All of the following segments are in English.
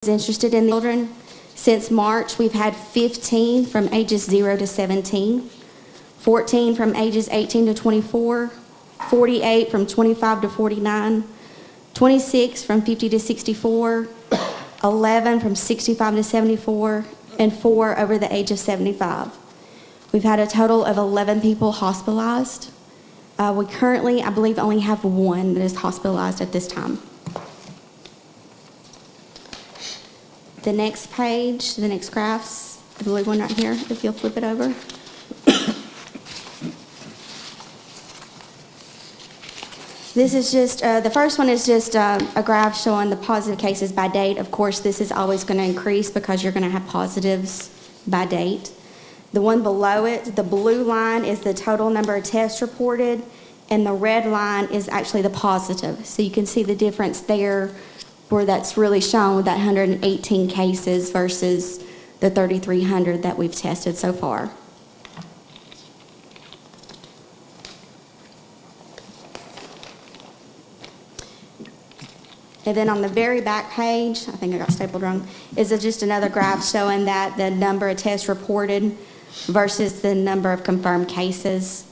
interested in children. Since March, we've had 15 from ages 0 to 17, 14 from ages 18 to 24, 48 from 25 to 49, 26 from 50 to 64, 11 from 65 to 74, and 4 over the age of 75. We've had a total of 11 people hospitalized. We currently, I believe, only have 1 that is hospitalized at this time. The next page, the next graphs, the blue one right here, if you'll flip it over. This is just, the first one is just a graph showing the positive cases by date. Of course, this is always going to increase because you're going to have positives by date. The one below it, the blue line, is the total number of tests reported, and the red line is actually the positive. So you can see the difference there where that's really shown with that 118 cases versus the 3,300 that we've tested so far. And then on the very back page, I think I got stapled wrong, is just another graph showing that the number of tests reported versus the number of confirmed cases.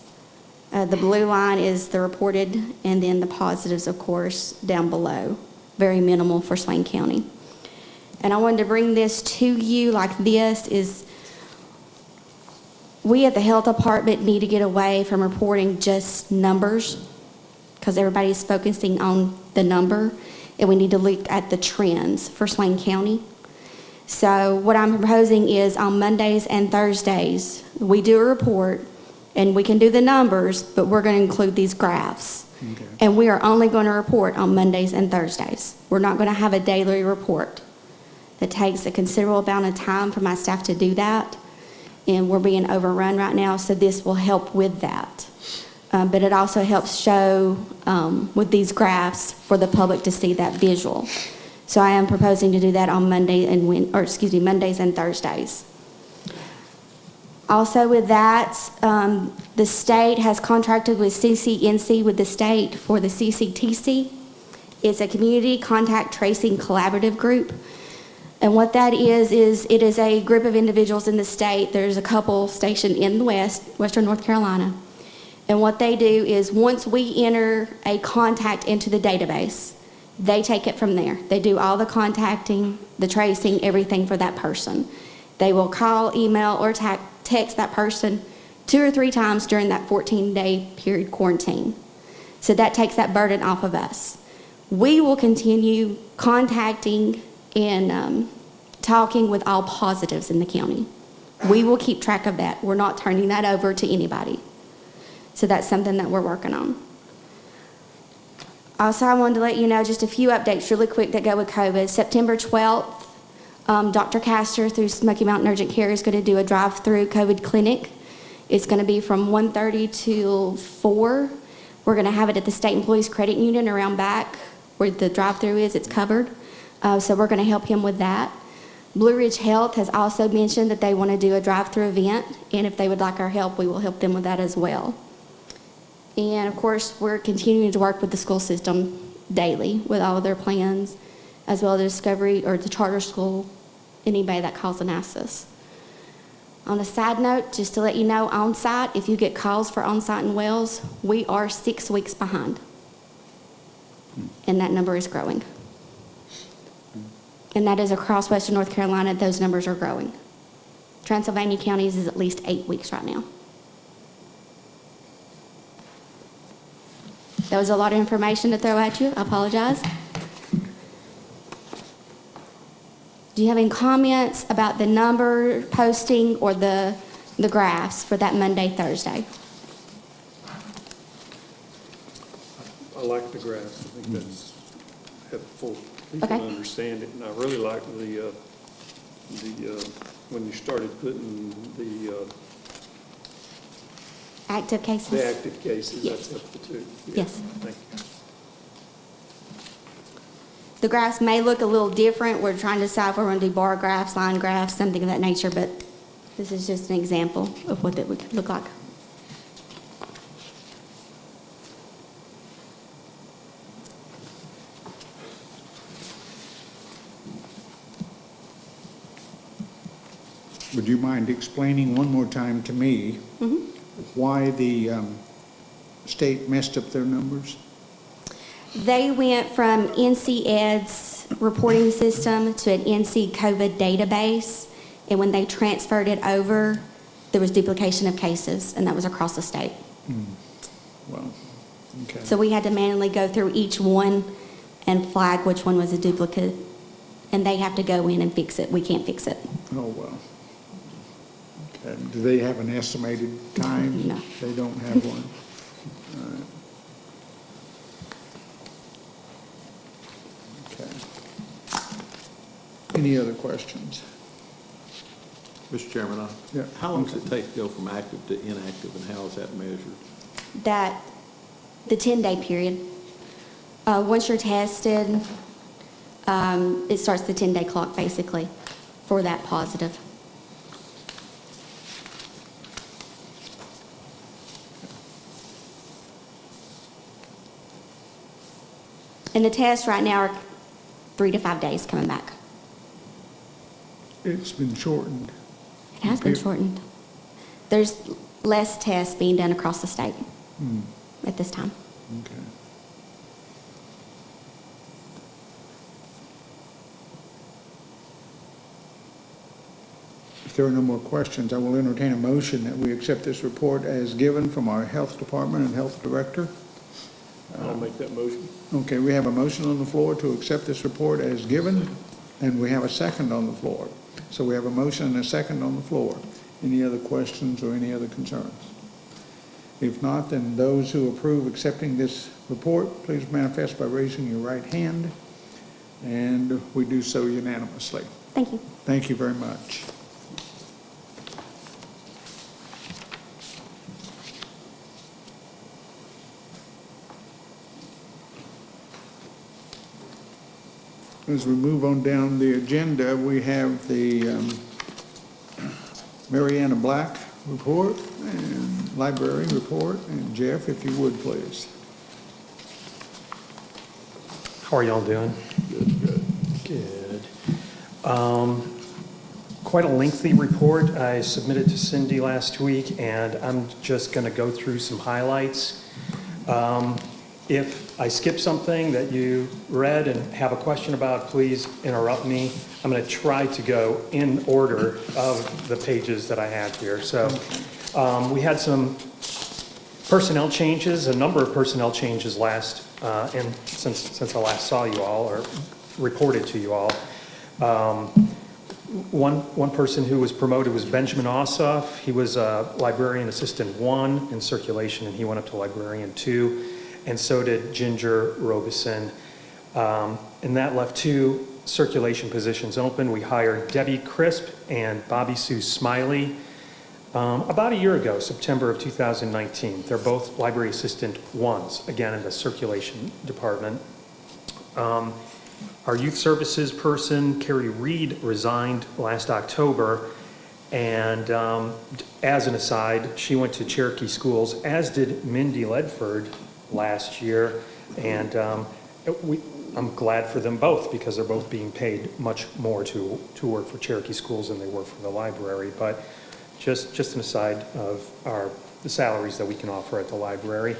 The blue line is the reported, and then the positives, of course, down below. Very minimal for Swain County. And I wanted to bring this to you like this is, we at the health department need to get away from reporting just numbers because everybody's focusing on the number, and we need to look at the trends for Swain County. So what I'm proposing is on Mondays and Thursdays, we do a report, and we can do the numbers, but we're going to include these graphs. Okay. And we are only going to report on Mondays and Thursdays. We're not going to have a daily report. That takes a considerable amount of time for my staff to do that, and we're being overrun right now, so this will help with that. But it also helps show with these graphs for the public to see that visual. So I am proposing to do that on Mondays and Thursdays. Also with that, the state has contracted with CCNC with the state for the CCTC. It's a Community Contact Tracing Collaborative Group. And what that is it is a group of individuals in the state. There's a couple stationed in the western North Carolina. And what they do is once we enter a contact into the database, they take it from there. They do all the contacting, the tracing, everything for that person. They will call, email, or text that person 2 or 3 times during that 14-day period quarantine. So that takes that burden off of us. We will continue contacting and talking with all positives in the county. We will keep track of that. We're not turning that over to anybody. So that's something that we're working on. Also, I wanted to let you know just a few updates really quick that go with COVID. September 12th, Dr. Castor through Smoky Mountain Urgent Care is going to do a drive-through COVID clinic. It's going to be from 1:30 till 4. We're going to have it at the State Employees Credit Union around back where the drive-through is. It's covered. So we're going to help him with that. Blue Ridge Health has also mentioned that they want to do a drive-through event, and if they would like our help, we will help them with that as well. And of course, we're continuing to work with the school system daily with all of their plans, as well as the Discovery or the charter school, anybody that calls and asks us. On a side note, just to let you know, on-site, if you get calls for on-site in Wells, we are 6 weeks behind. And that number is growing. And that is across Western North Carolina, those numbers are growing. Transylvania counties is at least 8 weeks right now. That was a lot of information to throw at you. I apologize. Do you have any comments about the number posting or the graphs for that Monday, Thursday? I like the graphs. I think that's helpful. People understand it, and I really like the when you started putting the active cases. The active cases. Yes. That's helpful too. Yeah. Yes. Thank you. The graphs may look a little different. We're trying to decide if we're going to do bar graphs, line graphs, something of that nature, but this is just an example of what that would look like. would you mind explaining one more time to me why the state messed up their numbers? They went from NC Ed's reporting system to an NC COVID database, and when they transferred it over, there was duplication of cases, and that was across the state. Well, okay. So we had to manually go through each one and flag which one was a duplicate, and they have to go in and fix it. We can't fix it. Oh, well. Okay. Do they have an estimated time? No. They don't have one? All right. Okay. Any other questions? Mr. Chairman, Yeah. how long does it take to go from active to inactive, and how is that measured? That, the 10-day period. Once you're tested, it starts the 10-day clock, basically, for that positive. And the tests right now are 3 to 5 days coming back. It's been shortened. It has been Okay. shortened. There's less tests being done across the state at this time. Okay. If there are no more questions, I will entertain a motion that we accept this report as given from our Health Department and Health Director. I'll make that motion. Okay, we have a motion on the floor to accept this report as given, and we have a second on the floor. So we have a motion and a second on the floor. Any other questions or any other concerns? If not, then those who approve accepting this report, please manifest by raising your right hand, and we do so unanimously. Thank you. Thank you very much. As we move on down the agenda, we have the Mariana Black report and library report. And Jeff, if you would, please. How are y'all doing? Good. Good. Quite a lengthy report I submitted to Cindy last week, and I'm just going to go through some highlights. If I skip something that you read and have a question about, please interrupt me. I'm going to try to go in order of the pages that I have here. So we had some personnel changes, a number of personnel changes since I last saw you all or reported to you all. One person who was promoted was Benjamin Ossoff. He was librarian assistant 1 in circulation, and he went up to librarian 2. And so did Ginger Robeson. And that left 2 circulation positions open. We hired Debbie Crisp and Bobby Sue Smiley about a year ago, September of 2019. They're both library assistant 1s, again in the circulation department. Our youth services person, Carrie Reed, resigned last October. And as an aside, she went to Cherokee Schools, as did Mindy Ledford last year, and I'm glad for them both because they're both being paid much more to work for Cherokee Schools than they work for the library. But just an aside of the salaries that we can offer at the library.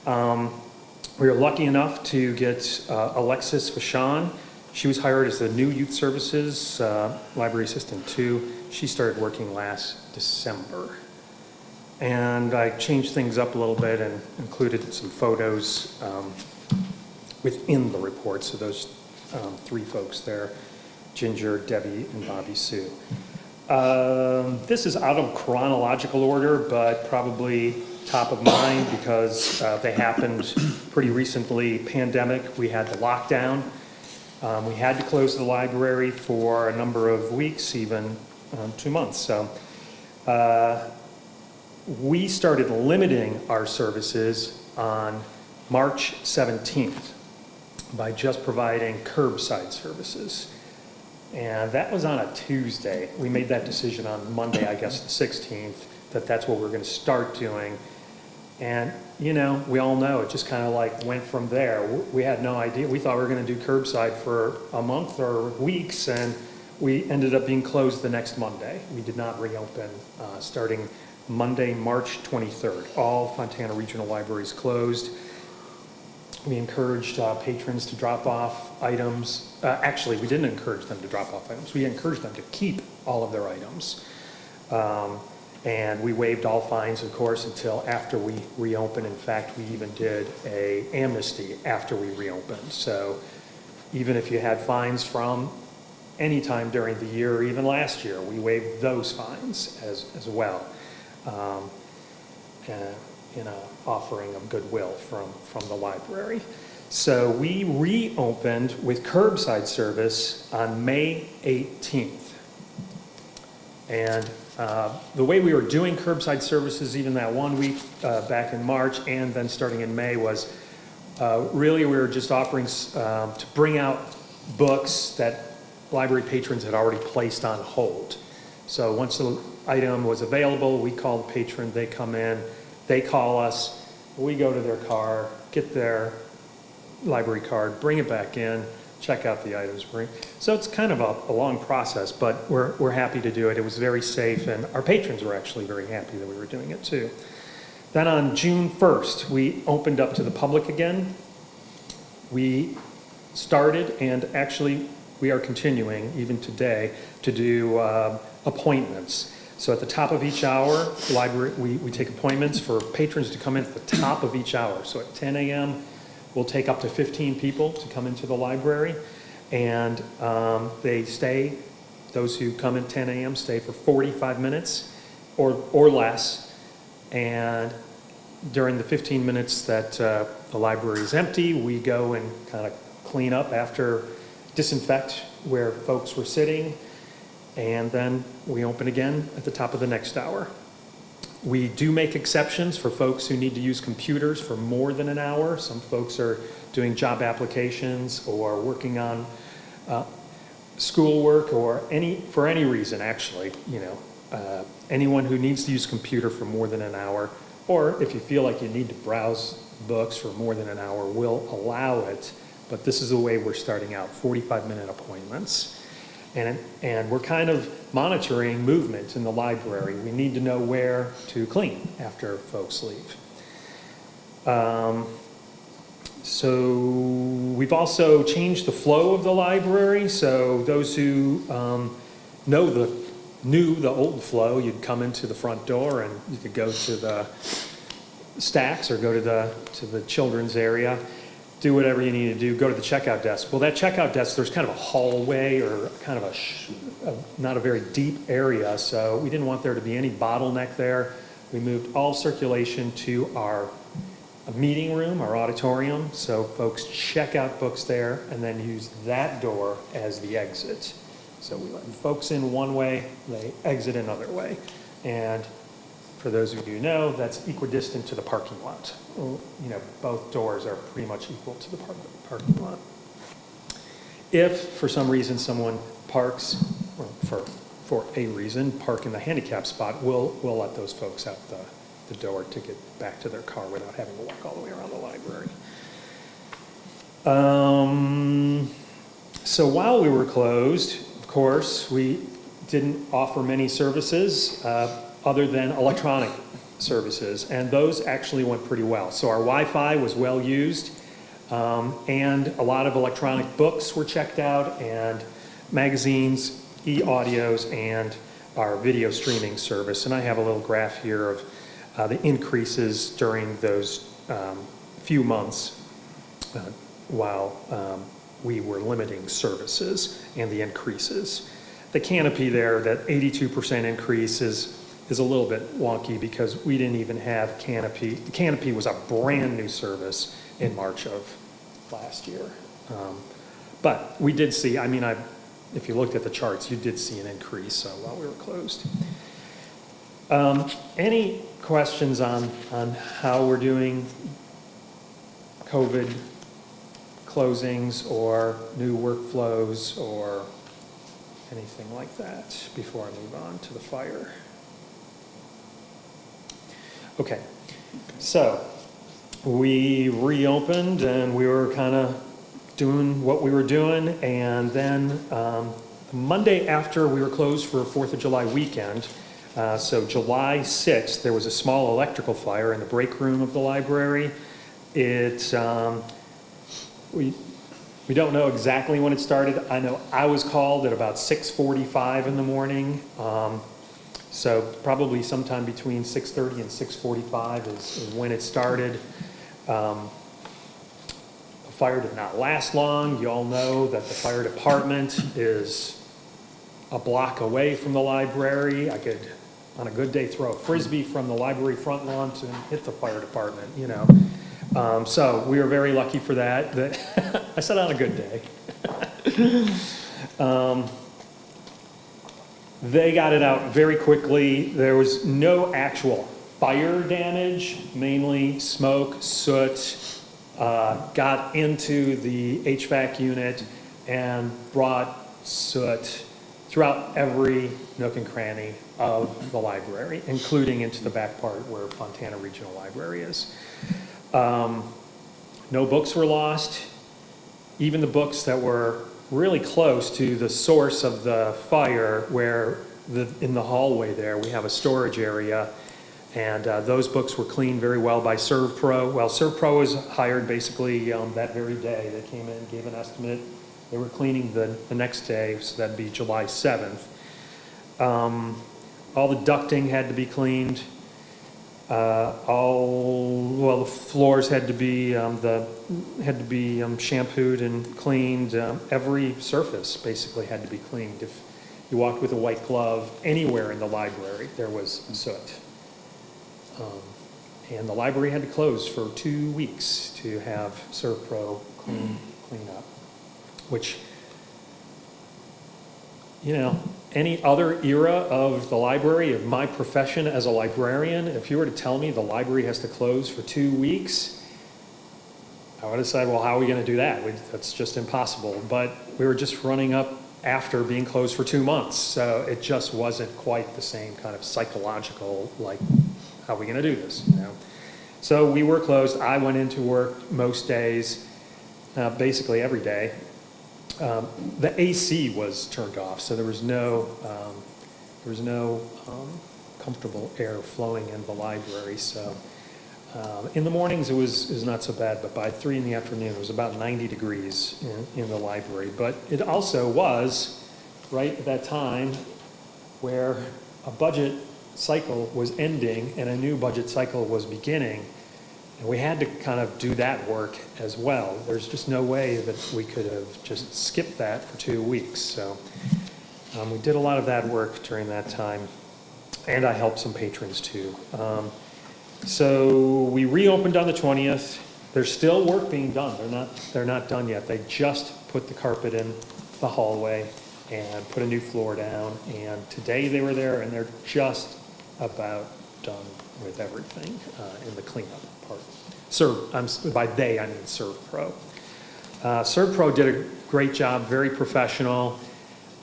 We were lucky enough to get Alexis Vachon. She was hired as the new youth services library assistant 2. She started working last December. And I changed things up a little bit and included some photos within the report. So those 3 folks there, Ginger, Debbie, and Bobby Sue. This is out of chronological order, but probably top of mind because they happened pretty recently. Pandemic, we had the lockdown. We had to close the library for a number of weeks, even 2 months. So we started limiting our services on March 17th by just providing curbside services. And that was on a Tuesday. We made that decision on Monday, I guess the 16th, that's what we're going to start doing. And, you know, we all know it just kind of like went from there. We had no idea. We thought we were going to do curbside for a month or weeks, and we ended up being closed the next Monday. We did not reopen starting Monday, March 23rd. All Fontana Regional Libraries closed. We encouraged patrons to drop off items. Actually, we didn't encourage them to drop off items. We encouraged them to keep all of their items. And we waived all fines, of course, until after we reopened. In fact, we even did an amnesty after we reopened. So even if you had fines from any time during the year or even last year, we waived those fines as well. In an offering of goodwill from the library. So we reopened with curbside service on May 18th. And the way we were doing curbside services even that 1 week back in March and then starting in May was really we were just offering to bring out books that library patrons had already placed on hold. So once the item was available, we call the patron, they come in, they call us, we go to their car, get their library card, bring it back in, check out the items. So it's kind of a long process, but we're happy to do it. It was very safe, and our patrons were actually very happy that we were doing it too. Then on June 1st, we opened up to the public again. We started, and actually we are continuing even today to do appointments. So at the top of each hour, the library, we take appointments for patrons to come in at the top of each hour. So at 10 a.m., we'll take up to 15 people to come into the library. And they stay, those who come at 10 a.m. stay for 45 minutes or less. And during the 15 minutes that the library is empty, we go and kind of clean up after, disinfect where folks were sitting, and then we open again at the top of the next hour. We do make exceptions for folks who need to use computers for more than an hour. Some folks are doing job applications or working on schoolwork or for any reason, actually, anyone who needs to use a computer for more than an hour, or if you feel like you need to browse books for more than an hour, we'll allow it. But this is the way we're starting out, 45-minute appointments. And we're kind of monitoring movement in the library. We need to know where to clean after folks leave. So we've also changed the flow of the library. So those who knew the old flow, you'd come into the front door and you could go to the stacks or go to the children's area, do whatever you need to do, go to the checkout desk. Well, that checkout desk, there's kind of a hallway or kind of not a very deep area, so we didn't want there to be any bottleneck there. We moved all circulation to our meeting room, our auditorium, so folks check out books there and then use that door as the exit. So we let folks in one way, they exit another way. And for those of you who know, that's equidistant to the parking lot. Both doors are pretty much equal to the parking lot. If, for some reason, someone parks, or for a reason, park in the handicap spot, we'll let those folks out the door to get back to their car without having to walk all the way around the library. So while we were closed, of course, we didn't offer many services other than electronic services, and those actually went pretty well. So our Wi-Fi was well used, and a lot of electronic books were checked out, and magazines, e-audios, and our video streaming service. And I have a little graph here of the increases during those few months while we were limiting services and the increases. The canopy there, that 82% increase is a little bit wonky because we didn't even have Canopy. The Canopy was a brand new service in March of last year. But we did see, if you looked at the charts, you did see an increase while we were closed. Any questions on how we're doing COVID closings or new workflows or anything like that before I move on to the fire? Okay, so we reopened and we were kind of doing what we were doing, and then Monday after we were closed for 4th of July weekend, so July 6th, there was a small electrical fire in the break room of the library. We don't know exactly when it started. I know I was called at about 6:45 in the morning. So probably sometime between 6:30 and 6:45 is when it started. The fire did not last long. You all know that the fire department is a block away from the library. I could, on a good day, throw a Frisbee from the library front lawn to hit the fire department, you know. So we were very lucky for that. I said on a good day. They got it out very quickly. There was no actual fire damage, mainly smoke, soot, got into the HVAC unit and brought soot throughout every nook and cranny of the library, including into the back part where Fontana Regional Library is. No books were lost. Even the books that were really close to the source of the fire, where in the hallway there, we have a storage area, and those books were cleaned very well by ServPro. Well, ServPro was hired basically that very day. They came in, gave an estimate. They were cleaning the next day, so that'd be July 7th. All the ducting had to be cleaned. The floors had to be shampooed and cleaned. Every surface basically had to be cleaned. If you walked with a white glove anywhere in the library, there was soot. And the library had to close for 2 weeks to have ServPro clean up, which, you know, any other era of the library, of my profession as a librarian, if you were to tell me the library has to close for 2 weeks, I would have said, well, how are we going to do that? That's just impossible. But we were just running up after being closed for 2 months, so it just wasn't quite the same kind of psychological, like, how are we going to do this, you know? So we were closed. I went into work most days, basically every day. The AC was turned off, so there was no comfortable air flowing in the library. So in the mornings it was not so bad, but by 3 in the afternoon it was about 90 degrees in the library. But it also was right at that time where a budget cycle was ending and a new budget cycle was beginning. And we had to kind of do that work as well. There's just no way that we could have just skipped that for 2 weeks. So we did a lot of that work during that time. And I helped some patrons too. So we reopened on the 20th. There's still work being done. They're not done yet. They just put the carpet in the hallway and put a new floor down. And today they were there, and they're just about done with everything in the cleanup part. By they, I mean ServPro. ServPro did a great job, very professional.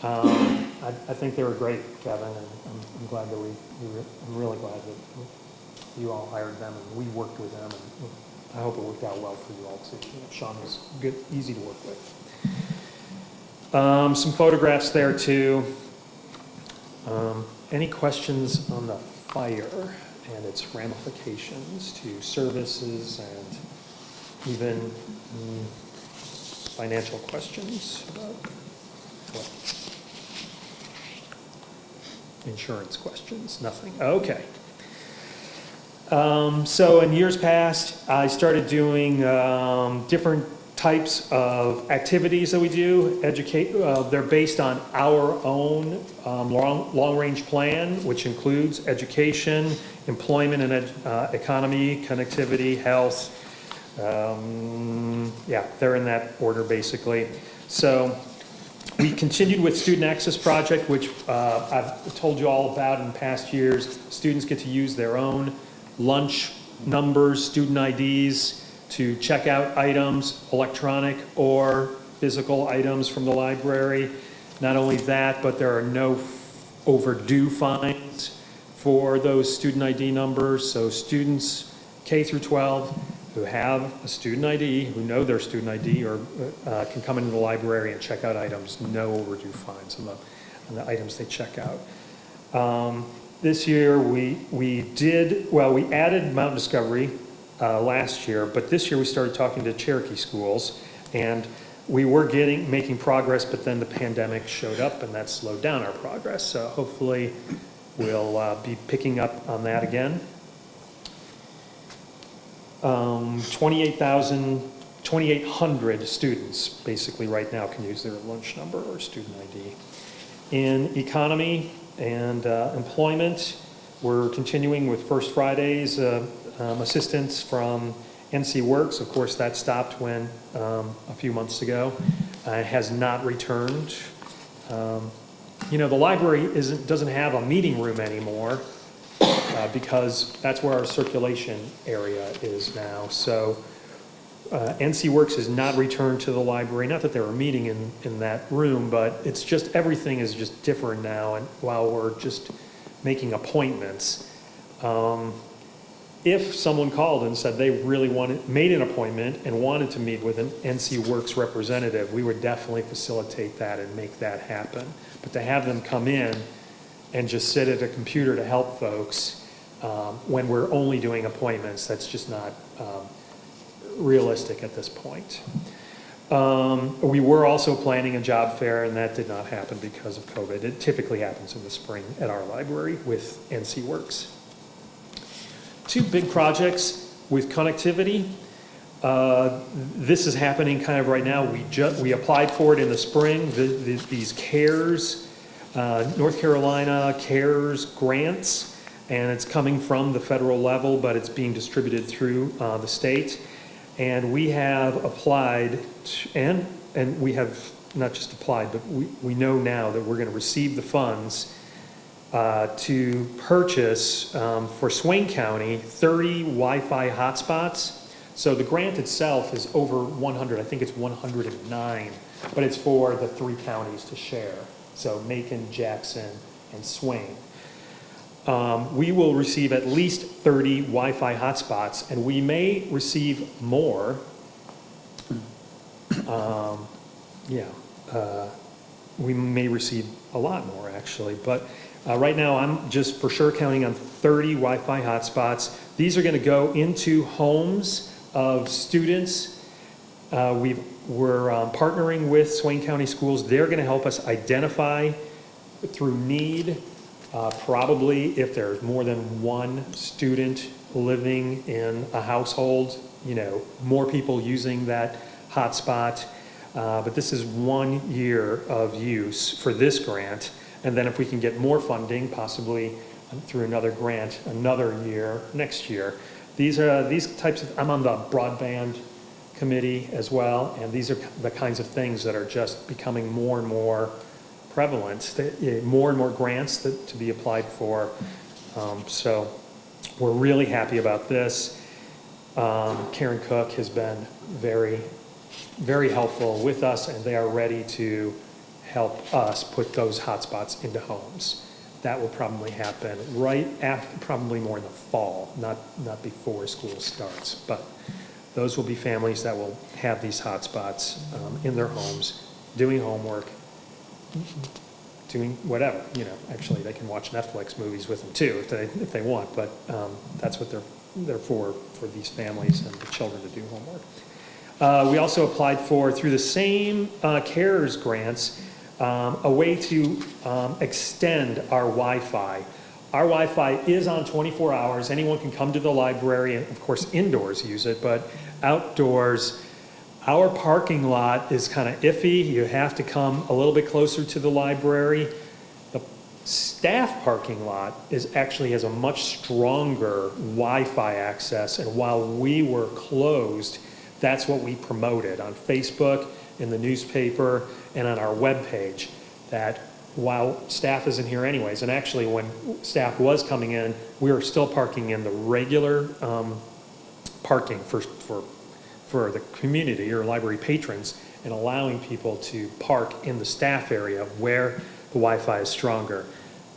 I think they were great, Kevin, and I'm glad that I'm really glad that you all hired them and we worked with them, and I hope it worked out well for you all too. You know, Sean was good, easy to work with. Some photographs there too. Any questions on the fire and its ramifications to services and even financial questions about what? Insurance questions? Nothing. Okay. So in years past, I started doing different types of activities that we do. They're based on our own long-range plan, which includes education, employment and economy, connectivity, health. Yeah, they're in that order basically. So we continued with Student Access Project, which I've told you all about in past years. Students get to use their own lunch numbers, student IDs, to check out items, electronic or physical items from the library. Not only that, but there are no overdue fines for those student ID numbers. So students K through 12 who have a student ID, who know their student ID, or can come into the library and check out items, no overdue fines on the items they check out. This year, we added Mountain Discovery last year, but this year we started talking to Cherokee schools, and we were making progress, but then the pandemic showed up and that slowed down our progress. So hopefully we'll be picking up on that again. 2,800 students basically right now can use their lunch number or student ID. In economy and employment, we're continuing with First Fridays assistance from NC Works. Of course, that stopped when a few months ago. It has not returned. The library doesn't have a meeting room anymore because that's where our circulation area is now. So NC Works has not returned to the library. Not that they were meeting in that room, but it's just everything is just different now. And while we're just making appointments, if someone called and said they really made an appointment and wanted to meet with an NC Works representative, we would definitely facilitate that and make that happen. But to have them come in and just sit at a computer to help folks when we're only doing appointments, that's just not realistic at this point. We were also planning a job fair, and that did not happen because of COVID. It typically happens in the spring at our library with NC Works. Two big projects with connectivity. This is happening kind of right now. We applied for it in the spring. These CARES, North Carolina CARES grants, and it's coming from the federal level, but it's being distributed through the state. And we have applied, and we have not just applied, but we know now that we're going to receive the funds to purchase for Swain County 30 Wi-Fi hotspots. So the grant itself is over 100, I think it's 109, but it's for the 3 counties to share. So Macon, Jackson, and Swain. We will receive at least 30 Wi-Fi hotspots, and we may receive more. We may receive a lot more, actually. But right now, I'm just for sure counting on 30 Wi-Fi hotspots. These are going to go into homes of students. We're partnering with Swain County Schools. They're going to help us identify through need. Probably if there's more than one student living in a household, more people using that hotspot. But this is 1 year of use for this grant. And then if we can get more funding, possibly through another grant, another year, next year. These types of, I'm on the broadband committee as well, and these are the kinds of things that are just becoming more and more prevalent, more and more grants to be applied for. So we're really happy about this. Karen Cook has been very, very helpful with us, and they are ready to help us put those hotspots into homes. That will probably happen right after, probably more in the fall, not before school starts. But those will be families that will have these hotspots in their homes, doing homework, doing whatever, actually they can watch Netflix movies with them too if they want, but that's what they're for these families and the children to do homework. We also applied for, through the same CARES grants, a way to extend our Wi-Fi. Our Wi-Fi is on 24 hours. Anyone can come to the library and of course indoors use it, but outdoors, our parking lot is kind of iffy. You have to come a little bit closer to the library. The staff parking lot actually has a much stronger Wi-Fi access, and while we were closed, that's what we promoted on Facebook, in the newspaper, and on our webpage, that while staff isn't here anyways, and actually when staff was coming in, we were still parking in the regular parking for the community or library patrons, and allowing people to park in the staff area where the Wi-Fi is stronger.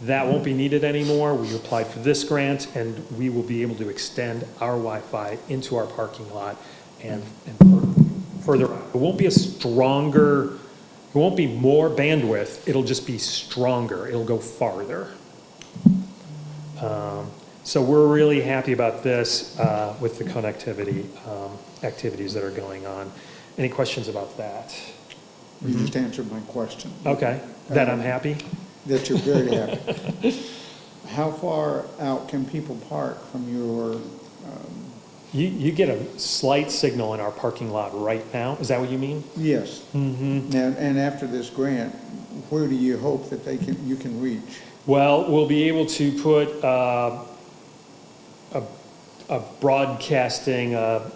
That won't be needed anymore. We applied for this grant, and we will be able to extend our Wi-Fi into our parking lot and further. It won't be a stronger, it won't be more bandwidth, it'll just be stronger. It'll go farther. So we're really happy about this with the connectivity activities that are going on. Any questions about that? You just answered my question. Okay, that I'm happy? That you're very happy. How far out can people park from your, You get a slight signal in our parking lot right now. Is that what you mean? yes. And after this grant, where do you hope that you can reach? Well, we'll be able to put a broadcasting, a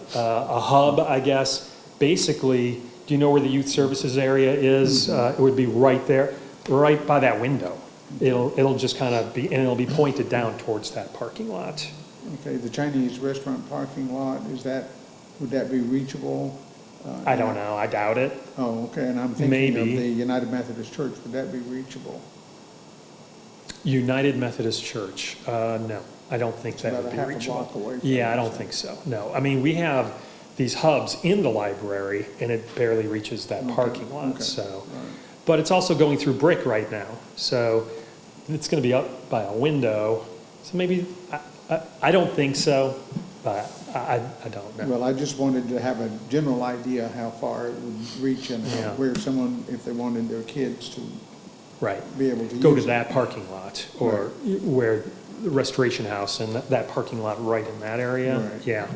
hub, I guess. Basically, do you know where the youth services area is? It would be right there, right by that window. It'll just kind of be, and it'll be pointed down towards that parking lot. Okay, the Chinese restaurant parking lot, would that be reachable? I don't know, I doubt it. Oh, okay, and I'm thinking Maybe. of the United Methodist Church, would that be reachable? United Methodist Church, no, I don't think that About would a be half a reachable. block away from Yeah, I it, don't so. think so, no. I mean, we have these hubs in the library, and it barely reaches that Okay, parking lot, okay, so. all right. But it's also going through brick right now, so it's gonna be up by a window, so maybe, I don't think so, but I don't know. Well, I just wanted to have a general idea how far it would reach and Yeah. where someone, if they wanted their kids to Right. be able to use it. Go to that parking lot, or where the Restoration House and that parking lot right in that area. Right, Yeah, right.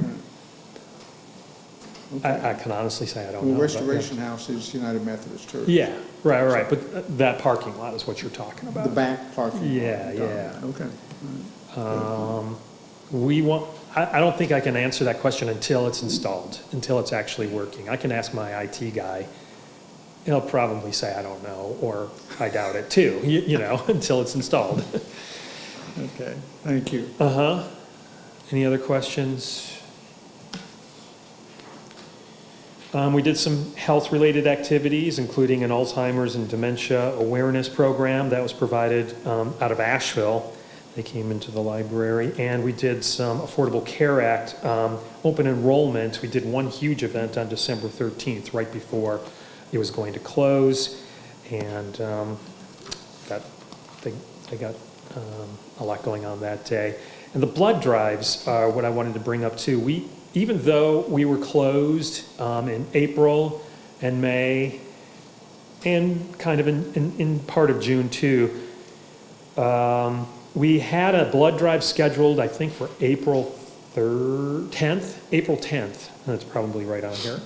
Okay. I can honestly say I don't know. Well, but, yeah. Restoration House is United Methodist Church. Yeah, right, but that parking lot is what you're talking The about. back parking lot. Yeah, yeah. Okay. We want, I don't think I can answer that question until it's installed, until it's actually working. I can ask my IT guy, and he'll probably say, I don't know, or I doubt it too, you know, until it's installed. Okay, thank you. Uh-huh. Any other questions? We did some health-related activities, including an Alzheimer's and dementia awareness program that was provided out of Asheville. They came into the library, and we did some Affordable Care Act open enrollment. We did one huge event on December 13th, right before it was going to close, and they got a lot going on that day. And the blood drives are what I wanted to bring up too. Even though we were closed in April and May, and kind of in part of June too, we had a blood drive scheduled, I think, for April 10th. April 10th, that's probably right on here.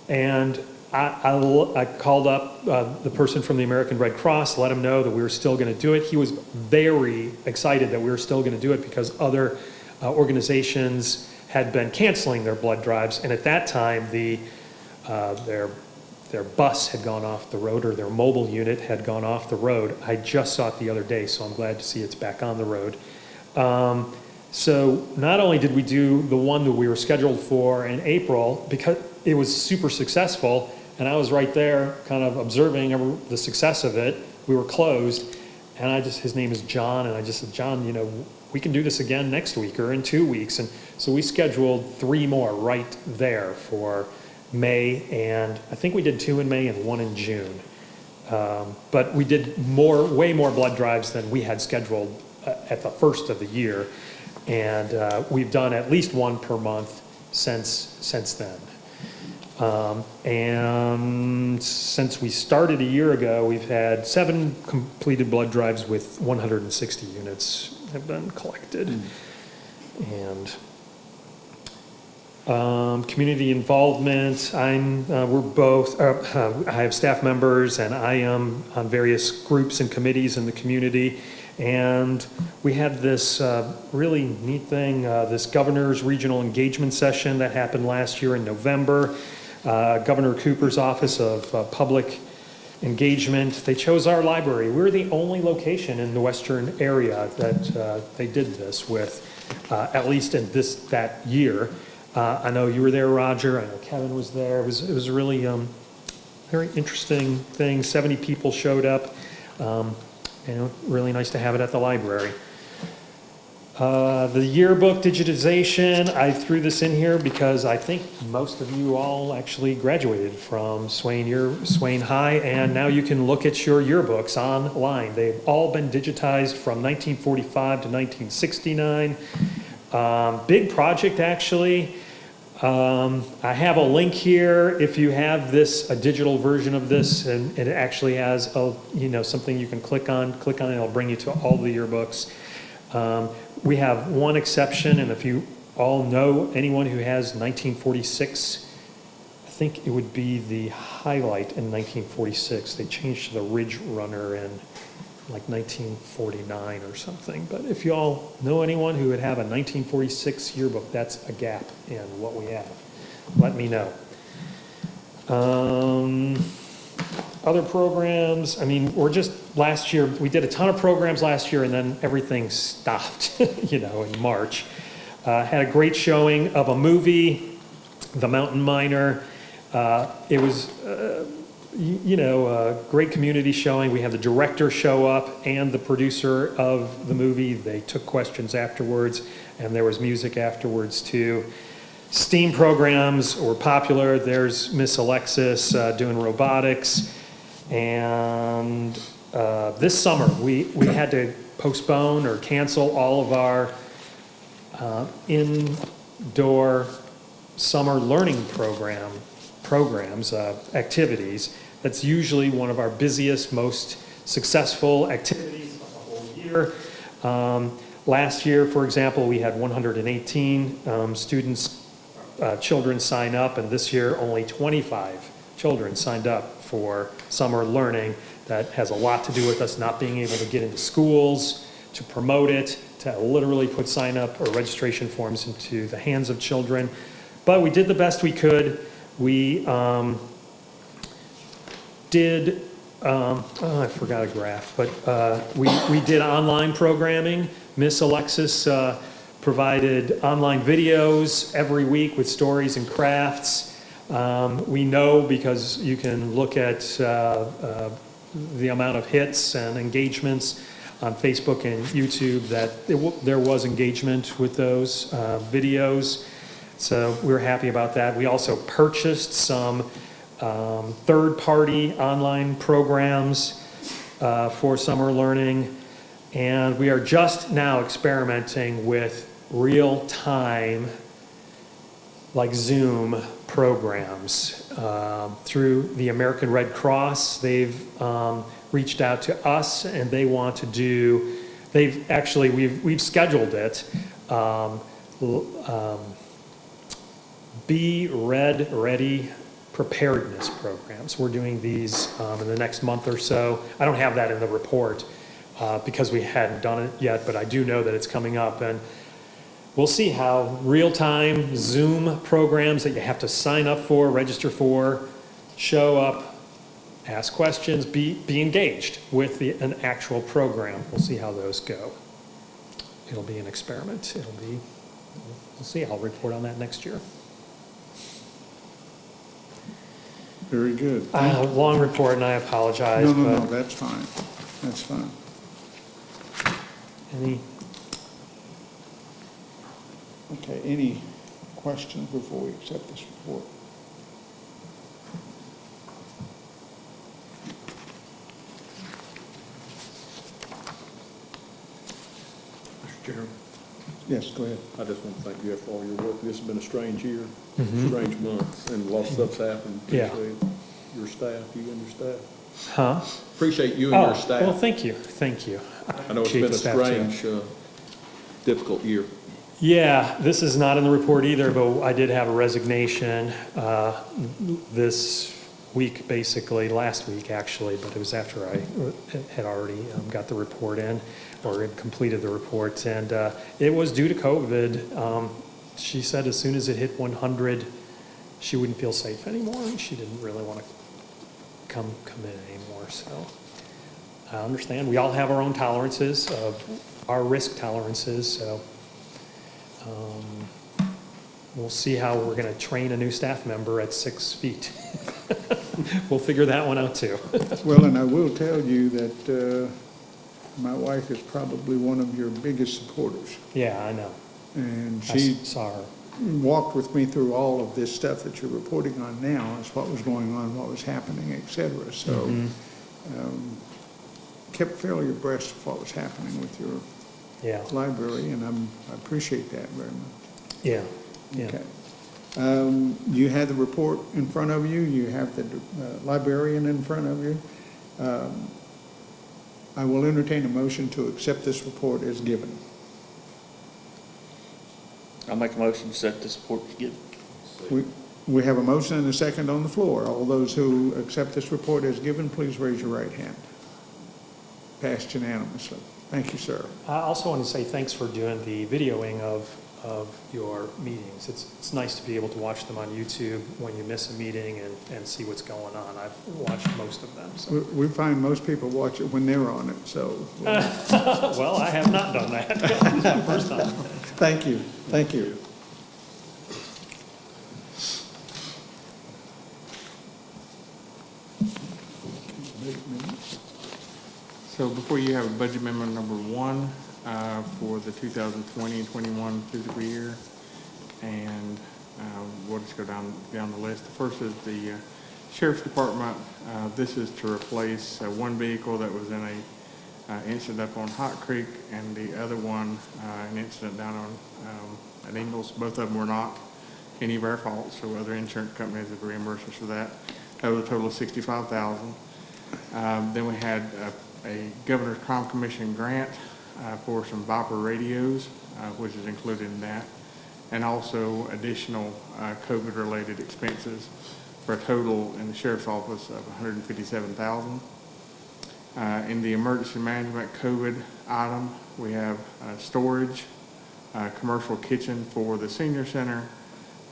And I called up the person from the American Red Cross, let him know that we were still going to do it. He was very excited that we were still going to do it because other organizations had been canceling their blood drives, and at that time, their bus had gone off the road, or their mobile unit had gone off the road. I just saw it the other day, so I'm glad to see it's back on the road. So not only did we do the one that we were scheduled for in April, because it was super successful, and I was right there kind of observing the success of it. We were closed, and his name is John, and I just said, John, you know, we can do this again next week or in 2 weeks. And so we scheduled 3 more right there for May, and I think we did 2 in May and 1 in June. But we did way more blood drives than we had scheduled at the first of the year. And we've done at least 1 per month since then. And since we started a year ago, we've had 7 completed blood drives with 160 units have been collected. And community involvement, we're both, I have staff members, and I am on various groups and committees in the community. And we had this really neat thing, this governor's regional engagement session that happened last year in November. Governor Cooper's Office of Public Engagement, they chose our library. We're the only location in the western area that they did this with, at least in that year. I know you were there, Roger. I know Kevin was there. It was really very interesting thing. 70 people showed up. really nice to have it at the library. The yearbook digitization, I threw this in here because I think most of you all actually graduated from Swain High, and now you can look at your yearbooks online. They've all been digitized from 1945 to 1969. Big project, actually. I have a link here. If you have a digital version of this, and it actually has something you can click on it, it'll bring you to all the yearbooks. We have one exception, and if you all know anyone who has 1946, I think it would be the highlight in 1946. They changed to the Ridge Runner in like 1949 or something. But if you all know anyone who would have a 1946 yearbook, that's a gap in what we have. Let me know. Other programs, last year, we did a ton of programs last year, and then everything stopped, in March. Had a great showing of a movie, The Mountain Miner. It was, a great community showing. We had the director show up and the producer of the movie. They took questions afterwards, and there was music afterwards, too. STEAM programs were popular. There's Miss Alexis doing robotics. And this summer, we had to postpone or cancel all of our indoor summer learning programs, activities. That's usually one of our busiest, most successful activities of the whole year. Last year, for example, we had 118 children sign up, and this year only 25 children signed up for summer learning. That has a lot to do with us not being able to get into schools, to promote it, to literally put sign up or registration forms into the hands of children. But we did the best we could. We I forgot a graph, but we did online programming. Miss Alexis provided online videos every week with stories and crafts. We know, because you can look at the amount of hits and engagements on Facebook and YouTube, that there was engagement with those videos. So we were happy about that. We also purchased some third-party online programs for summer learning. And we are just now experimenting with real-time, like Zoom programs through the American Red Cross. They've reached out to us, and they want to do. We've scheduled it. Be Ready preparedness programs. We're doing these in the next month or so. I don't have that in the report because we hadn't done it yet, but I do know that it's coming up, and we'll see how real-time Zoom programs that you have to sign up for, register for, show up, ask questions, be engaged with an actual program. We'll see how those go. It'll be an experiment. We'll see. I'll report on that next year. Very good. Long report, and I apologize. No, that's fine. That's fine. Okay, any questions before we accept this report? Mr. Chairman, Yes, go ahead. I just want to thank you for all your work. This has been a strange year, strange month, and a lot of stuff's happened. Yeah. Appreciate your staff, you and your staff. Huh? Appreciate you and your staff. Well, thank you. Thank you. I know it's been a strange, difficult year. Yeah, this is not in the report either, but I did have a resignation this week, basically, last week actually, but it was after I had already got the report in, or had completed the report, and it was due to COVID. She said as soon as it hit 100, she wouldn't feel safe anymore, and she didn't really want to come in anymore, so I understand. We all have our own tolerances, our risk tolerances, so we'll see how we're going to train a new staff member at 6 feet. We'll figure that one out too. Well, and I will tell you that My wife is probably one of your biggest supporters, Yeah, I know. and I she saw her. walked with me through all of this stuff that you're reporting on now, is what was going on, what was happening, et cetera. So, Mm-hmm. kept fairly abreast of what was happening with your Yeah, library, and I appreciate that very much. yeah, yeah. Okay. You have the report in front of you, you have the librarian in front of you. I will entertain a motion to accept this report as given. I'll make a motion to set this report to give. We have a motion and a second on the floor. All those who accept this report as given, please raise your right hand. Passed unanimously. Thank you, sir. I also want to say thanks for doing the videoing of your meetings. It's nice to be able to watch them on YouTube when you miss a meeting and see what's going on. I've watched most of them, so. We find most people watch it when they're on it, so. Well, I have not done that. It's my first time. Thank you, thank you. So before you have budget amendment number 1 for the 2020 and 21 fiscal year, and we'll just go down the list. The first is the Sheriff's Department. This is to replace one vehicle that was in a incident up on Hot Creek, and the other one an incident down on at Ingalls. Both of them were not any of our fault, so other insurance companies have reimbursed us for that. That was a total of $65,000. Then we had a Governor's Crime Commission grant for some Viper radios, which is included in that, and also additional COVID-related expenses for a total in the Sheriff's Office of $157,000. In the Emergency Management COVID item, we have storage, commercial kitchen for the Senior Center,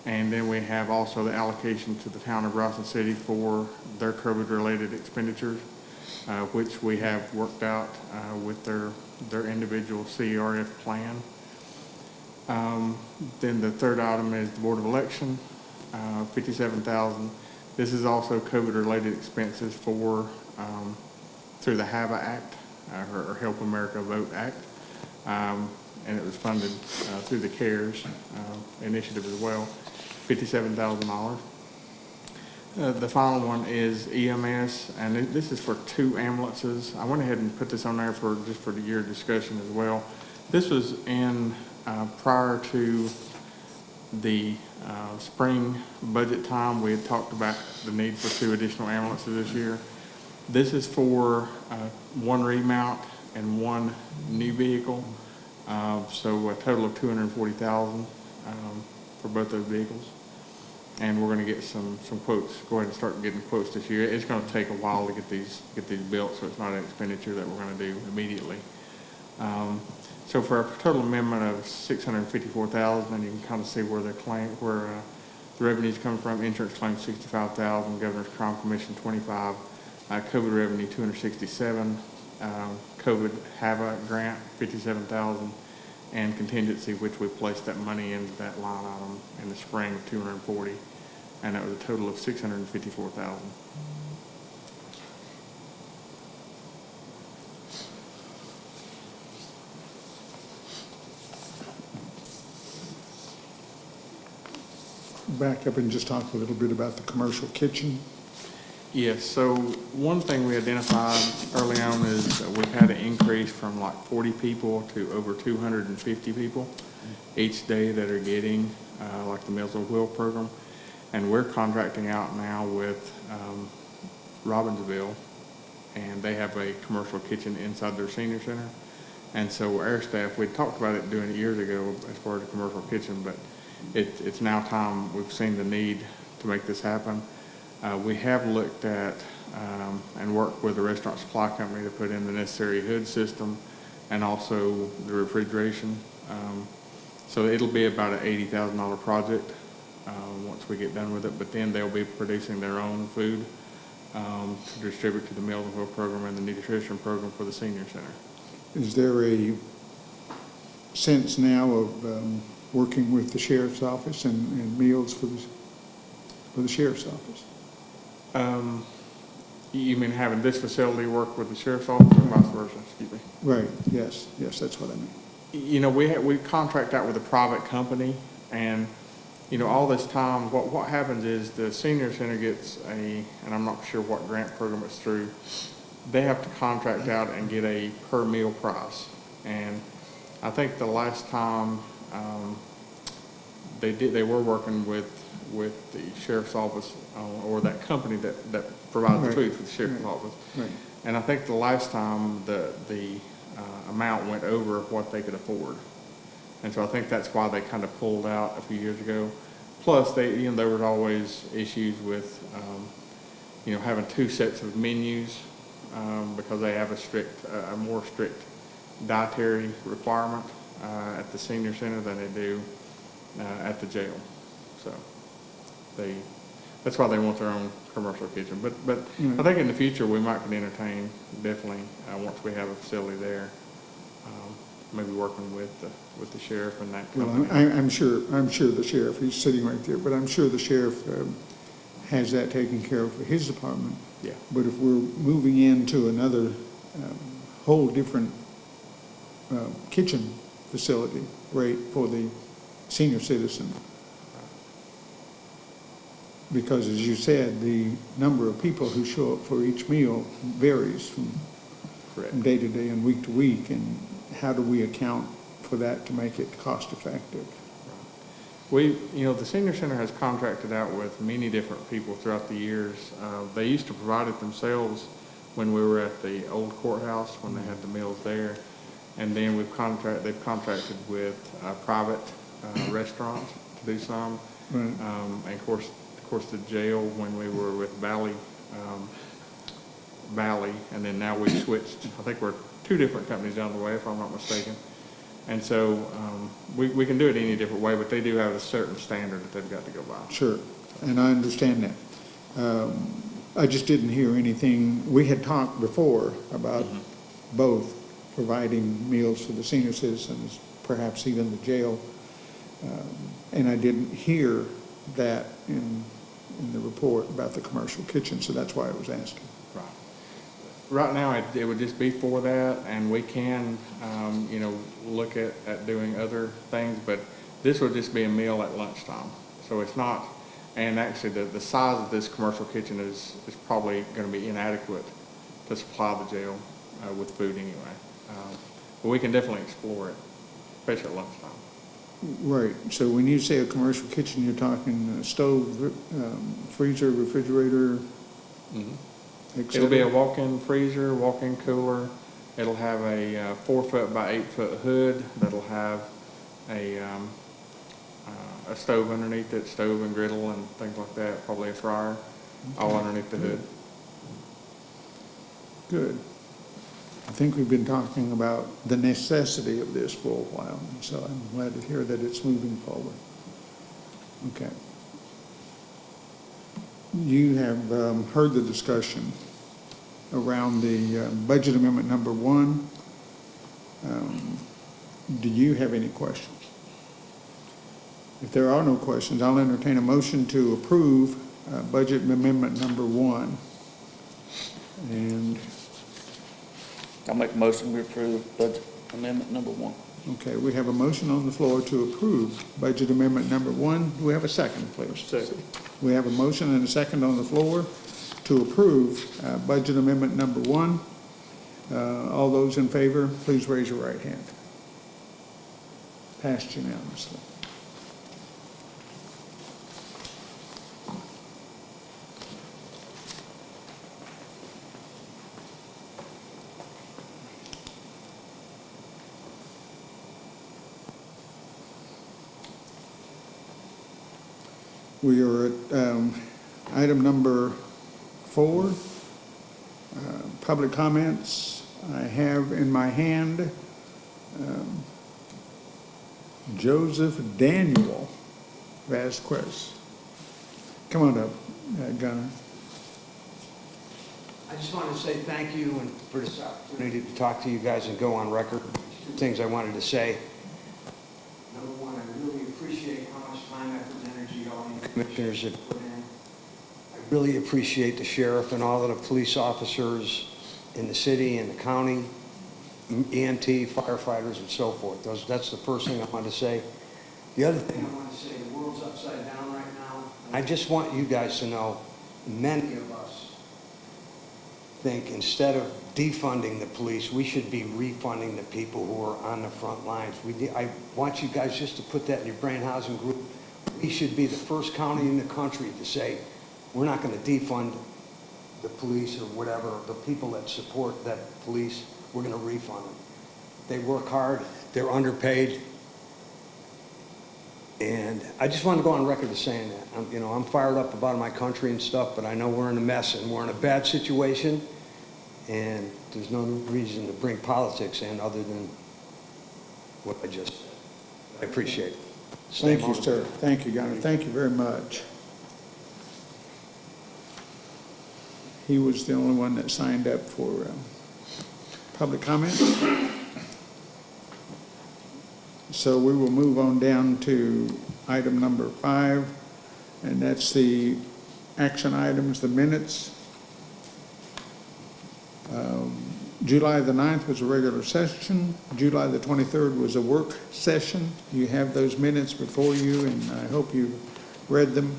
and then we have also the allocation to the town of Bryson City for their COVID-related expenditures, which we have worked out with their individual CERF plan. Then the third item is the Board of Election, $57,000. This is also COVID-related expenses for through the HAVA Act, or Help America Vote Act, and it was funded through the CARES initiative as well, $57,000. The final one is EMS, and this is for 2 ambulances. I went ahead and put this on there for just for your discussion as well. This was in prior to the spring budget time. We had talked about the need for 2 additional ambulances this year. This is for 1 remount and 1 new vehicle, so a total of $240,000 for both those vehicles. And we're going to get some quotes. Go ahead and start getting quotes this year. It's going to take a while to get these built, so it's not an expenditure that we're going to do immediately. So for a total amendment of $654,000, and you can kind of see where the revenue's coming from. Insurance claims $65,000, Governor's Crime Commission $25,000, COVID revenue $267,000, COVID HAVA grant $57,000. And contingency, which we placed that money into that line item in the spring of $240,000, and that was a total of $654,000. Back up and just talk a little bit about the commercial kitchen. Yes, so one thing we identified early on is that we've had an increase from like 40 people to over 250 people each day that are getting like the Meals on Wheels program. And we're contracting out now with Robbinsville, and they have a commercial kitchen inside their senior center. And so our staff, we talked about it doing it years ago as far as a commercial kitchen, but it's now time. We've seen the need to make this happen. We have looked at and worked with the restaurant supply company to put in the necessary hood system and also the refrigeration. So it'll be about an $80,000 project once we get done with it, but then they'll be producing their own food to distribute to the Meals on Wheels program and the nutrition program for the senior center. Is there a sense now of working with the sheriff's office and meals for the sheriff's office? You mean having this facility work with the sheriff's office or vice versa, excuse me? Right, yes, that's what I mean. You know, we contract out with a private company, and, you know, all this time, what happens is the senior center gets and I'm not sure what grant program it's through, they have to contract out and get a per meal price. And I think the last time, they were working with the sheriff's office, or that company that provides Right. food for the sheriff's office. Right. And I think the last time the amount went over what they could afford. And so I think that's why they kind of pulled out a few years ago. Plus, there was always issues with, having two sets of menus, because they have a more strict dietary requirement, at the senior center than they do, at the jail. So that's why they want their own commercial kitchen. But I think in the future, we might could entertain, definitely, once we have a facility there, maybe working with the sheriff and that Well, company. I'm sure the sheriff, he's sitting right there, but I'm sure the sheriff has that taken care of for his department. Yeah. But if we're moving into another whole different kitchen facility, right, for the senior citizen, because as you said, the number of people who show up for each meal varies from Correct. day to day and week to week, and how do we account for that to make it cost effective? The senior center has contracted out with many different people throughout the years. They used to provide it themselves when we were at the old courthouse, when they had the meals there. And then they've contracted with private restaurants to do some. Right. And of course, the jail, when we were with Valley, and then now we've switched. I think we're two different companies down the way, if I'm not mistaken. And so we can do it any different way, but they do have a certain standard that they've got to go by. Sure, and I understand that. I just didn't hear anything. We had talked before about both providing meals for the senior citizens, perhaps even the jail. And I didn't hear that in the report about the commercial kitchen, so that's why I was asking. Right. Right now, it would just be for that, and we can, look at doing other things, but this would just be a meal at lunchtime. So it's not, and actually the size of this commercial kitchen is probably going to be inadequate to supply the jail with food anyway. But we can definitely explore it, especially at lunchtime. Right, so when you say a commercial kitchen, you're talking stove, freezer, refrigerator, et It'll be a cetera? walk-in freezer, walk-in cooler. It'll have a 4-foot by 8-foot hood that'll have a stove underneath it, stove and griddle and things like that, probably a fryer, all underneath the hood. Good. I think we've been talking about the necessity of this for a while, and so I'm glad to hear that it's moving forward. Okay. You have heard the discussion around the budget amendment number 1. Do you have any questions? If there are no questions, I'll entertain a motion to approve budget amendment number 1. And I'll make a motion we approve budget amendment number 1. okay, we have a motion on the floor to approve budget amendment number 1. Do we have a second, please? Second. We have a motion and a second on the floor to approve budget amendment number 1. All those in favor, please raise your right hand. Passed unanimously. We are at item number 4, public comments. I have in my hand Joseph Daniel Vasquez. Come on up, Gunnar. I just wanted to say thank you and for this opportunity to talk to you guys and go on record. 2 things I wanted to say. Number one, I really appreciate how much time, effort, and energy all you commissioners have put in. I really appreciate the sheriff and all of the police officers in the city and the county, EMT, firefighters, and so forth. That's the first thing I want to say. The other thing I want to say, the world's upside down right now. I just want you guys to know, many of us think instead of defunding the police, we should be refunding the people who are on the front lines. I want you guys just to put that in your brain housing group. We should be the first county in the country to say, we're not going to defund the police or whatever, the people that support that police, we're going to refund them. They work hard, they're underpaid. And I just wanted to go on record as saying that. I'm fired up about my country and stuff, but I know we're in a mess and we're in a bad situation. And there's no reason to bring politics in other than what I just said. I appreciate it. Thank you, sir. Thank you, Gunner. Thank you very much. He was the only one that signed up for public comment. So we will move on down to item number 5, and that's the action items, the minutes. July the 9th was a regular session. July the 23rd was a work session. You have those minutes before you, and I hope you read them.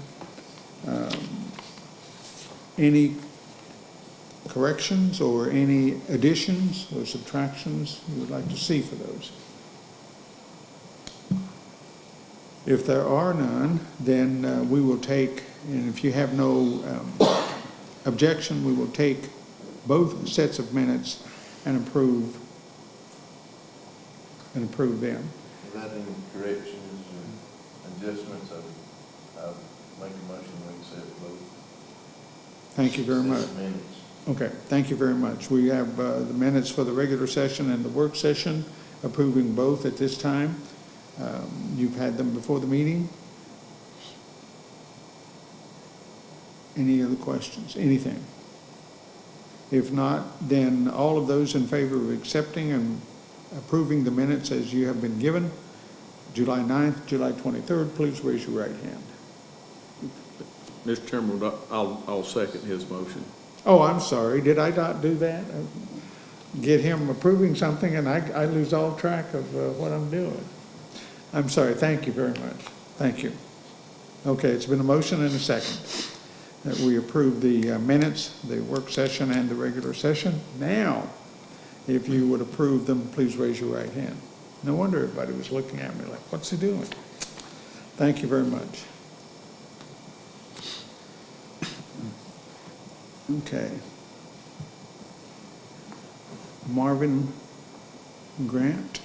Any corrections or any additions or subtractions you would like to see for those? If there are none, then we will take, and if you have no objection, we will take both sets of minutes and approve them. Without any corrections or adjustments, I'll make a motion to accept both. Thank you very much. Sets of minutes. Okay, thank you very much. We have the minutes for the regular session and the work session, approving both at this time. You've had them before the meeting. Any other questions? Anything? If not, then all of those in favor of accepting and approving the minutes as you have been given, July 9th, July 23rd, please raise your right hand. Mr. Chairman, I'll second his motion. Oh, I'm sorry. Did I not do that? Get him approving something and I lose all track of what I'm doing. I'm sorry. Thank you very much. Thank you. Okay, it's been a motion and a second that we approve the minutes, the work session and the regular session. Now, if you would approve them, please raise your right hand. No wonder everybody was looking at me like, what's he doing? Thank you very much. Okay. Marvin Grant.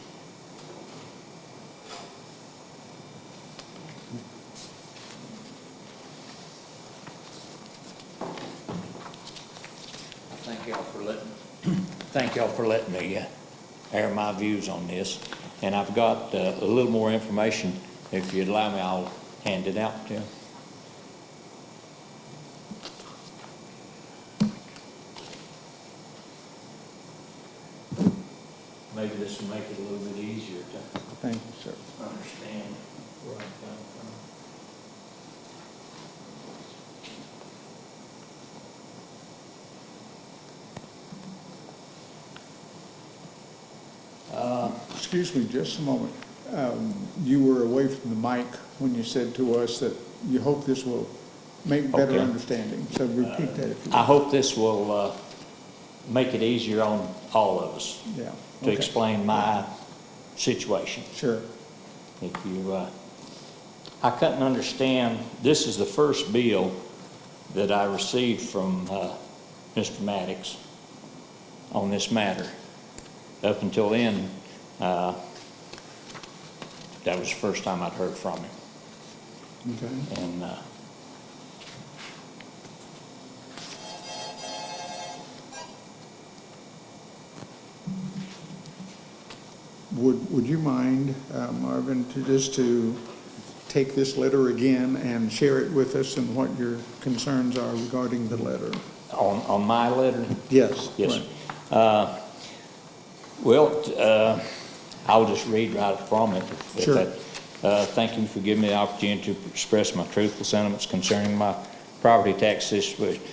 Thank y'all for letting me air my views on this. And I've got a little more information. If you'd allow me, I'll hand it out to you. Maybe this will make it a little bit easier to Thank you, sir. understand where I'm coming from. Excuse me just a moment. You were away from the mic when you said to us that you hope this will make better Okay. understanding. So repeat that if you I hope this will make it easier on all of us Yeah. to Okay. explain my situation. Sure. If you, I couldn't understand, this is the first bill that I received from Mr. Maddox on this matter. Up until then, that was the first time I'd heard from him. Okay. And Would you mind, Marvin, to take this letter again and share it with us and what your concerns are regarding the letter? on my letter, Yes. yes. right. Well, I'll just read right from it. if Sure. that- thank you for giving me the opportunity to express my truthful sentiments concerning my property tax situation.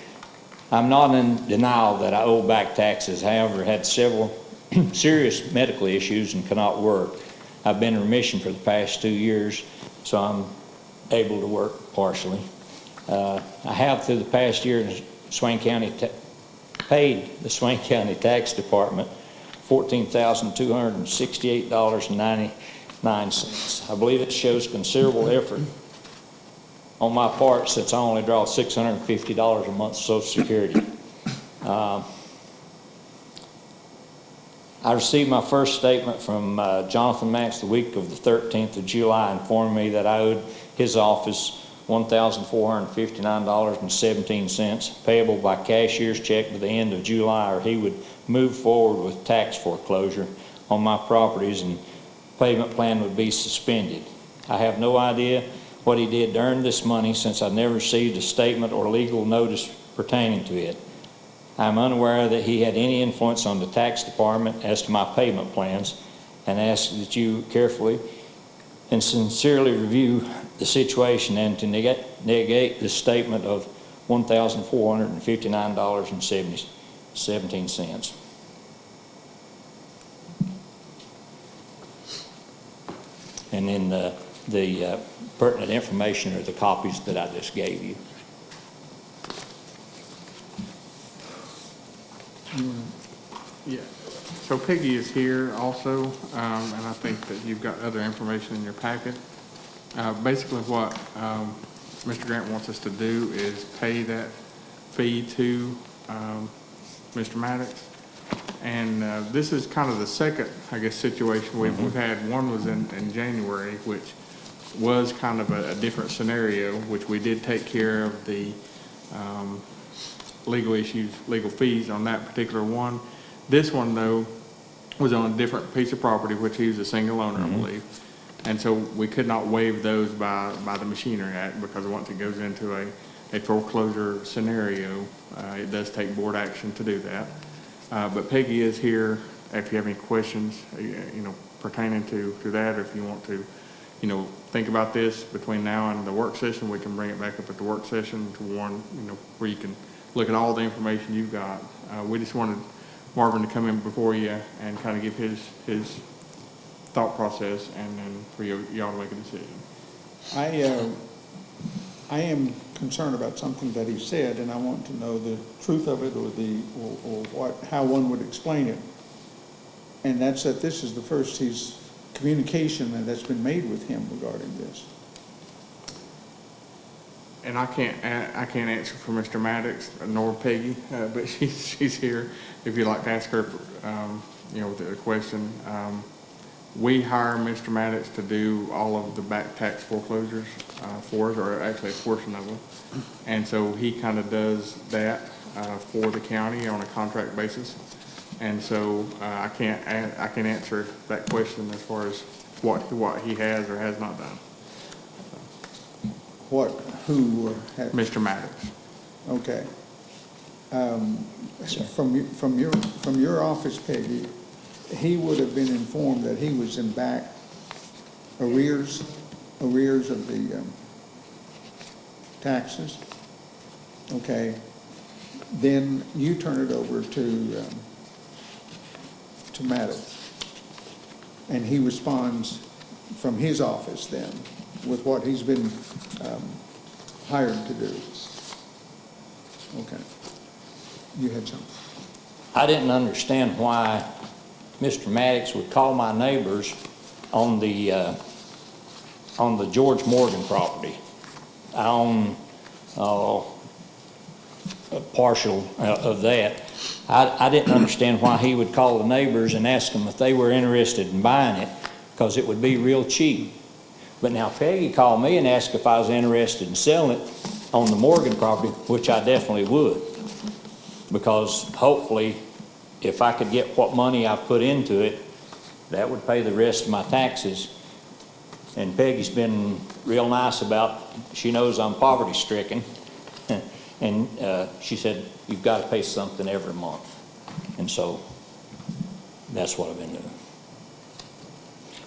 I'm not in denial that I owe back taxes. However, had several serious medical issues and cannot work. I've been in remission for the past 2 years, so I'm able to work partially. I have through the past year in Swain County paid the Swain County Tax Department $14,268.99. I believe it shows considerable effort on my part since I only draw $650 a month Social Security. I received my first statement from Jonathan Max the week of the 13th of July informing me that I owed his office $1,459.17 payable by cashier's check to the end of July, or he would move forward with tax foreclosure on my properties and payment plan would be suspended. I have no idea what he did to earn this money since I never received a statement or legal notice pertaining to it. I am unaware that he had any influence on the tax department as to my payment plans and ask that you carefully and sincerely review the situation and to negate the statement of $1,459.17. And then the pertinent information are the copies that I just gave you. Yeah, so Peggy is here also, and I think that you've got other information in your packet. Basically what Mr. Grant wants us to do is pay that fee to Mr. Maddox. And this is kind of the second, I guess, situation we've had. One was in January, which was kind of a different scenario, which we did take care of the legal issues, legal fees on that particular one. This one, though, was on a different piece of property, which he was a single owner, I believe. And so we could not waive those by the Machinery Act because once it goes into a foreclosure scenario, it does take board action to do that. But Peggy is here if you have any questions, pertaining to that, or if you want to, think about this between now and the work session, we can bring it back up at the work session to one, where you can look at all the information you've got. We just wanted Marvin to come in before you and kind of give his thought process, and then for y'all to make a decision. I am concerned about something that he said, and I want to know the truth of it, or how one would explain it. And that's that this is the first communication that's been made with him regarding this. And I can't answer for Mr. Maddox nor Peggy, but she's here if you'd like to ask her, the question. We hire Mr. Maddox to do all of the back tax foreclosures for us, or actually a portion of them. And so he kind of does that for the county on a contract basis. And so I can't answer that question as far as what he has or has not done. Mr. Maddox. Okay. From your office, Peggy, he would have been informed that he was in back arrears of the taxes. Okay. Then you turn it over to Maddox, and he responds from his office then with what he's been hired to do. Okay. You had something. I didn't understand why Mr. Maddox would call my neighbors on the George Morgan property. I own a partial of that. I didn't understand why he would call the neighbors and ask them if they were interested in buying it, because it would be real cheap. But now Peggy called me and asked if I was interested in selling it on the Morgan property, which I definitely would, because hopefully if I could get what money I've put into it, that would pay the rest of my taxes. And Peggy's been real nice about, she knows I'm poverty stricken, and she said, you've got to pay something every month. And so that's what I've been doing.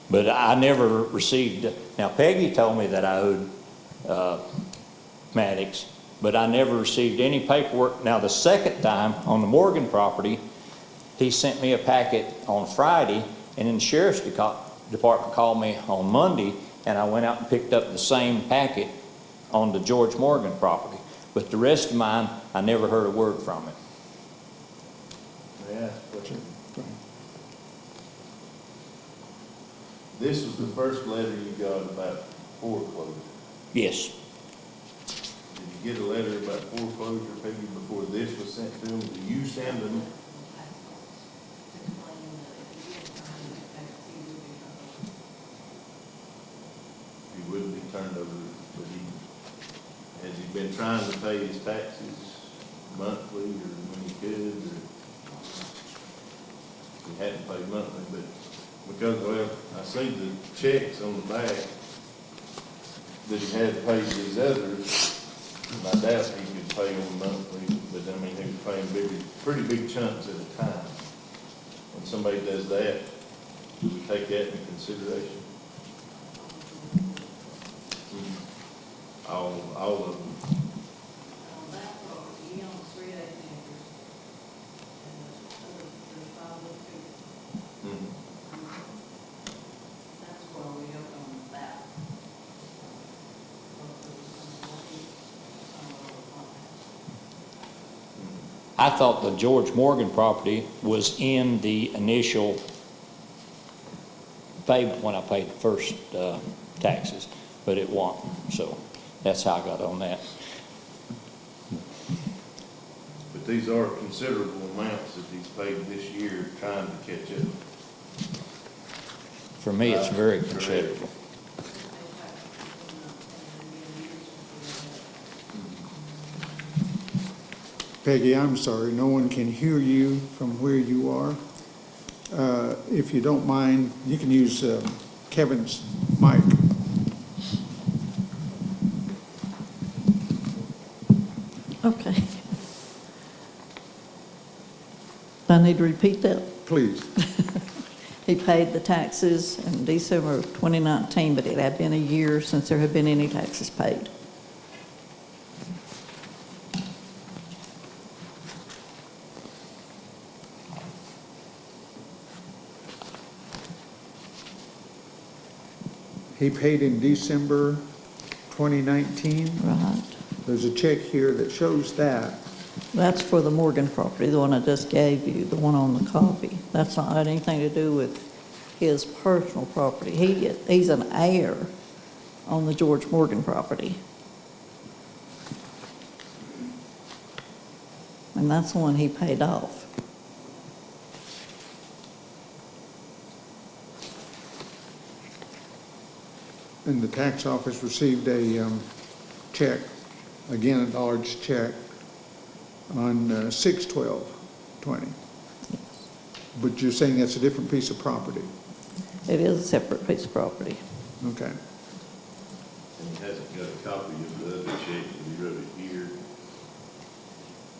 But I never received, now Peggy told me that I owed Maddox, but I never received any paperwork. Now, the second time on the Morgan property, he sent me a packet on Friday, and then the sheriff's department called me on Monday, and I went out and picked up the same packet on the George Morgan property. But the rest of mine, I never heard a word from him. May I ask a question? This was the first letter you got about foreclosure. Yes. Did you get a letter about foreclosure, Peggy, before this was sent to them? Did you send them? He wouldn't be turned over, but has he been trying to pay his taxes monthly or when he could, or he hadn't paid monthly, but because, well, I see the checks on the back that he had paid these others, and I doubt he could pay them monthly, but I mean, he was paying pretty big chunks at a time. When somebody does that, do we take that into consideration? All of them. On that property, he owns 3 acres, and there's 5 little people. Mhm. That's where we go on that. I thought the George Morgan property was in the initial payment when I paid the first taxes, but it wasn't. So that's how I got on that. But these are considerable amounts that he's paid this year trying to catch up. For me, it's very considerable. Peggy, I'm sorry, no one can hear you from where you are. If you don't mind, you can use Kevin's mic. Okay. I need to repeat that. Please. He paid the taxes in December of 2019, but it had been a year since there had been any taxes paid. He paid in December 2019. Right. There's a check here that shows that. That's for the Morgan property, the one I just gave you, the one on the copy. That's not had anything to do with his personal property. He's an heir on the George Morgan property. And that's the one he paid off. And the tax office received a check, again, a large check, on 6/12/20. But you're saying that's a different piece of property? It is a separate piece of property. Okay. And he hasn't got a copy of the other check that he wrote it here.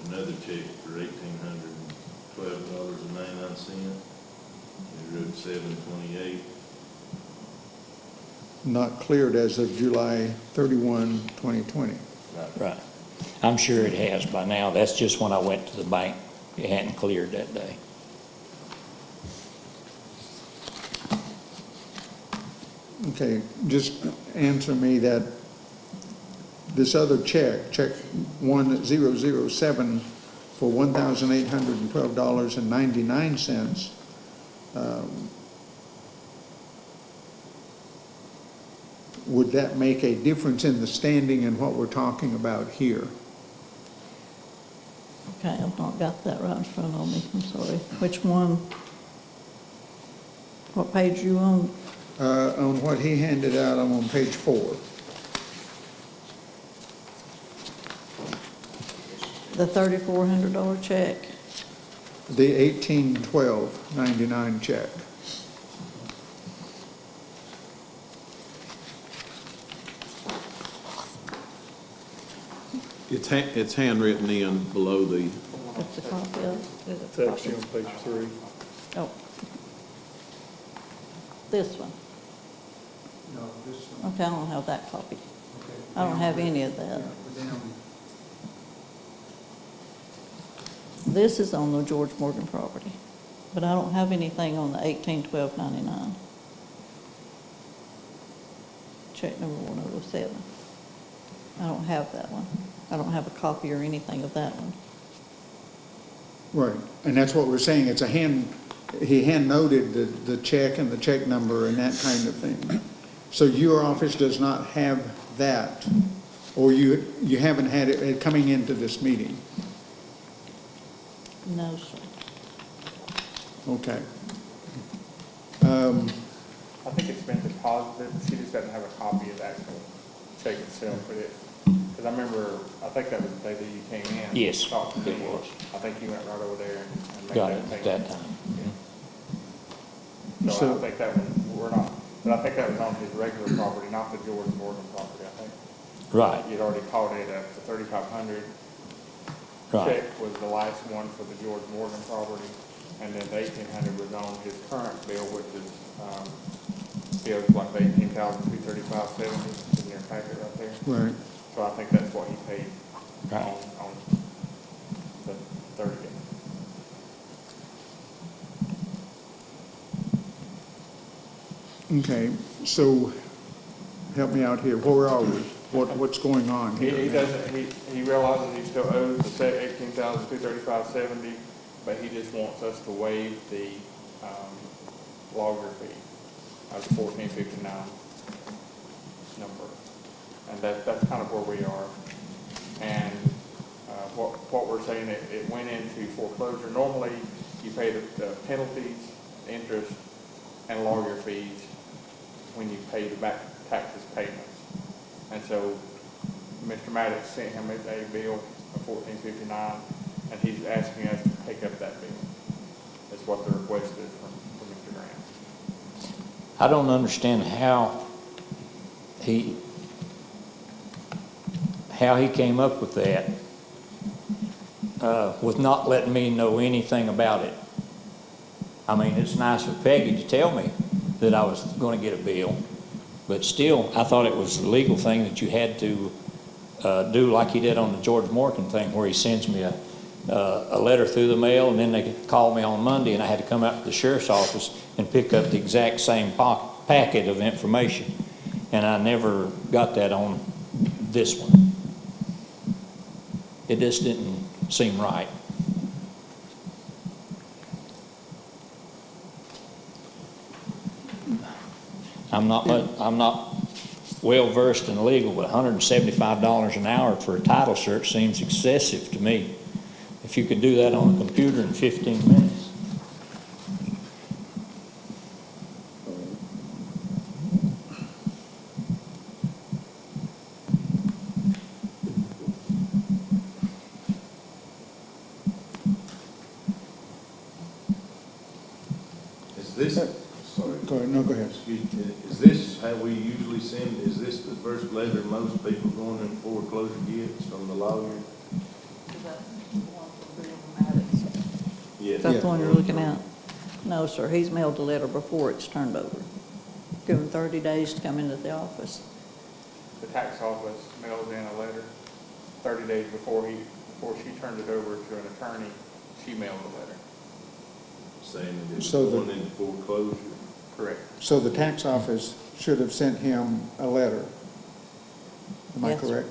Another check for $1,812.99. He wrote 7/28. Not cleared as of July 31, 2020. Right. I'm sure it has by now. That's just when I went to the bank. It hadn't cleared that day. Okay, just answer me that this other check 1007 for $1,812.99, would that make a difference in the standing in what we're talking about here? Okay, I've not got that right in front of me, I'm sorry. Which one? What page you on? On what he handed out, I'm on page 4. The $3,400 check. The 1812.99 check. It's handwritten in below the, That's a copy of. Is it It's a actually on copy? page 3. Oh. This one. No, this one. Okay, I don't have that copy. Okay. I don't have any of that. This is on the George Morgan property, but I don't have anything on the 181299. Check number 107. I don't have that one. I don't have a copy or anything of that one. Right, and that's what we're saying, it's a he hand noted the check and the check number and that kind of thing. So your office does not have that, or you haven't had it coming into this meeting? No, sir. Okay. I think it's been deposited, she just doesn't have a copy of the actual check itself, but because I remember, I think that was the day that you came in. Yes, talked to it me. was. I think you went right over there and made Got that it payment. at that time. So I think that one, we're not, but I think that was on his regular property, not the George Morgan property, I think. Right, You'd already called it the 3,500 right. check was the last one for the George Morgan property, and then the 1,800 was on his current bill, which is, bills like the 18,235.70 in your packet right there. Right. So I think that's what he paid Right. on the 30th. Okay, so help me out here, where are we? What's going on He here? doesn't, he realizes he still owes the 18,235.70, but he just wants us to waive the, logger fee of the 1459 number. And that's kind of where we are. And, what we're saying, it went into foreclosure. Normally, you pay the penalties, interest, and lawyer fees when you pay the back taxes payments. And so Mr. Maddox sent him a bill of $14.59, and he's asking us to pick up that bill. That's what the request is from Mr. Grant. I don't understand how he came up with that, with not letting me know anything about it. I mean, it's nice of Peggy to tell me that I was going to get a bill, but still, I thought it was a legal thing that you had to do like he did on the George Morgan thing, where he sends me a letter through the mail, and then they call me on Monday, and I had to come out to the sheriff's office and pick up the exact same packet of information. And I never got that on this one. It just didn't seem right. I'm not well versed in legal, but $175 an hour for a title search seems excessive to me. If you could do that on a computer in 15 minutes. Is this, sorry, Go ahead, no, go ahead. excuse me, is this how we usually send, is this the first letter most people going in foreclosure gets from the lawyer? Yes. Is that the one you're looking at? No, sir, he's mailed a letter before it's turned over. Give him 30 days to come into the office. The tax office mails in a letter 30 days before she turned it over to an attorney, she mailed the letter. Saying that it's So going into foreclosure. Correct. So the tax office should have sent him a letter. Am I Yes. correct?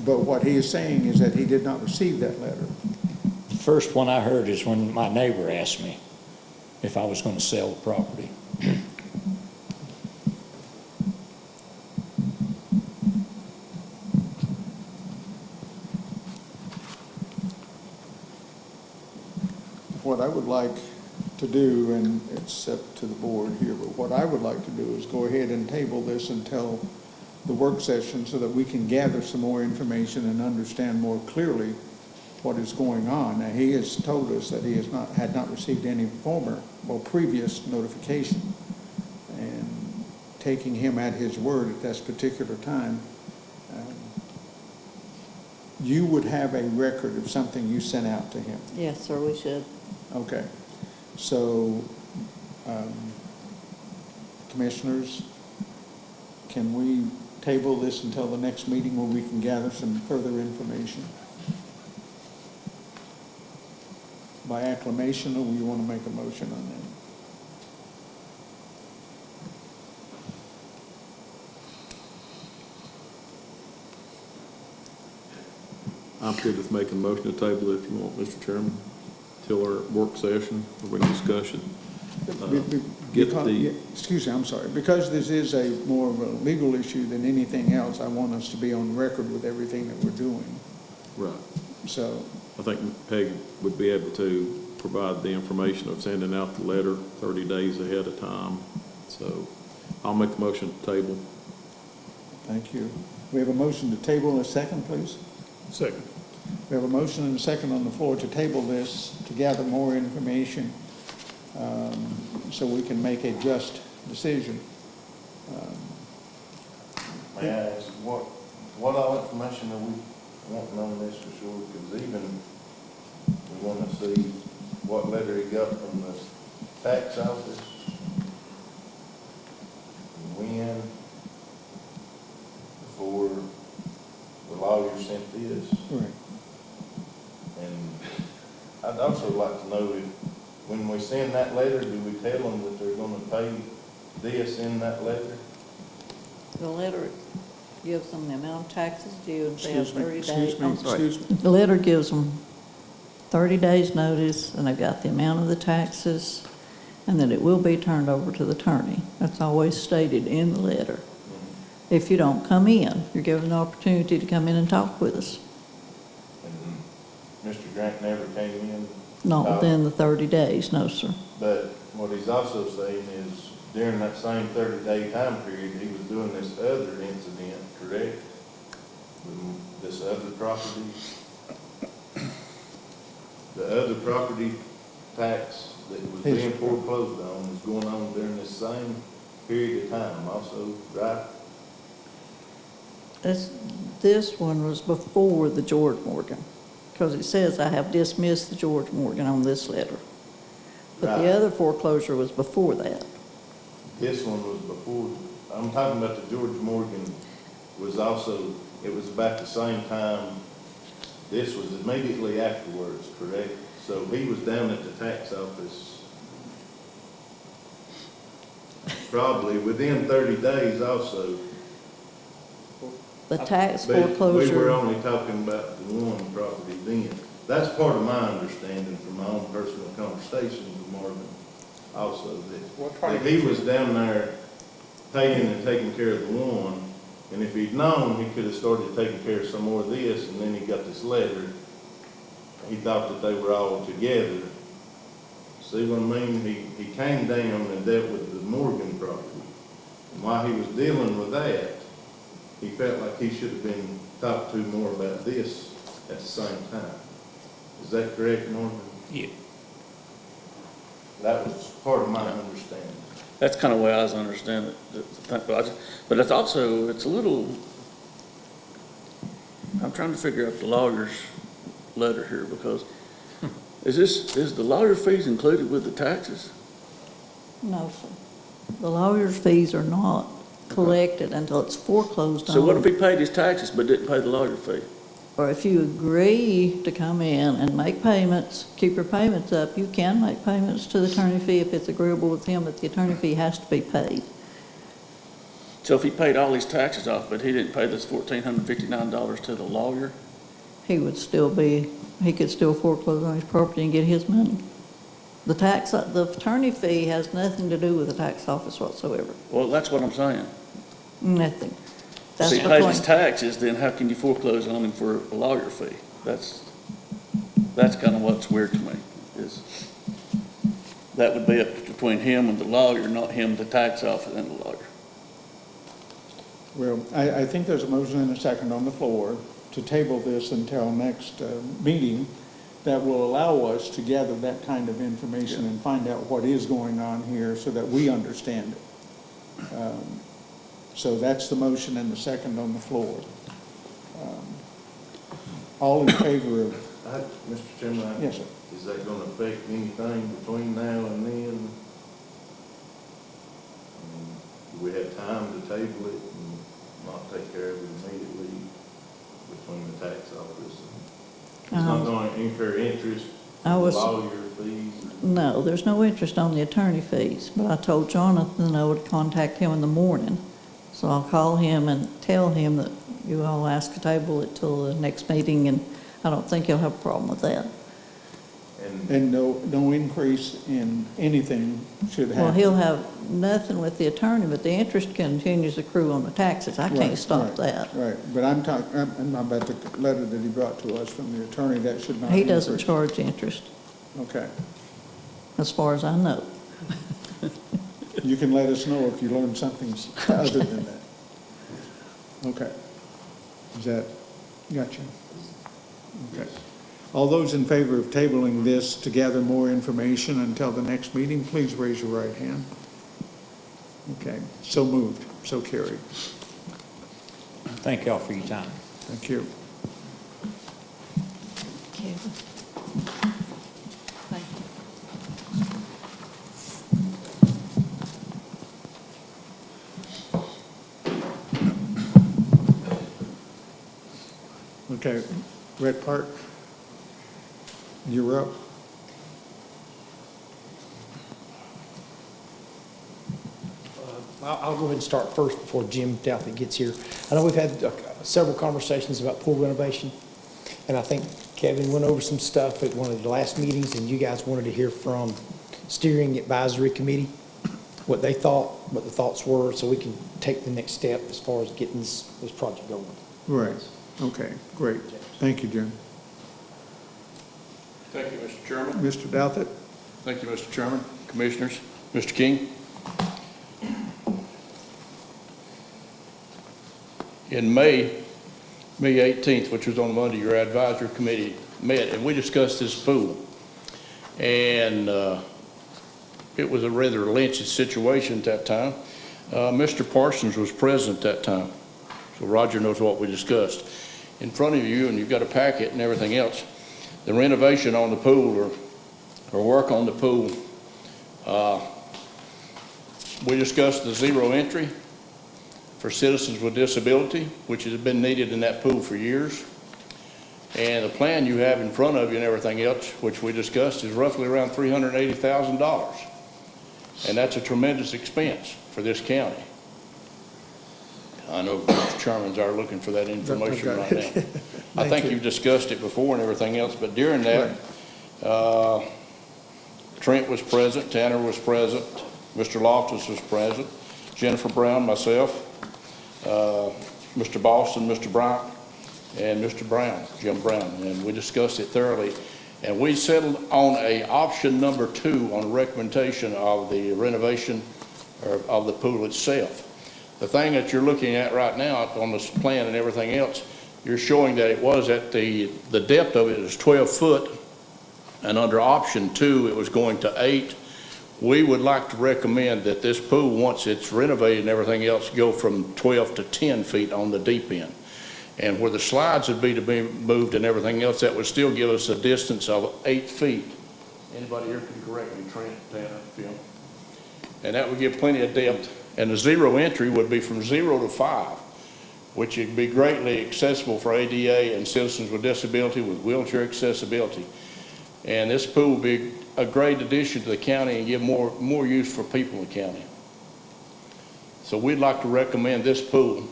But what he is saying is that he did not receive that letter. The first one I heard is when my neighbor asked me if I was going to sell the property. What I would like to do, and it's up to the board here, but what I would like to do is go ahead and table this until the work session so that we can gather some more information and understand more clearly what is going on. Now, he has told us that he had not received any previous notification. And taking him at his word at this particular time, you would have a record of something you sent out to him. Yes, sir, we should. Okay, so, commissioners, can we table this until the next meeting where we can gather some further information? by acclamation, or you want to make a motion on that? I'm good with making a motion to table it if you want, Mr. Chairman, till our work session, or any discussion. Get the, Excuse me, I'm sorry. Because this is a more of a legal issue than anything else, I want us to be on record with everything that we're doing. right. So, I think Peg would be able to provide the information of sending out the letter 30 days ahead of time. So I'll make the motion to table. thank you. We have a motion to table, a second, please. Second. We have a motion and a second on the floor to table this, to gather more information, so we can make a just decision. May I ask, what all information are we wanting on this for sure? Because even we want to see what letter he got from the tax office, when, before the lawyer sent this. Right. And I'd also like to know if, when we send that letter, do we tell them that they're gonna pay this in that letter? The letter gives them the amount of taxes due, and they have Excuse me, 30 days. excuse me, I'm sorry. excuse me. The letter gives them 30 days' notice, and they've got the amount of the taxes, and that it will be turned over to the attorney. That's always stated in the letter. If you don't come in, you're given the opportunity to come in and talk with us. And Mr. Grant never came in. Not within the 30 days, no, sir. But what he's also saying is during that same 30-day time period, he was doing this other incident, correct? With this other property? The other property tax that was being foreclosed on was going on during this same period of time also, right? This one was before the George Morgan, because it says I have dismissed the George Morgan on this letter. But the Right. other foreclosure was before that. This one was before, I'm talking about the George Morgan was also, it was about the same time. This was immediately afterwards, correct? So he was down at the tax office probably within 30 days also. The tax But we were foreclosure, only talking about the one property then. That's part of my understanding from my own personal conversations with Marvin also, that he was down there paying and taking care of the one, and if he'd known, he could have started taking care of some more of this, and then he got this letter. He thought that they were all together. See what I mean? He came down and dealt with the Morgan property. And while he was dealing with that, he felt like he should have been talked to more about this at the same time. Is that correct, Norman? Yeah, That was part of my understanding. that's kind of the way I was understanding it. But it's also, it's a little, I'm trying to figure out the lawyer's letter here, because is the lawyer fees included with the taxes? no, sir. The lawyer's fees are not collected until it's foreclosed on. So what if he paid his taxes but didn't pay the lawyer fee? Or if you agree to come in and make payments, keep your payments up, you can make payments to the attorney fee if it's agreeable with him that the attorney fee has to be paid. So if he paid all his taxes off, but he didn't pay this $1,459 to the lawyer? He could still foreclose on his property and get his money. The attorney fee has nothing to do with the tax office whatsoever. Well, that's what I'm saying. Nothing. If That's he pays his between, taxes, then how can you foreclose on him for a lawyer fee? That's kind of what's weird to me, is that would be up between him and the lawyer, not him, the tax office, and the lawyer. Well, I think there's a motion and a second on the floor to table this until next meeting that will allow us to gather that kind of information and find out what is going on here so that we understand it. So that's the motion and the second on the floor. All in favor of, Mr. Chairman? Yes, sir. Is that gonna affect anything between now and then? I mean, do we have time to table it and not take care of it immediately between the tax office? It's not gonna incur interest, I the was- lawyer. fees? No, there's no interest on the attorney fees, but I told Jonathan I would contact him in the morning. So I'll call him and tell him that you all ask to table it till the next meeting, and I don't think he'll have a problem with that. And no increase in anything should happen. Well, he'll have nothing with the attorney, but the interest continues to accrue on the taxes. I can't Right, stop right, that. Right, but I'm about the letter that he brought to us from the attorney, that should not. He doesn't increase. charge interest, Okay. as far as I know. You can let us know if you learn something other than that. Okay. Is that, gotcha. Okay. All those in favor of tabling this to gather more information until the next meeting, please raise your right hand. Okay, so moved, so carried. Thank y'all for your time. Thank you. Kevin. Thank you. Okay, Red Park, you're up. I'll go ahead and start first before Jim Douthit gets here. I know we've had several conversations about pool renovation, and I think Kevin went over some stuff at one of the last meetings, and you guys wanted to hear from Steering Advisory Committee, what they thought, what the thoughts were, so we can take the next step as far as getting this project going. Right, okay, great. Thank you, Jim. Thank you, Mr. Chairman. Mr. Douthit? Thank you, Mr. Chairman, Commissioners, Mr. King. In May 18th, which was on Monday, your advisory committee met, and we discussed this pool. And it was a rather lengthy situation at that time. Mr. Parsons was present at that time, so Roger knows what we discussed. In front of you, and you've got a packet and everything else, the renovation on the pool or work on the pool, we discussed the zero entry for citizens with disability, which has been needed in that pool for years. And the plan you have in front of you and everything else, which we discussed, is roughly around $380,000. And that's a tremendous expense for this county. I know Mr. Chairman's are looking for that information right now. I think you've discussed it before and everything else, but during that, Trent was present, Tanner was present, Mr. Loftus was present, Jennifer Brown, myself, Mr. Boston, Mr. Bryant, and Mr. Brown, Jim Brown, and we discussed it thoroughly. And we settled on a option number 2 on recommendation of the renovation of the pool itself. The thing that you're looking at right now on this plan and everything else, you're showing that it was at the depth of it is 12 foot, and under option 2, it was going to 8. We would like to recommend that this pool, once it's renovated and everything else, go from 12 to 10 feet on the deep end. And where the slides would be to be moved and everything else, that would still give us a distance of 8 feet. Anybody here can correct me, Trent, Tanner, Jim. And that would give plenty of depth. And the zero entry would be from 0 to 5, which would be greatly accessible for ADA and citizens with disability with wheelchair accessibility. And this pool would be a great addition to the county and give more use for people in the county. So we'd like to recommend this pool,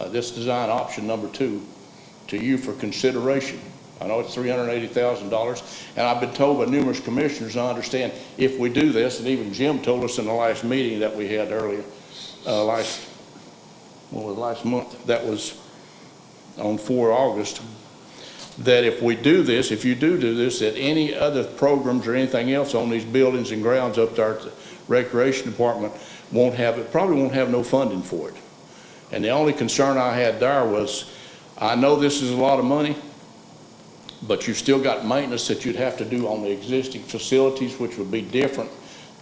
this design option number 2, to you for consideration. I know it's $380,000, and I've been told by numerous commissioners, I understand, if we do this, and even Jim told us in the last meeting that we had earlier, last month, that was on 4 August, that if we do this, if you do this, that any other programs or anything else on these buildings and grounds up there at the Recreation Department probably won't have no funding for it. And the only concern I had there was, I know this is a lot of money, but you've still got maintenance that you'd have to do on the existing facilities, which would be different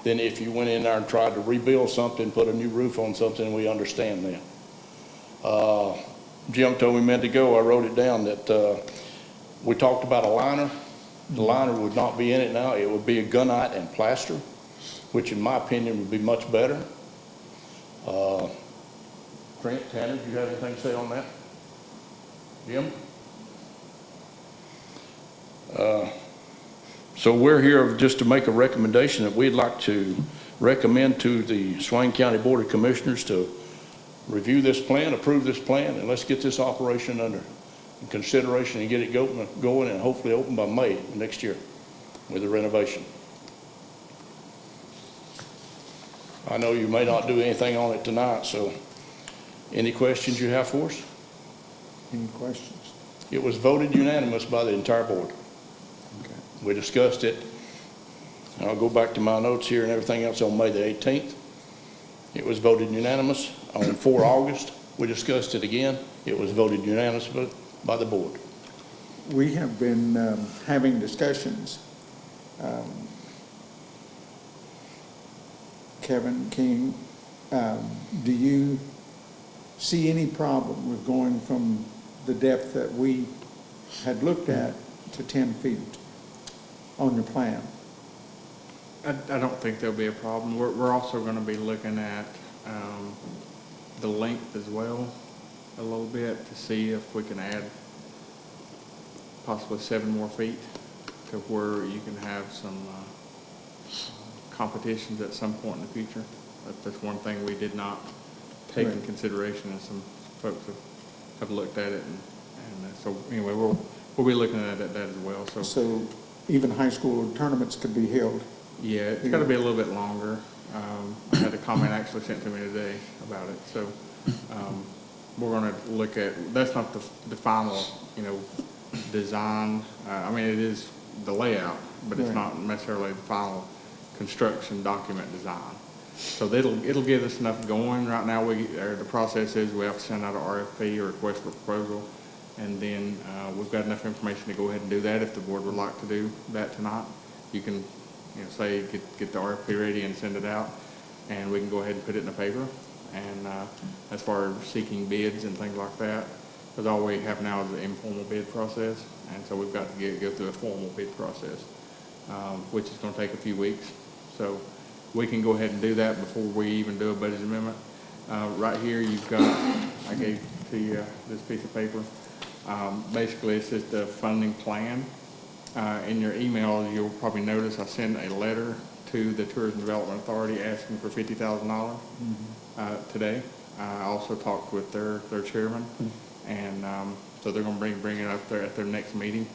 than if you went in there and tried to rebuild something, put a new roof on something. We understand that. Jim told me a minute ago, I wrote it down, that we talked about a liner. The liner would not be in it now. It would be a gunite and plaster, which in my opinion would be much better. Trent, Tanner, do you have anything to say on that? Jim? So we're here just to make a recommendation that we'd like to recommend to the Swain County Board of Commissioners to review this plan, approve this plan, and let's get this operation under consideration and get it going and hopefully open by May next year with the renovation. I know you may not do anything on it tonight, so any questions you have for us? Any questions? It was voted unanimous by the entire board. Okay. We discussed it. I'll go back to my notes here and everything else on May the 18th. It was voted unanimous. On 4 August, we discussed it again. It was voted unanimous by the board. We have been having discussions. Kevin King, do you see any problem with going from the depth that we had looked at to 10 feet on your plan? I don't think there'll be a problem. We're also gonna be looking at, the length as well, a little bit, to see if we can add possibly 7 more feet to where you can have some, competitions at some point in the future. That's one thing we did not take in Right. consideration, and some folks have looked at it, and so anyway, we'll be looking at that as well, so. So even high school tournaments could be held? Yeah, it's gotta be a little bit longer. I had a comment actually sent to me today about it, so, we're gonna look at, that's not the final, design. I mean, it is the layout, but it's Right. not necessarily the final construction document design. So it'll give us enough going. Right now, the process is we have to send out an RFP, or request for proposal, and then, we've got enough information to go ahead and do that. If the board would like to do that tonight, you can, say, get the RFP ready and send it out, and we can go ahead and put it in the paper. And, as far as seeking bids and things like that, because all we have now is the informal bid process, and so we've got to go through a formal bid process, which is going to take a few weeks. So we can go ahead and do that before we even do a budget amendment. Right here, you've got, I gave to you this piece of paper. Basically, it's just a funding plan. In your email, you'll probably notice I sent a letter to the Tourism Development Authority asking for $50,000 today. I also talked with their chairman, and so they're going to bring it up there at their next meeting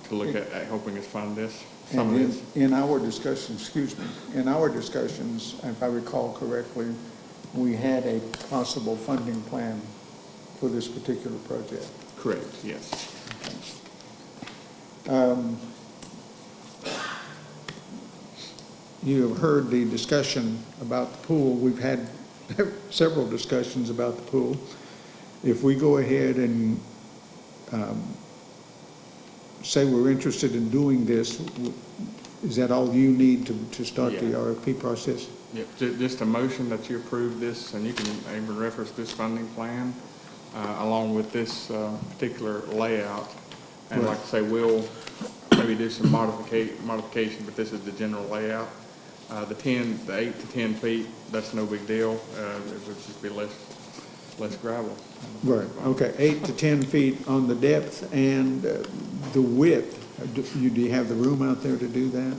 to look at helping us fund this. Some of this. In our discussions, in our discussions, if I recall correctly, we had a possible funding plan for this particular project. Correct, yes. You have heard the discussion about the pool. We've had several discussions about the pool. If we go ahead and say we're interested in doing this, is that all you need to start the Yeah. RFP process? Yep, just a motion that you approve this, and you can even reference this funding plan along with this particular layout. And like I say, we'll maybe do some modification, but this is the general layout. The 8 to 10 feet, that's no big deal. It would just be less gravel. Right, okay, 8 to 10 feet on the depth and the width. Do you have the room out there to do that?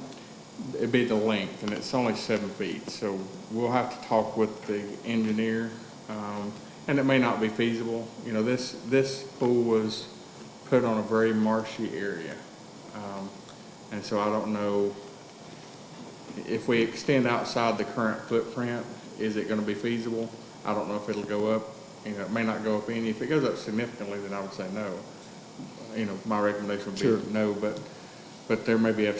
It'd be the length, and it's only 7 feet, so we'll have to talk with the engineer, and it may not be feasible. This pool was put on a very marshy area, and so I don't know if we extend outside the current footprint, is it going to be feasible? I don't know if it'll go up. It may not go up any. If it goes up significantly, then I would say no. My recommendation would be no, but there may be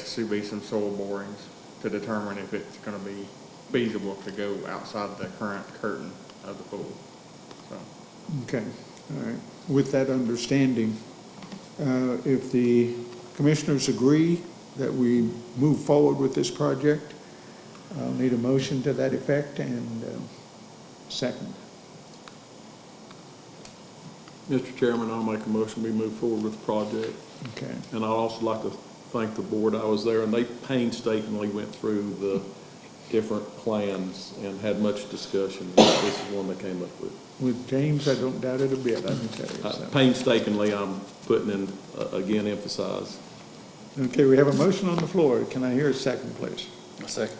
some soil borings to determine if it's going to be feasible to go outside the current curtain of the pool. So. Okay, all right. With that understanding, if the commissioners agree that we move forward with this project, I'll need a motion to that effect and second. Mr. Chairman, I'll make a motion, we move forward with the project. Okay. And I'd also like to thank the board. I was there, and they painstakingly went through the different plans and had much discussion. This is one they came up with. With James, I don't doubt it a bit, I can tell you. So. Painstakingly, I'm putting in, again, emphasize. Okay, we have a motion on the floor. Can I hear a second, please? A second.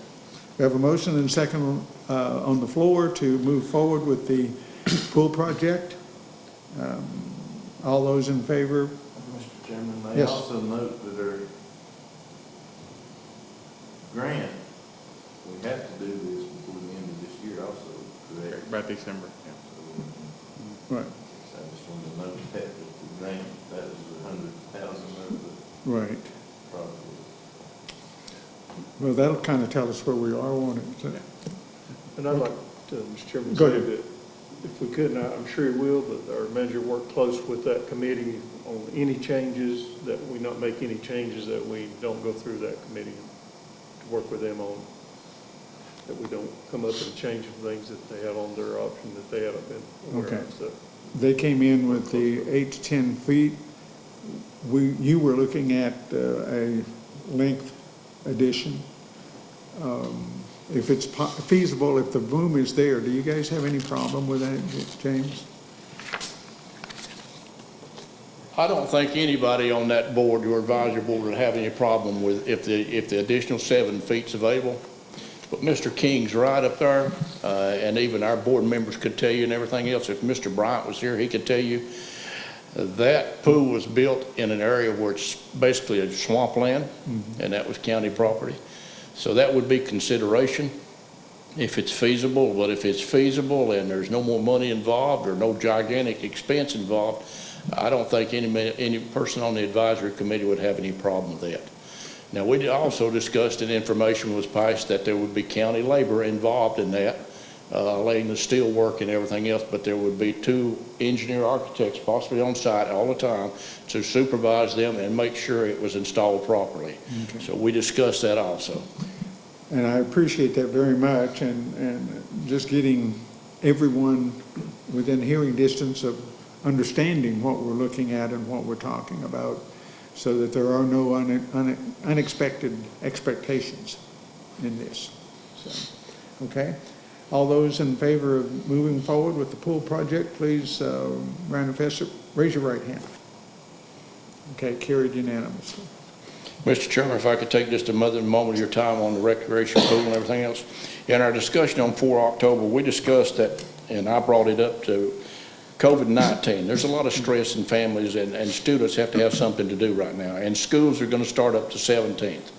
We have a motion and a second on the floor to move forward with the pool project. All those in favor? Mr. Chairman, may I Yes. also note that our grant, we have to do this before the end of this year also, correct? By December, yeah. Right, So I just wanted to note that the grant, that was $100,000 of the right. project. Well, that'll kind of tell us where we are, won't it? So- And I'd like to, Mr. Chairman, Go say ahead. that if we could, and I'm sure he will, but our manager worked close with that committee on any changes, that we not make any changes that we don't go through that committee to work with them on, that we don't come up and change things that they have on their option that they haven't been aware Okay. of, so. They came in with the 8 to 10 feet. You were looking at a length addition. If it's feasible, if the boom is there, do you guys have any problem with that, James? I don't think anybody on that board, your advisory board, would have any problem with if the additional 7 feet's available. But Mr. King's right up there, and even our board members could tell you and everything else. If Mr. Bryant was here, he could tell you that pool was built in an area where it's basically a swampland, and that was county property. So that would be consideration if it's feasible. But if it's feasible and there's no more money involved or no gigantic expense involved, I don't think any person on the advisory committee would have any problem with that. Now, we also discussed, and information was passed, that there would be county labor involved in that, laying the steel work and everything else, but there would be 2 engineer architects possibly on site all the time to supervise them and make sure it was installed properly. Okay. So we discussed that also. And I appreciate that very much, and just getting everyone within hearing distance of understanding what we're looking at and what we're talking about, so that there are no unexpected expectations in this. So, okay? All those in favor of moving forward with the pool project, please manifest it. Raise your right hand. Okay, carried unanimously. Mr. Chairman, if I could take just a moment of your time on the recreation pool and everything else. In our discussion on 4 October, we discussed that, and I brought it up to COVID-19. There's a lot of stress in families, and students have to have something to do right now. And schools are going to start up to 17th.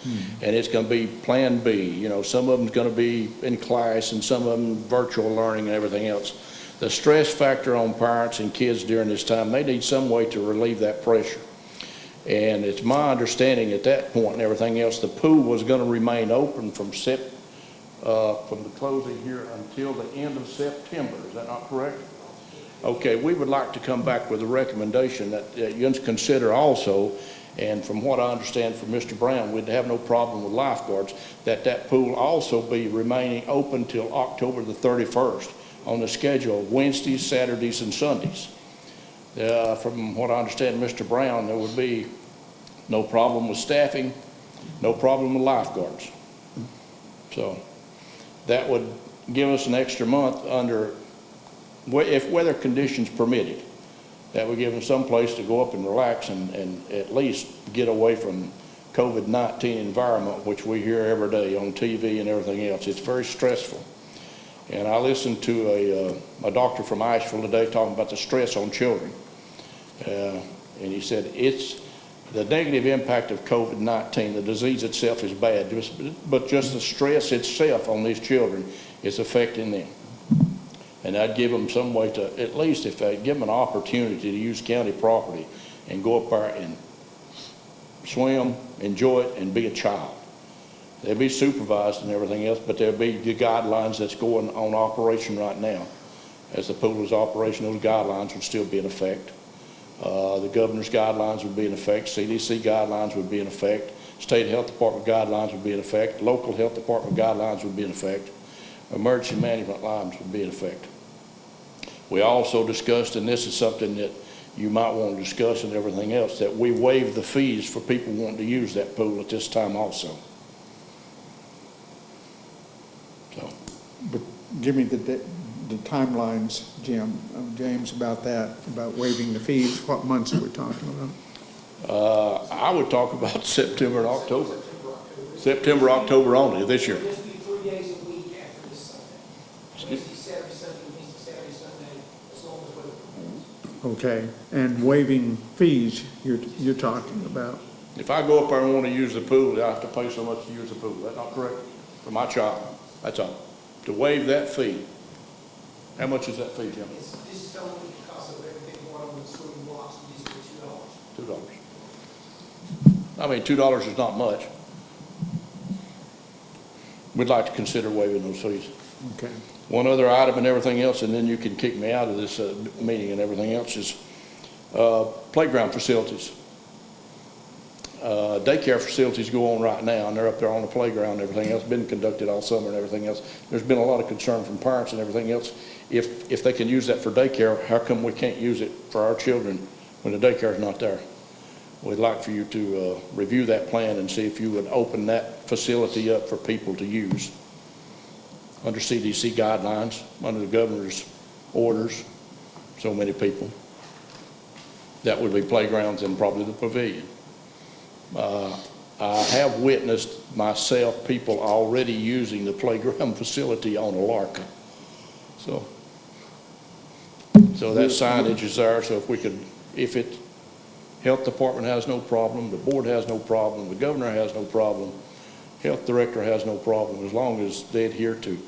And it's going to be Plan B. You know, some of them's going to be in class and some of them virtual learning and everything else. The stress factor on parents and kids during this time, they need some way to relieve that pressure. And it's my understanding at that point and everything else, the pool was going to remain open from the closing here until the end of September. Is that not correct? Okay, we would like to come back with a recommendation that you consider also, and from what I understand from Mr. Brown, we'd have no problem with lifeguards, that pool also be remaining open till October the 31st on the schedule of Wednesdays, Saturdays, and Sundays. From what I understand, Mr. Brown, there would be no problem with staffing, no problem with lifeguards. So that would give us an extra month if weather conditions permitted. That would give them some place to go up and relax and at least get away from COVID-19 environment, which we hear every day on TV and everything else. It's very stressful. And I listened to a doctor from Asheville today talking about the stress on children. And he said it's the negative impact of COVID-19. The disease itself is bad, but just the stress itself on these children is affecting them. And I'd give them some way to, at least if I give them an opportunity to use county property and go up there and swim, enjoy it, and be a child. They'll be supervised and everything else, but there'll be the guidelines that's going on operation right now. As the pool is operational, those guidelines would still be in effect. The governor's guidelines would be in effect. CDC guidelines would be in effect. State Health Department guidelines would be in effect. Local Health Department guidelines would be in effect. Emergency management lines would be in effect. We also discussed, and this is something that you might want to discuss and everything else, that we waive the fees for people wanting to use that pool at this time also. So, But give me the timelines, James, about that, about waiving the fees. What months are we talking about? I would talk about September and October. September, October only this year. Just be 3 days a week after this Sunday. Wednesday, Saturday, Sunday, Wednesday, Saturday, Sunday, as long as weather permits. Okay, and waiving fees you're talking about. If I go up there and want to use the pool, I have to pay so much to use the pool. Is that not correct? For my child, that's all. To waive that fee. How much is that fee, Jim? This is only because of everything going on with the swimming blocks, we just pay $2. $2. I mean, $2 is not much. We'd like to consider waiving those fees. Okay. One other item and everything else, and then you can kick me out of this meeting and everything else, is playground facilities. Daycare facilities go on right now, and they're up there on the playground and everything else, been conducted all summer and everything else. There's been a lot of concern from parents and everything else. If they can use that for daycare, how come we can't use it for our children when the daycare's not there? We'd like for you to review that plan and see if you would open that facility up for people to use under CDC guidelines, under the governor's orders, so many people. That would be playgrounds and probably the pavilion. I have witnessed myself people already using the playground facility on Alarka. So that signage is there, so if we could, if it, health department has no problem, the board has no problem, the governor has no problem, health director has no problem, as long as they adhere to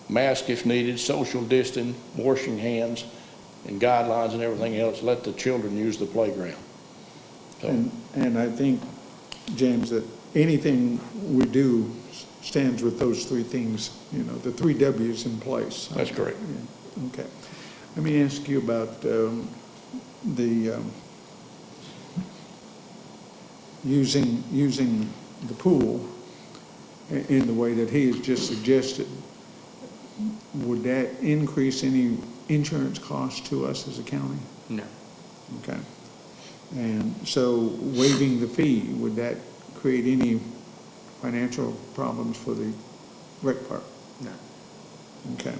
mask if needed, social distancing, washing hands, and guidelines and everything else, let the children use the playground. So, And I think, James, that anything we do stands with those three things, you know, the 3 W's in place. that's correct. Yeah, okay. Let me ask you about using the pool in the way that he has just suggested. Would that increase any insurance costs to us as a county? No. Okay. And so waiving the fee, would that create any financial problems for the rec park? No. Okay.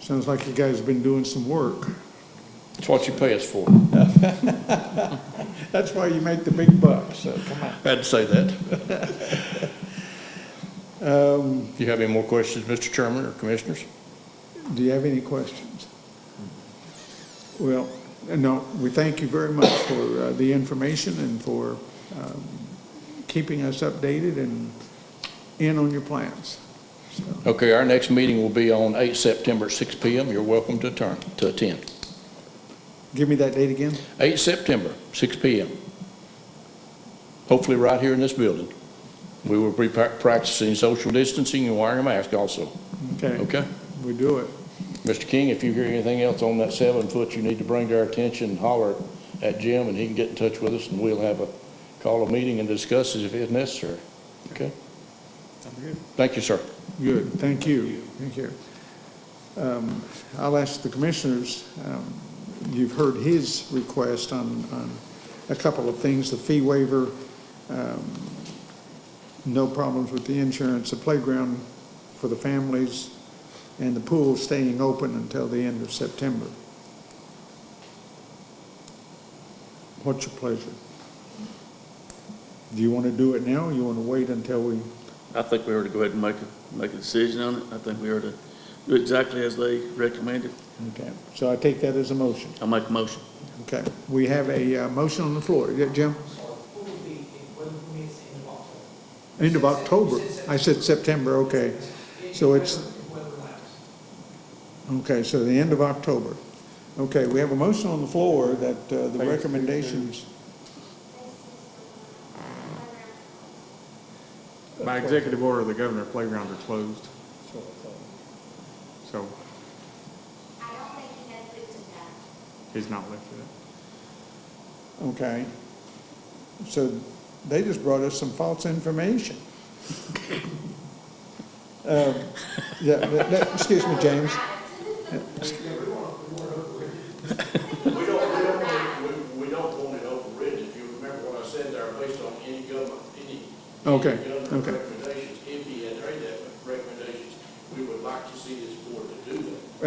Sounds like you guys have been doing some work. It's what you pay us for. That's why you make the big bucks, so come on. I had to say that. Do you have any more questions, Mr. Chairman or Commissioners? Do you have any questions? Well, no, we thank you very much for the information and for keeping us updated and in on your plans. So, Okay, our next meeting will be on 8 September at 6 p.m. You're welcome to attend. give me that date again. 8 September, 6 p.m. Hopefully right here in this building. We will be practicing social distancing and wearing a mask also. Okay. Okay? We do it. Mr. King, if you hear anything else on that 7-foot you need to bring to our attention, holler at Jim and he can get in touch with us and we'll have call a meeting and discuss it if it's necessary. Okay? Thank you, sir. Good. Thank you. Thank you. I'll ask the commissioners, you've heard his request on a couple of things, the fee waiver, no problems with the insurance, the playground for the families, and the pool staying open until the end of September. What's your pleasure? Do you want to do it now, or you want to wait until we? I think we ought to go ahead and make a decision on it. I think we ought to do exactly as they recommended. Okay, so I take that as a motion. I'll make a motion. Okay, we have a motion on the floor. Yeah, Jim? End of October. I said September, okay. So it's, okay, so the end of October. Okay, we have a motion on the floor that the recommendations. By executive order of the governor, playgrounds are closed. So I don't think he has lifted that. he's not lifted it. Okay. So they just brought us some false information. Excuse me, James. We don't want it overridden. If you remember what I said there, based on any government, Okay, government okay. recommendations, if he had made that recommendations,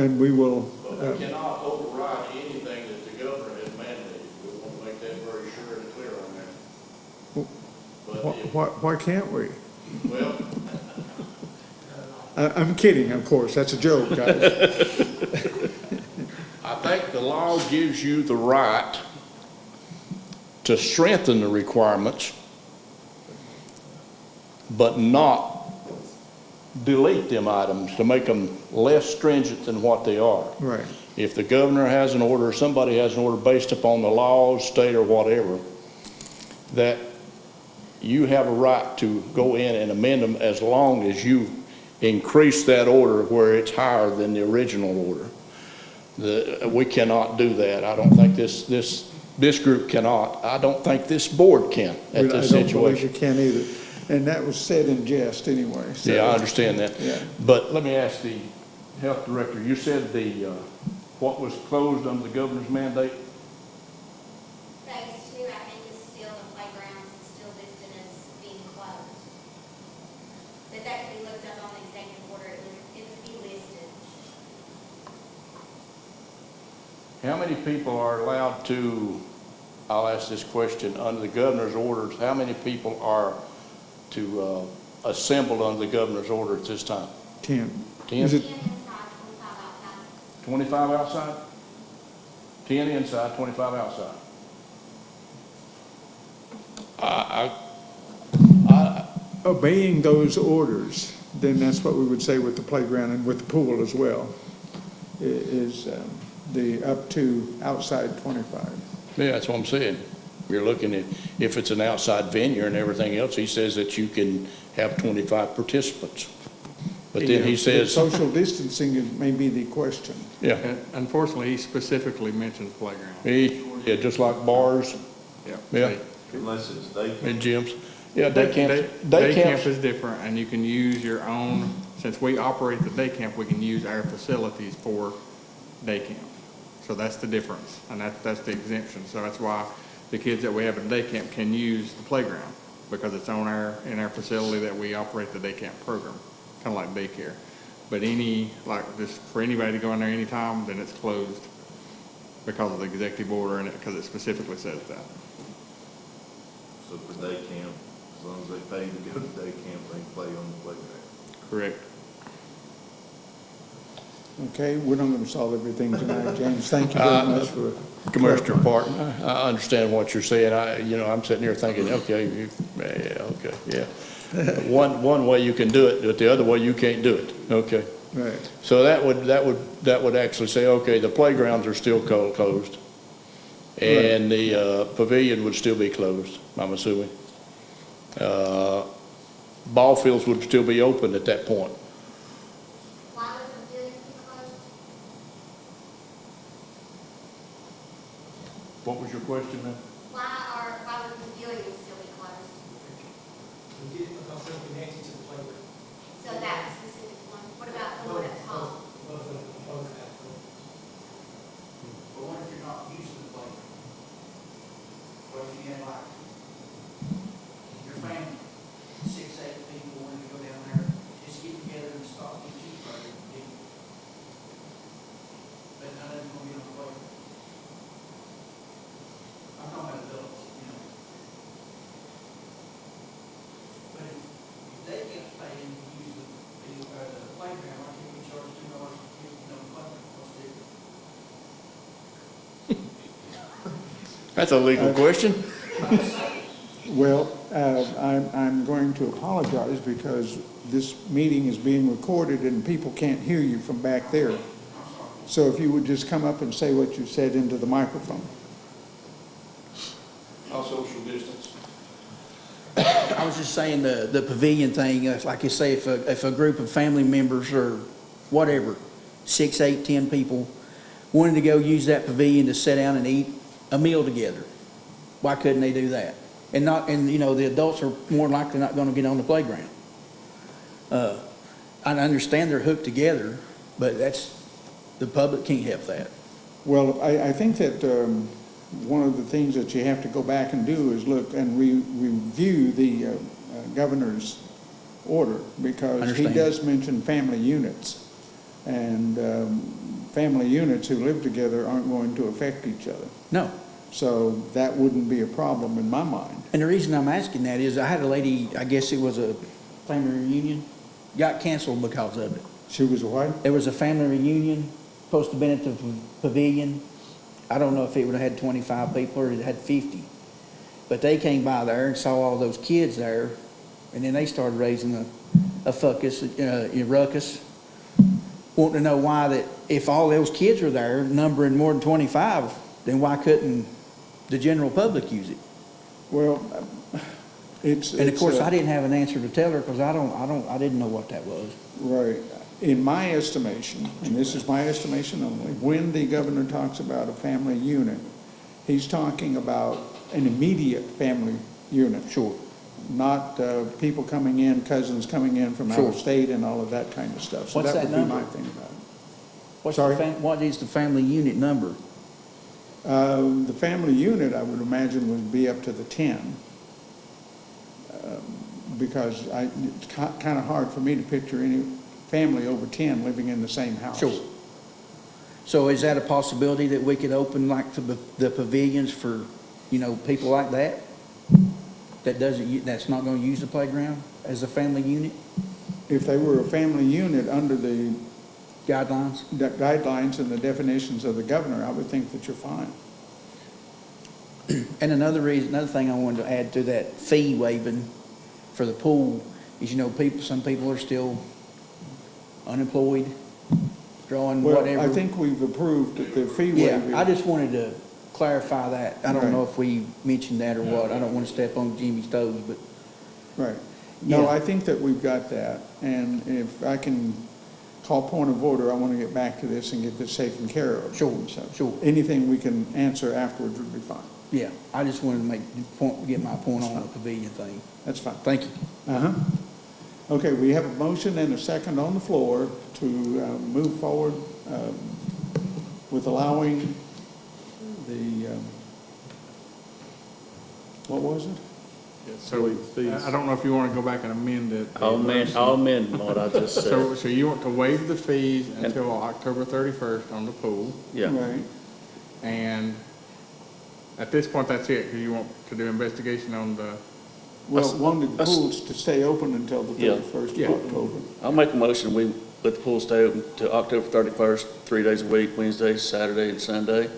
and we will, But we cannot override anything that the governor has mandated. We want to make that very sure and clear on that. But if, why can't we? well, I'm kidding, of course, that's a joke, guys. I think the law gives you the right to strengthen the requirements, but not delete them items to make them less stringent than what they are. Right. If the governor has an order, or somebody has an order based upon the laws, state or whatever, that you have a right to go in and amend them as long as you increase that order where it's higher than the original order. We cannot do that. I don't think this group cannot. I don't think this board can at this I don't believe you situation. can either. And that was said in jest anyway. So, Yeah, I understand that. Yeah. But let me ask the health director, you said what was closed under the governor's mandate? Phase 2, I think, is still, the playgrounds is still listed as being closed. But that could be looked up on the executive order, it would be listed. How many people are allowed to, I'll ask this question, under the governor's orders, how many people are to assemble under the governor's order at this time? 10. 10? Is it, 10 inside, 25 outside. 25 outside? 10 inside, 25 outside. obeying those orders, then that's what we would say with the playground and with the pool as well, is the up to outside 25. Yeah, that's what I'm saying. You're looking at, if it's an outside venue and everything else, he says that you can have 25 participants. But then he says, Social distancing may be the question. yeah, And unfortunately, he specifically mentioned playground. yeah, just like bars, yeah, Unless it's daycare. and gyms. Yeah, day camps. Day camp is different, and you can use your own, since we operate the day camp, we can use our facilities for day camp. So that's the difference, and that's the exemption. So that's why the kids that we have at day camp can use the playground, because it's in our facility that we operate the day camp program, kind of like daycare. But for anybody to go in there anytime, then it's closed because of the executive order and because it specifically says that. So for day camp, as long as they pay to go to day camp, they can play on the playground. Correct. Okay, we're not going to solve everything tonight, James. Thank you very much for. Commissioner Parton, I understand what you're saying. I'm sitting here thinking, okay, yeah. One way you can do it, but the other way you can't do it. Okay. Right. So that would actually say, okay, the playgrounds are still closed, and the pavilion would still be closed, I'm assuming. Ball fields would still be open at that point. Why would the pavilion be closed? What was your question, ma'am? Why would the pavilion still be closed? We did it because they're connected to the playground. So that specific one, what about the one at home? Both have. But what if you're not using the playground? What if you had like your family, 6, 8 people wanting to go down there, just get together and stop and eat burger, but none of them gonna be on the playground? I'm talking about adults, you know. But if they get paid to use the playground, why can't we charge $2 for kids to go on the playground? What's different? That's a legal question. Well, I'm going to apologize because this meeting is being recorded and people can't hear you from back there. So if you would just come up and say what you said into the microphone. How social distance? I was just saying the pavilion thing, like you say, if a group of family members or whatever, 6, 8, 10 people wanted to go use that pavilion to sit down and eat a meal together, why couldn't they do that? And the adults are more likely not going to get on the playground. I understand they're hooked together, but the public can't have that. Well, I think that one of the things that you have to go back and do is look and review the governor's order, because he Understand. does mention family units. And family units who live together aren't going to affect each other. No. So that wouldn't be a problem in my mind. And the reason I'm asking that is I had a lady, I guess it was a family reunion, got canceled because of it. She was a what? There was a family reunion, supposed to have been at the pavilion. I don't know if it would have had 25 people or it had 50. But they came by there and saw all those kids there, and then they started raising a ruckus, wanting to know why that if all those kids were there, numbering more than 25, then why couldn't the general public use it? Well, And of course, I didn't have an answer to tell her because I didn't know what that was. Right. In my estimation, and this is my estimation only, when the governor talks about a family unit, he's talking about an immediate family unit. Sure. Not people coming in, cousins coming in from out of Sure. state and all of that kind of stuff. So What's that that would be number? my thing about it. Sorry? What is the family unit number? The family unit, I would imagine, would be up to the 10. Because it's kind of hard for me to picture any family over 10 living in the same house. Sure. So is that a possibility that we could open like the pavilions for, people like that? That's not going to use the playground as a family unit? If they were a family unit under the Guidelines? guidelines and the definitions of the governor, I would think that you're fine. And another thing I wanted to add to that fee waiving for the pool is, some people are still unemployed, drawing whatever. Well, I think we've approved the fee Yeah, waiver. I just wanted to clarify that. I don't Right. know if we mentioned that or what. I don't want to step on Jimmy's toes, but Right. No, Yeah. I think that we've got that. And if I can call point of order, I want to get back to this and get this taken care of. Sure, So sure. anything we can answer afterwards would be fine. yeah, I just wanted to get my point on the pavilion thing. That's fine. Thank you. Uh-huh. Okay, we have a motion and a second on the floor to move forward with allowing the, what was it? So I don't know if you want to go back and amend it. I'll amend what I just said. So you want to waive the fees until October 31st on the pool, Yeah, Right. and at this point, that's it, because you want to do investigation on the, Well, wanted the pools to stay open until the Yeah. 31st Yeah. of October. I'll make a motion, we let the pool stay open to October 31st, 3 days a week, Wednesday, Saturday, and Sunday,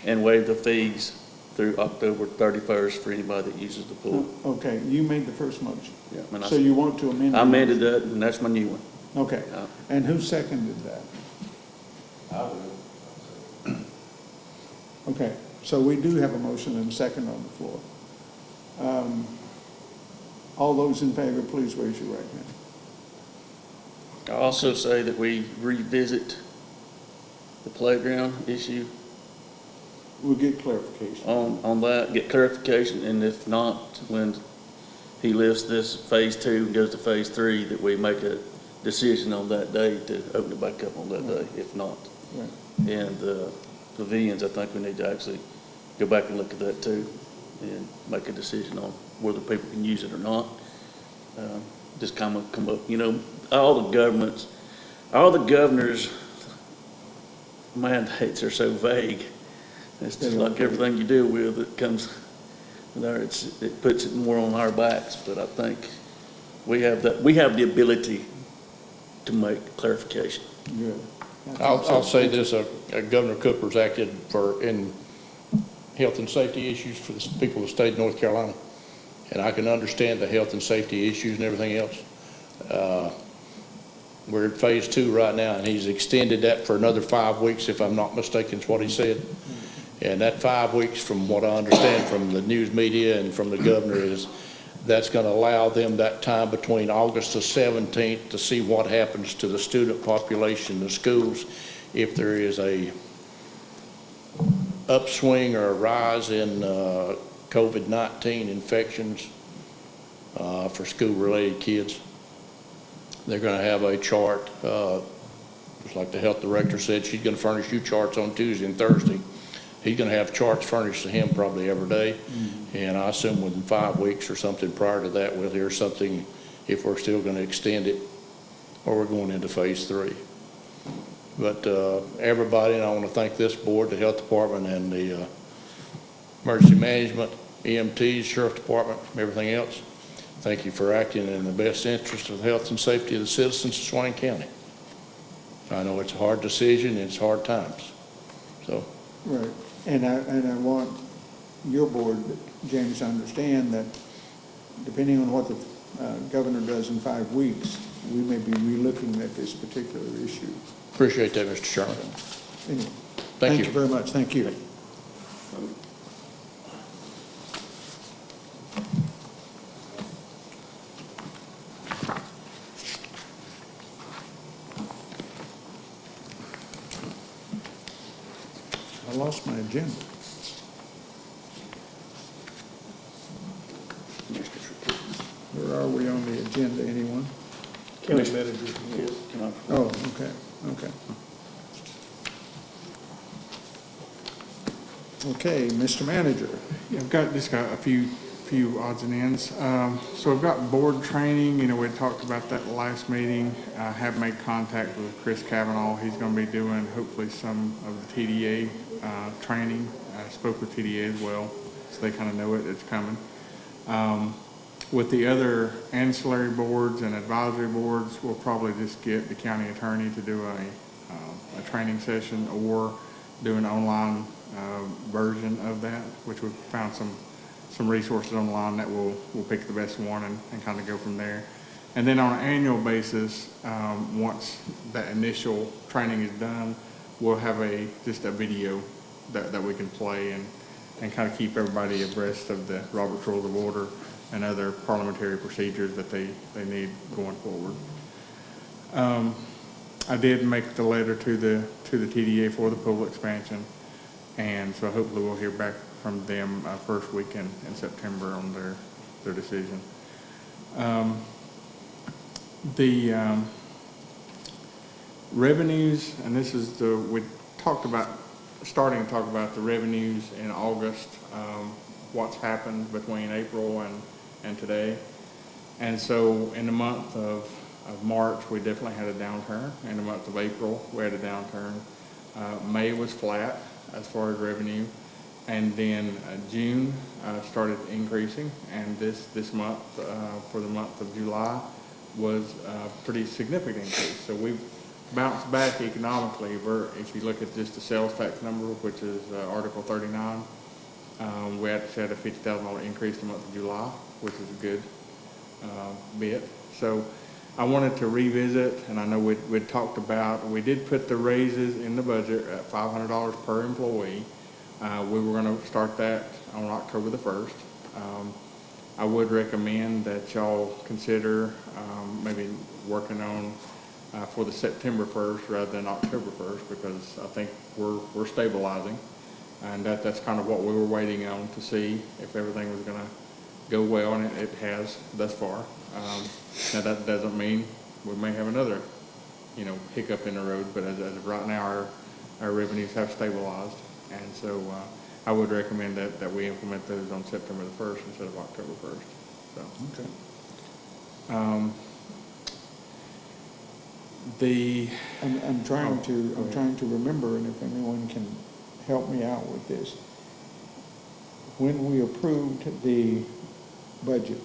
and waive the fees through October 31st for anybody that uses the pool. Okay, you made the first motion. Yeah, and So you want to amend? I amended that, and that's my new one. Okay, and who seconded that? Okay, so we do have a motion and a second on the floor. All those in favor, please raise your right hand. I also say that we revisit the playground issue We'll get clarification. on that, get clarification, and if not, when he lifts this phase 2 and goes to phase 3, that we make a decision on that day to open it back up on that day, if not. Right. And pavilions, I think we need to actually go back and look at that too, and make a decision on whether people can use it or not. Just come up, all the governors' mandates are so vague. It's just like everything you deal with, it comes there, it puts it more on our backs, but I think we have the ability to make clarification. Good. I'll say this, Governor Cooper's acted in health and safety issues for the people of the state of North Carolina. And I can understand the health and safety issues and everything else. We're at phase 2 right now, and he's extended that for another 5 weeks, if I'm not mistaken, is what he said. And that 5 weeks, from what I understand from the news media and from the governor, is that's going to allow them that time between August the 17th to see what happens to the student population in the schools, if there is a upswing or a rise in COVID-19 infections for school-related kids. They're going to have a chart, just like the health director said, she's going to furnish you charts on Tuesday and Thursday. He's going to have charts furnished to him probably every day. And I assume within 5 weeks or something prior to that, we'll hear something if we're still going to extend it or we're going into phase 3. But everybody, and I want to thank this board, the health department, and the emergency management, EMTs, sheriff department, everything else. Thank you for acting in the best interest of the health and safety of the citizens of Swain County. I know it's a hard decision, and it's hard times. So, Right, and I want your board, James, to understand that depending on what the governor does in 5 weeks, we may be relooking at this particular issue. appreciate that, Mr. Sherman. Anyway, Thank you. Thank you very much, thank you. I lost my agenda. Where are we on the agenda, anyone? County manager. Yes, can I? Oh, okay, okay. Okay, Mr. Manager. Yeah, I've got a few odds and ends. So I've got board training, we talked about that last meeting. I have made contact with Chris Kavanaugh. He's going to be doing hopefully some of the TDA training. I spoke with TDA as well, so they kind of know it's coming. With the other ancillary boards and advisory boards, we'll probably just get the county attorney to do a training session or do an online version of that, which we've found some resources online that we'll pick the best one and kind of go from there. And then on an annual basis, once that initial training is done, we'll have just a video that we can play and kind of keep everybody abreast of the Robert's Rules of Order and other parliamentary procedures that they need going forward. I did make the letter to the TDA for the pool expansion, and so hopefully we'll hear back from them first week in September on their decision. The revenues, and this is we talked about, starting to talk about the revenues in August, what's happened between April and today. And so in the month of March, we definitely had a downturn. In the month of April, we had a downturn. May was flat as far as revenue. And then June started increasing. And this month, for the month of July, was a pretty significant increase. So we've bounced back economically. If you look at just the sales tax number, which is Article 39, we actually had a $50,000 increase in the month of July, which is a good bit. So I wanted to revisit, and I know we'd talked about, we did put the raises in the budget at $500 per employee. We were going to start that on October the 1st. I would recommend that y'all consider maybe working on for the September 1st rather than October 1st, because I think we're stabilizing, and that's kind of what we were waiting on to see if everything was going to go well, and it has thus far. Now that doesn't mean we may have another, hiccup in the road, but as of right now, our revenues have stabilized, and so I would recommend that we implement those on September the 1st instead of October 1st. So. Okay. I'm trying to remember, and if anyone can help me out with this. When we approved the budget,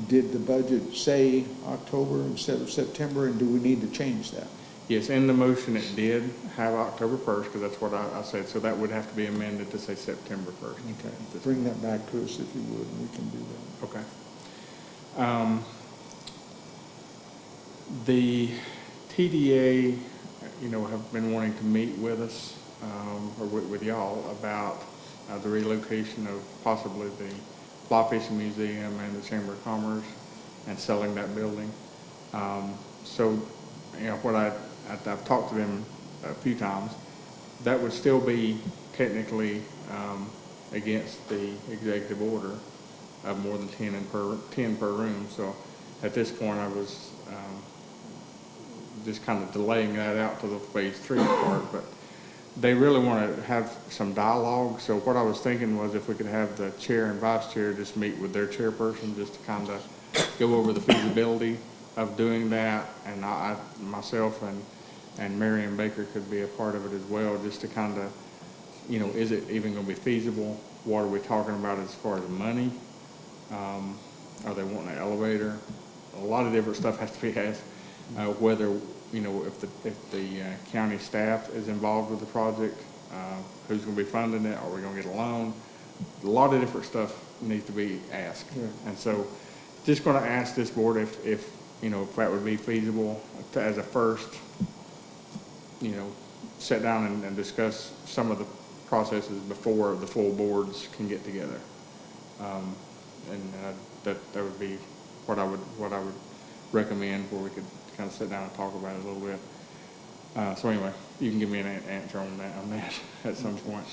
did the budget say October instead of September, and do we need to change that? Yes, in the motion it did have October 1st, because that's what I said, so that would have to be amended to say September 1st. Okay, bring that back to us if you would, and we can do that. Okay. The TDA, have been wanting to meet with us, or with y'all about the relocation of possibly the Fly Fishing Museum and the Chamber of Commerce and selling that building. So, what I've talked to them a few times, that would still be technically against the executive order of more than 10 per room. So at this point, I was just kind of delaying that out to the phase 3 part, but they really want to have some dialogue. So what I was thinking was if we could have the chair and vice chair just meet with their chairperson just to kind of go over the feasibility of doing that, and myself and Marion Baker could be a part of it as well, just to kind of, is it even gonna be feasible? What are we talking about as far as money? Are they wanting an elevator? A lot of different stuff has to be asked. Whether, if the county staff is involved with the project, who's gonna be funding it? Are we gonna get a loan? A lot of different stuff needs to be asked. Yeah. And so just gonna ask this board if that would be feasible as a first, sit down and discuss some of the processes before the full boards can get together. That would be what I would recommend, where we could kind of sit down and talk about it a little bit. So anyway, you can give me an answer on that at some point.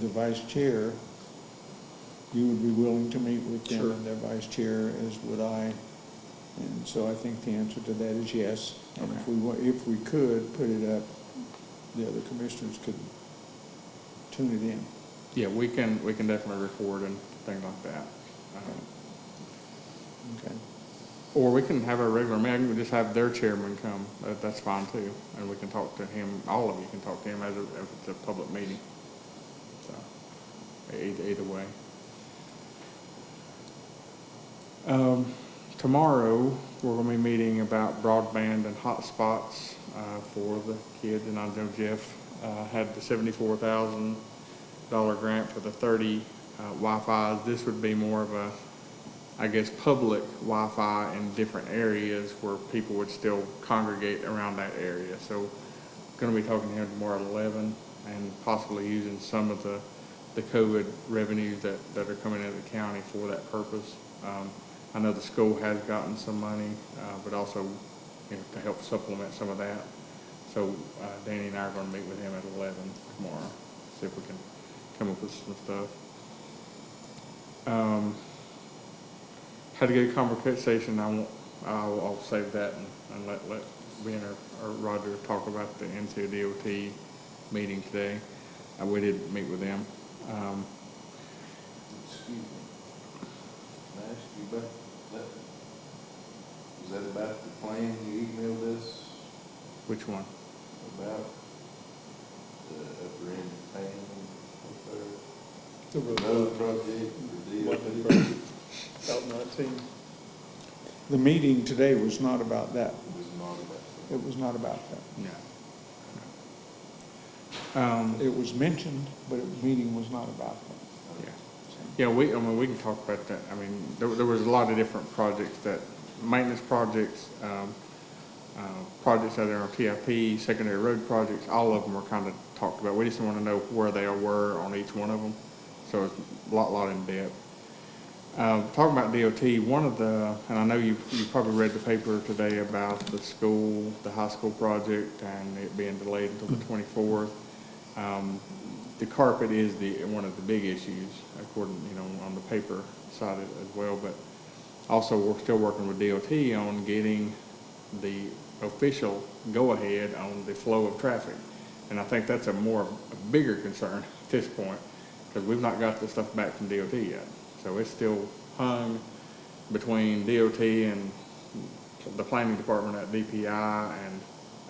The vice chair, you would be willing to meet with them, Sure. and their vice chair, as would I. And so I think the answer to that is yes. And if we could put it up, the other commissioners could tune it in. Yeah, we can definitely record and things like that. Okay. Or we can have a regular meeting, we just have their chairman come, that's fine too. And we can talk to him, all of you can talk to him if it's a public meeting. So, either way. Tomorrow, we're gonna be meeting about broadband and hotspots, for the kids, and I know Jeff, had the $74,000 grant for the 30, Wi-Fi's. This would be more of a, I guess, public Wi-Fi in different areas where people would still congregate around that area. So going to be talking to him tomorrow at 11, and possibly using some of the COVID revenues that are coming into the county for that purpose. I know the school has gotten some money, but also, to help supplement some of that. So Danny and I are going to meet with him at 11 tomorrow, see if we can come up with some stuff. Had a good conversation. I'll save that and let Ben or Roger talk about the NCDOT meeting today. We did meet with them. Excuse me. Can I ask you about that? Is that about the plan you emailed us Which one? about the upper end of town up there? The Road project for DOT? About 19. The meeting today was not about that. Was not about that. It was not about that. No. It was mentioned, but the meeting was not about that. Yeah, we can talk about that. I mean, there was a lot of different projects maintenance projects, projects out there on TIP, secondary road projects, all of them were kind of talked about. We just want to know where they were on each one of them. So it's a lot in depth. Talking about DOT, and I know you probably read the paper today about the high school project, and it being delayed until the 24th. The carpet is one of the big issues, according, on the paper side as well. But also, we're still working with DOT on getting the official go-ahead on the flow of traffic. And I think that's a bigger concern at this point, because we've not got the stuff back from DOT yet. So it's still hung between DOT and the planning department at DPI and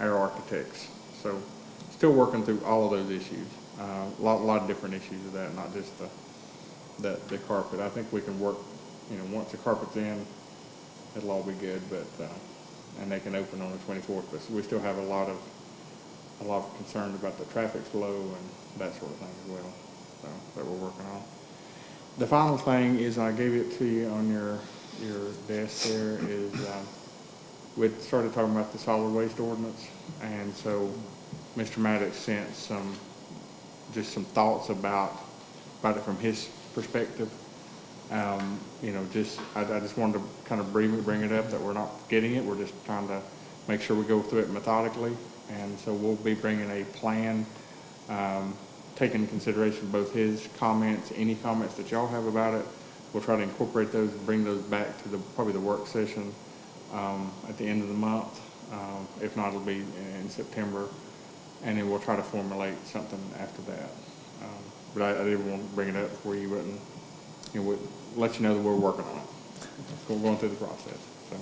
our architects. So still working through all of those issues. A lot of different issues of that, not just the carpet. I think we can work, once the carpet's in, it'll all be good, but, and they can open on the 24th, but we still have a lot of concerns about the traffic flow and that sort of thing as well, so, that we're working on. The final thing is, I gave it to you on your desk there, is we started talking about the solid waste ordinance, and so Mr. Maddox sent some thoughts about it from his perspective. I just wanted to kind of briefly bring it up that we're not getting it. We're just trying to make sure we go through it methodically, and so we'll be bringing a plan, taking into consideration both his comments, any comments that y'all have about it. We'll try to incorporate those and bring those back to probably the work session at the end of the month. If not, it'll be in September, and then we'll try to formulate something after that. But I didn't want to bring it up before you wouldn't, we'll let you know that we're working on it. So we're going through the process. So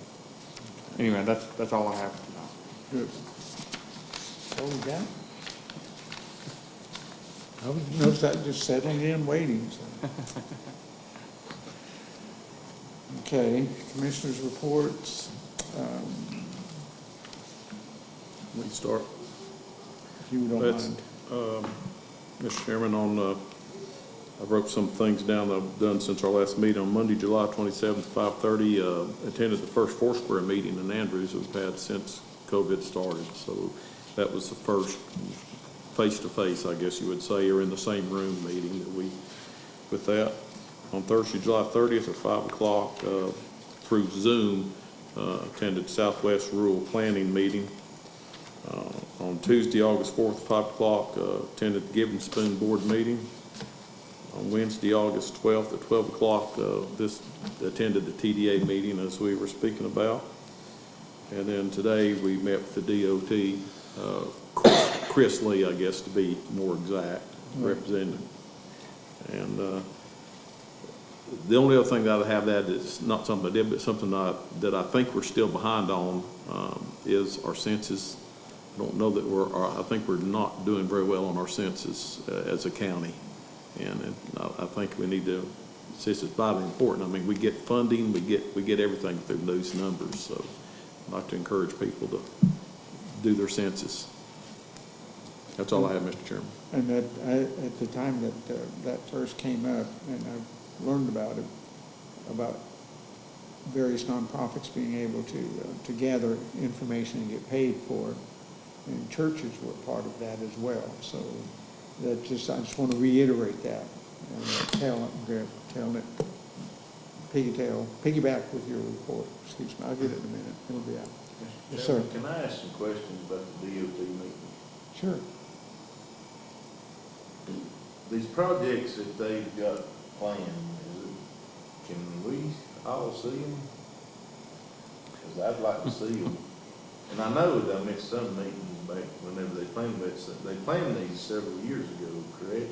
anyway, that's all I have tonight. Good. That's all we got? I was, notice that just settling in, waiting, so. Okay, commissioners' reports. We can start. If you don't That's, mind. Mr. Chairman, I wrote some things down that I've done since our last meeting. On Monday, July 27th, 5:30, attended the first Foursquare meeting in Andrews we've had since COVID started. So that was the first face-to-face, I guess you would say, or in the same room meeting that we, with that. On Thursday, July 30th at 5 o'clock, through Zoom, attended Southwest Rural Planning meeting. On Tuesday, August 4th, 5 o'clock, attended the Gibbon Spoon Board meeting. On Wednesday, August 12th at 12 o'clock, attended the TDA meeting as we were speaking about. And then today, we met with the DOT, Chris Lee, I guess, to be more exact, representative. And the only other thing that I have that is not something I did, but something that I think we're still behind on is our census. I don't know that I think we're not doing very well on our census as a county. And I think we need to, since it's vitally important, I mean, we get funding, we get everything through those numbers. So I'd like to encourage people to do their census. That's all I have, Mr. Chairman. And at the time that first came up, and I've learned about it, about various nonprofits being able to gather information and get paid for it, and churches were part of that as well. So I just want to reiterate that and piggyback with your report. Excuse me, I'll get it in a minute. It'll be out. Yes, sir. Can I ask some questions about the DOT meeting? Sure. These projects that they've got planned, can we all see them? Because I'd like to see them. And I know that I missed some meetings back whenever they planned, but they planned these several years ago, correct?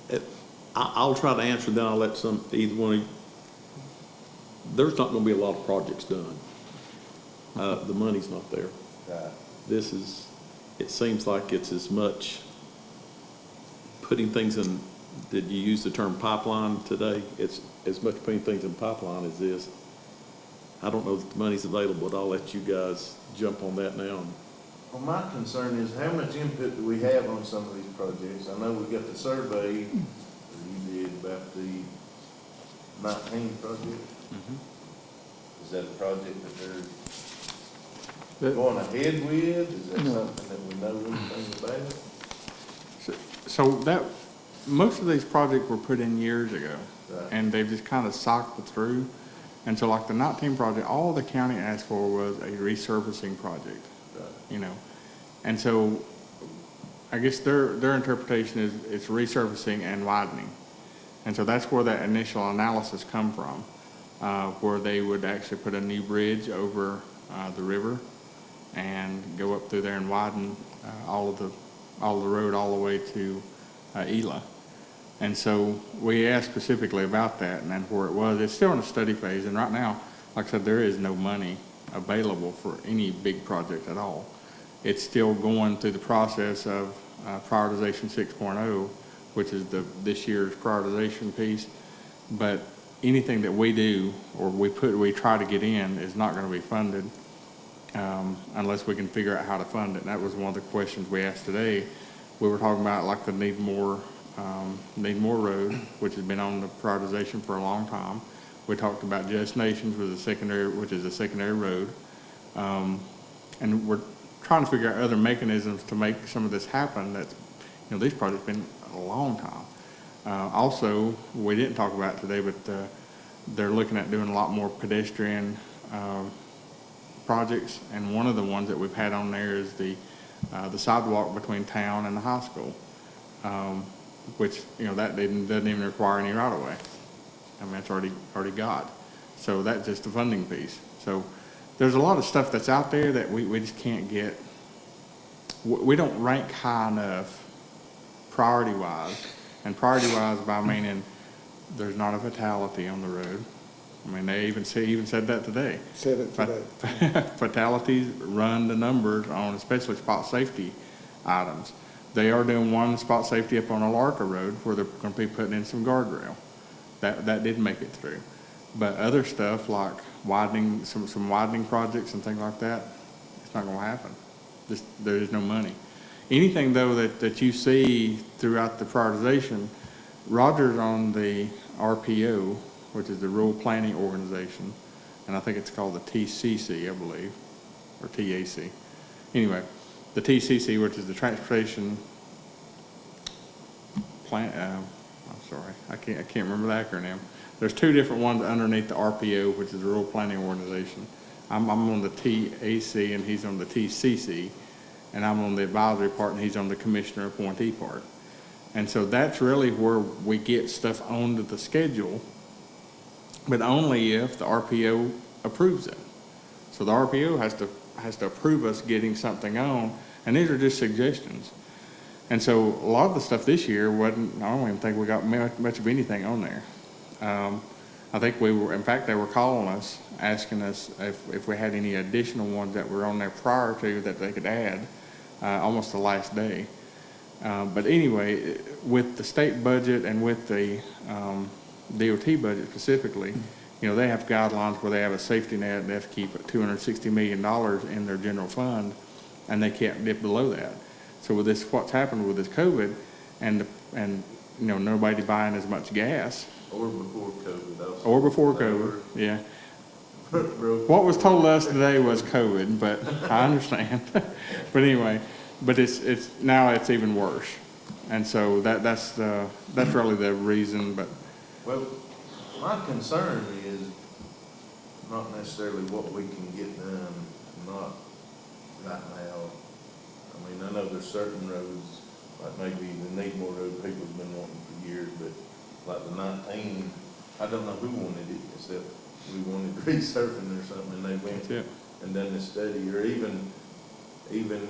Yeah. I'll try to answer, then I'll let either one of you. There's not going to be a lot of projects done. The money's not there. Right. It seems like it's as much putting things in, did you use the term pipeline today? It's as much putting things in pipeline as this. I don't know if the money's available, but I'll let you guys jump on that now. Well, my concern is how much input do we have on some of these projects? I know we got the survey that you did about the 19 project. Is that a project that they're going ahead with? Is that something that we know anything about? So that, most of these projects were put in years ago, Right. and they've just kind of cycled through. And so like the 19 project, all the county asked for was a resurfacing project, Right. you know. And so I guess their interpretation is it's resurfacing and widening. And so that's where that initial analysis come from, where they would actually put a new bridge over the river and go up through there and widen all of the road all the way to Ela. And so we asked specifically about that and then where it was. It's still in a study phase, and right now, like I said, there is no money available for any big project at all. It's still going through the process of prioritization 6.0, which is this year's prioritization piece. But anything that we do or we try to get in is not going to be funded unless we can figure out how to fund it. And that was one of the questions we asked today. We were talking about like the Need More Road, which has been on the prioritization for a long time. We talked about Just Nations, which is a secondary road. And we're trying to figure out other mechanisms to make some of this happen. That's, these projects have been a long time. Also, we didn't talk about it today, but they're looking at doing a lot more pedestrian projects. And one of the ones that we've had on there is the sidewalk between town and the high school, which, that doesn't even require any right of way. I mean, it's already got. So that's just the funding piece. So there's a lot of stuff that's out there that we just can't get. We don't rank high enough priority-wise. And priority-wise by meaning there's not a fatality on the road. I mean, they even said that today. Said it today. Fatalities run the numbers on especially spot safety items. They are doing one spot safety up on Alarka Road where they're going to be putting in some guardrail. That did make it through. But other stuff like widening, some widening projects and things like that, it's not going to happen. There is no money. Anything though that you see throughout the prioritization, Roger's on the RPO, which is the Rural Planning Organization, and I think it's called the TCC, I believe, or TAC. Anyway, the TCC, which is the Transportation Plan, I'm sorry, I can't remember the acronym. There's two different ones underneath the RPO, which is the Rural Planning Organization. I'm on the TAC and he's on the TCC, and I'm on the advisory part and he's on the commissioner appointee part. And so that's really where we get stuff onto the schedule, but only if the RPO approves it. So the RPO has to approve us getting something on, and these are just suggestions. And so a lot of the stuff this year wasn't, I don't even think we got much of anything on there. I think in fact, they were calling us, asking us if we had any additional ones that were on there prior to that they could add, almost the last day. But anyway, with the state budget and with the DOT budget specifically, you know, they have guidelines where they have a safety net. They have to keep $260 million in their general fund, and they can't dip below that. So with this, what's happened with this COVID, and you know, nobody buying as much gas. Or before COVID. Or before COVID, yeah. What was told us today was COVID, but I understand. But anyway, but it's now it's even worse, and so that's really the reason. But Well, my concern is not necessarily what we can get done, not right now. I mean, I know there's certain roads, like maybe the Needmore Road, people have been wanting for years, but like the 19, I don't know who wanted it, except we wanted resurfacing or something, and they went and done this study, or even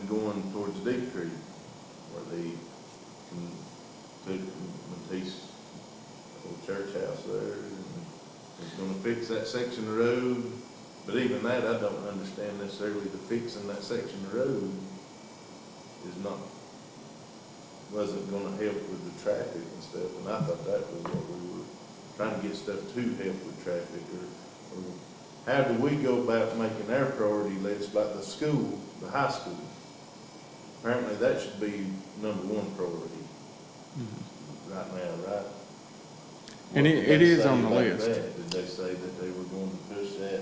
going towards Deep Creek, where they can put Matisse old church house there, and it's gonna fix that section of road. But even that, I don't understand necessarily the fixing that section of road wasn't gonna help with the traffic and stuff, and I thought that was what we were trying to get stuff to help with traffic, or how do we go about making our priority list, like the school, the high school? Apparently that should be number one priority right now, right? and it is on the list. Did they say that they were going to push that?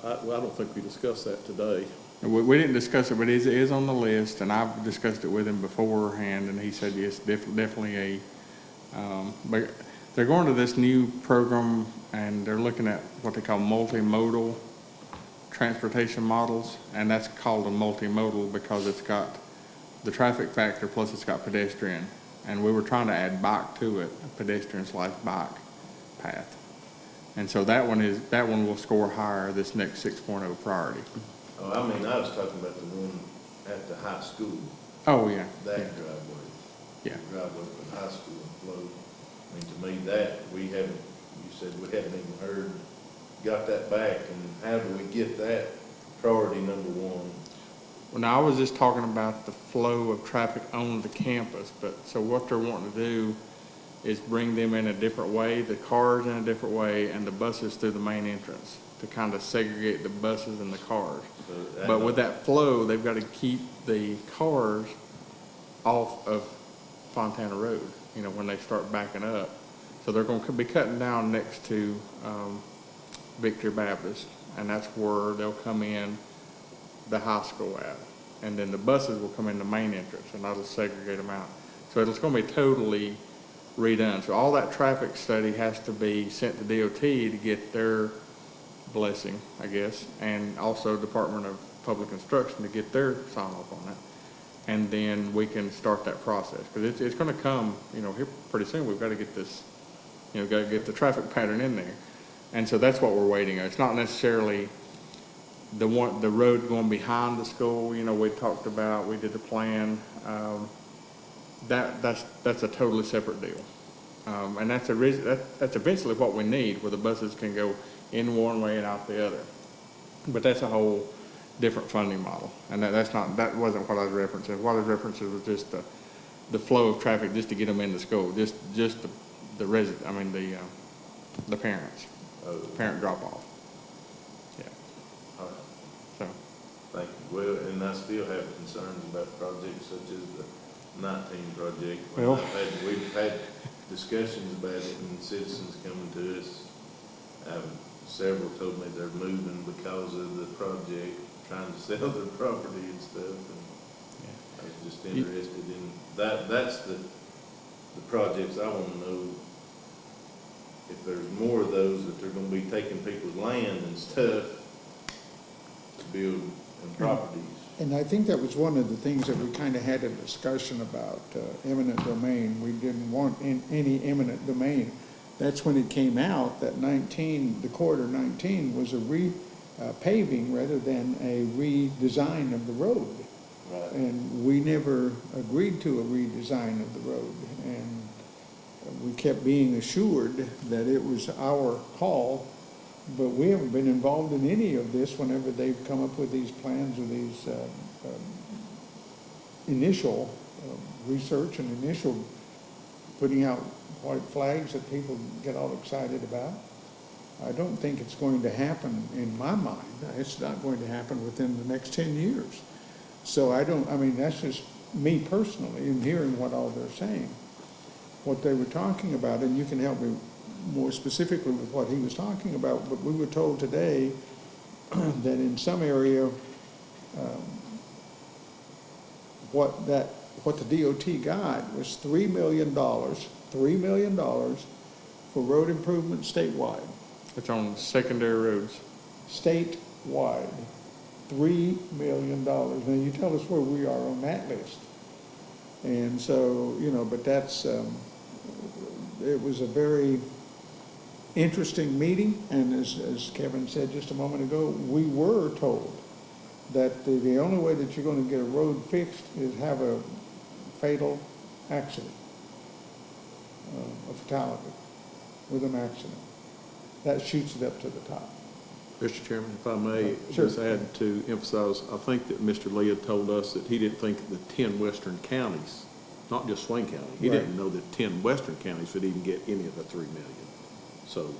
I don't think we discussed that today. We didn't discuss it, but it is on the list, and I've discussed it with him beforehand, and he said yes, definitely but they're going to this new program, and they're looking at what they call multimodal transportation models, and that's called a multimodal because it's got the traffic factor plus it's got pedestrian, and we were trying to add bike to it, a pedestrian/bike path, and so that one will score higher this next 6.0 priority. Oh, I mean, I was talking about the one at the high school. Oh, yeah. That Yeah. driveway. Yeah. The driveway from the high school and Floyd. I mean, to me, that, you said we haven't even got that back, and how do we get that priority number one? Well, now, I was just talking about the flow of traffic on the campus, but so what they're wanting to do is bring them in a different way, the cars in a different way, and the buses through the main entrance to kind of segregate the buses and the cars. But with that flow, they've got to keep the cars off of Fontana Road, you know, when they start backing up. So they're going to be cutting down next to Victory Baptist, and that's where they'll come in the high school at. And then the buses will come in the main entrance, and that'll segregate them out. So it's going to be totally redone. So all that traffic study has to be sent to DOT to get their blessing, I guess, and also Department of Public Instruction to get their sign off on it. And then we can start that process, because it's going to come, you know, here pretty soon. We've got to get this, you know, got to get the traffic pattern in there. And so that's what we're waiting on. It's not necessarily the road going behind the school, you know, we talked about, we did the plan. That's a totally separate deal. And that's eventually what we need, where the buses can go in one way and out the other. But that's a whole different funding model, and that wasn't what I was referencing. What I was referencing was just the flow of traffic just to get them into school, just the parents, parent drop off. Yeah. All right. So. Thank you. Well, and I still have concerns about projects such as the 19 project. Well. We've had discussions about it and citizens coming to us. Several told me they're moving because of the project, trying to sell their property and stuff. And I was just interested in that. That's the projects I want to know. If there's more of those, that they're going to be taking people's land and stuff to build and properties. And I think that was one of the things that we kind of had a discussion about, eminent domain. We didn't want any eminent domain. That's when it came out that the corridor 19 was a repaving rather than a redesign of the road. Right. And we never agreed to a redesign of the road. And we kept being assured that it was our call, but we haven't been involved in any of this whenever they've come up with these plans or these initial research and initial putting out white flags that people get all excited about. I don't think it's going to happen in my mind. It's not going to happen within the next 10 years. So that's just me personally in hearing what all they're saying. What they were talking about, and you can help me more specifically with what he was talking about, but we were told today that in some area, what the DOT got was $3 million for road improvement statewide. It's on secondary roads. Statewide, $3 million. Now you tell us where we are on that list. And so, but that's, it was a very interesting meeting, and as Kevin said just a moment ago, we were told that the only way that you're going to get a road fixed is have a fatal accident, a fatality with an accident. That shoots it up to the top. Mr. Chairman, if I may, Sure. just add to emphasize, I think that Mr. Lee had told us that he didn't think the 10 western counties, not just Swain County, he Right. didn't know that 10 western counties would even get any of the $3 million. So,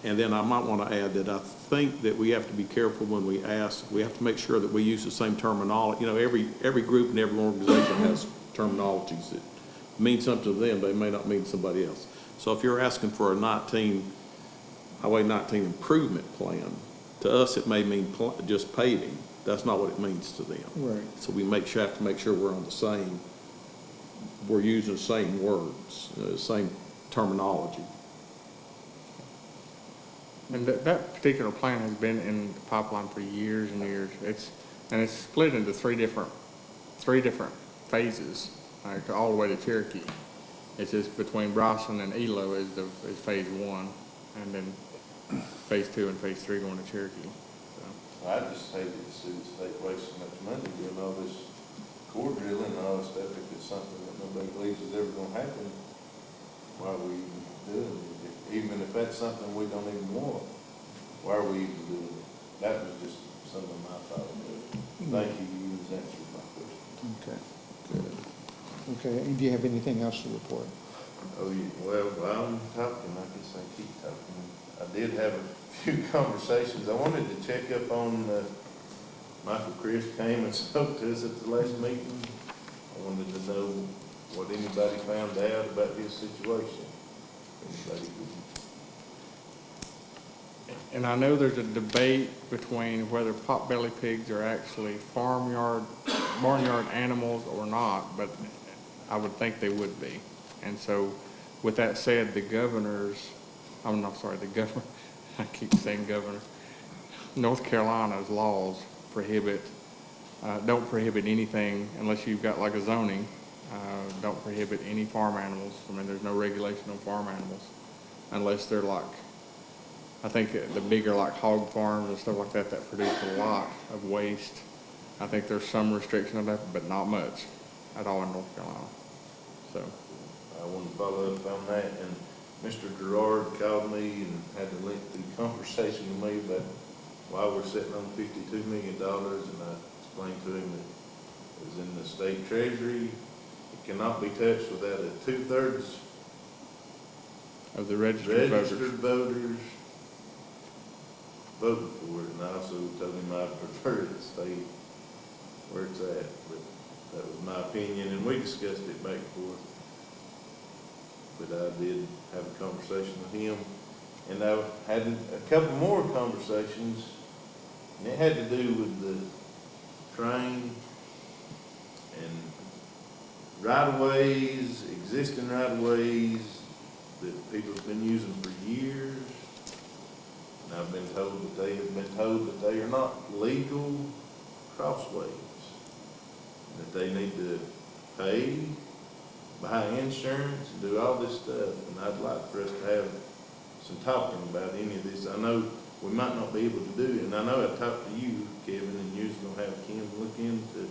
and then I might want to add that I think that we have to be careful when we ask, we have to make sure that we use the same terminology. Every group and every organization has terminologies that mean something to them, but it may not mean to somebody else. So if you're asking for a Highway 19 improvement plan, to us it may mean just paving. That's not what it means to them. Right. So we have to make sure we're we're using the same words, the same terminology. And that particular plan has been in the pipeline for years and years. It's split into three different phases, all the way to Cherokee. It's just between Bryson and Elo is phase 1, and then phase 2 and phase 3 going to Cherokee. So. I just hate to see the state waste so much money doing all this core drilling and all this stuff. If it's something that nobody believes is ever going to happen, why are we even doing it? Even if that's something we don't even want, why are we even doing it? That was just something I thought of. Thank you, you answered my question. Okay, good. Okay, and do you have anything else to report? Oh, yeah. Well, while I'm talking, I guess I keep talking. I did have a few conversations. I wanted to check up on Michael Chris came and spoke to us at the last meeting. I wanted to know what anybody found out about his situation. Anybody could. And I know there's a debate between whether potbelly pigs are actually barnyard animals or not, but I would think they would be. And so, with that said, the governor, I keep saying governor, North Carolina's laws don't prohibit anything unless you've got like a zoning, don't prohibit any farm animals. I mean, there's no regulation on farm animals unless they're like, I think the bigger like hog farms and stuff like that produce a lot of waste. I think there's some restriction on that, but not much at all in North Carolina. So. I wanted to follow up on that, and Mr. Gerard called me and had a lengthy conversation with me about why we're sitting on $52 million, and I explained to him that it was in the state treasury. It cannot be touched without a 2/3 Of the registered registered voters. voters voted for it, and I also told him I prefer it to stay where it's at, but that was my opinion, and we discussed it back and forth. But I did have a conversation with him, and I had a couple more conversations, and it had to do with the train and right-of-ways, existing right-of-ways that people have been using for years. And I've been told that they are not legal crossways, that they need to pay, buy insurance, and do all this stuff. And I'd like for us to have some talking about any of this. I know we might not be able to do it, and I know I talked to you, Kevin, and you was gonna have Kim look into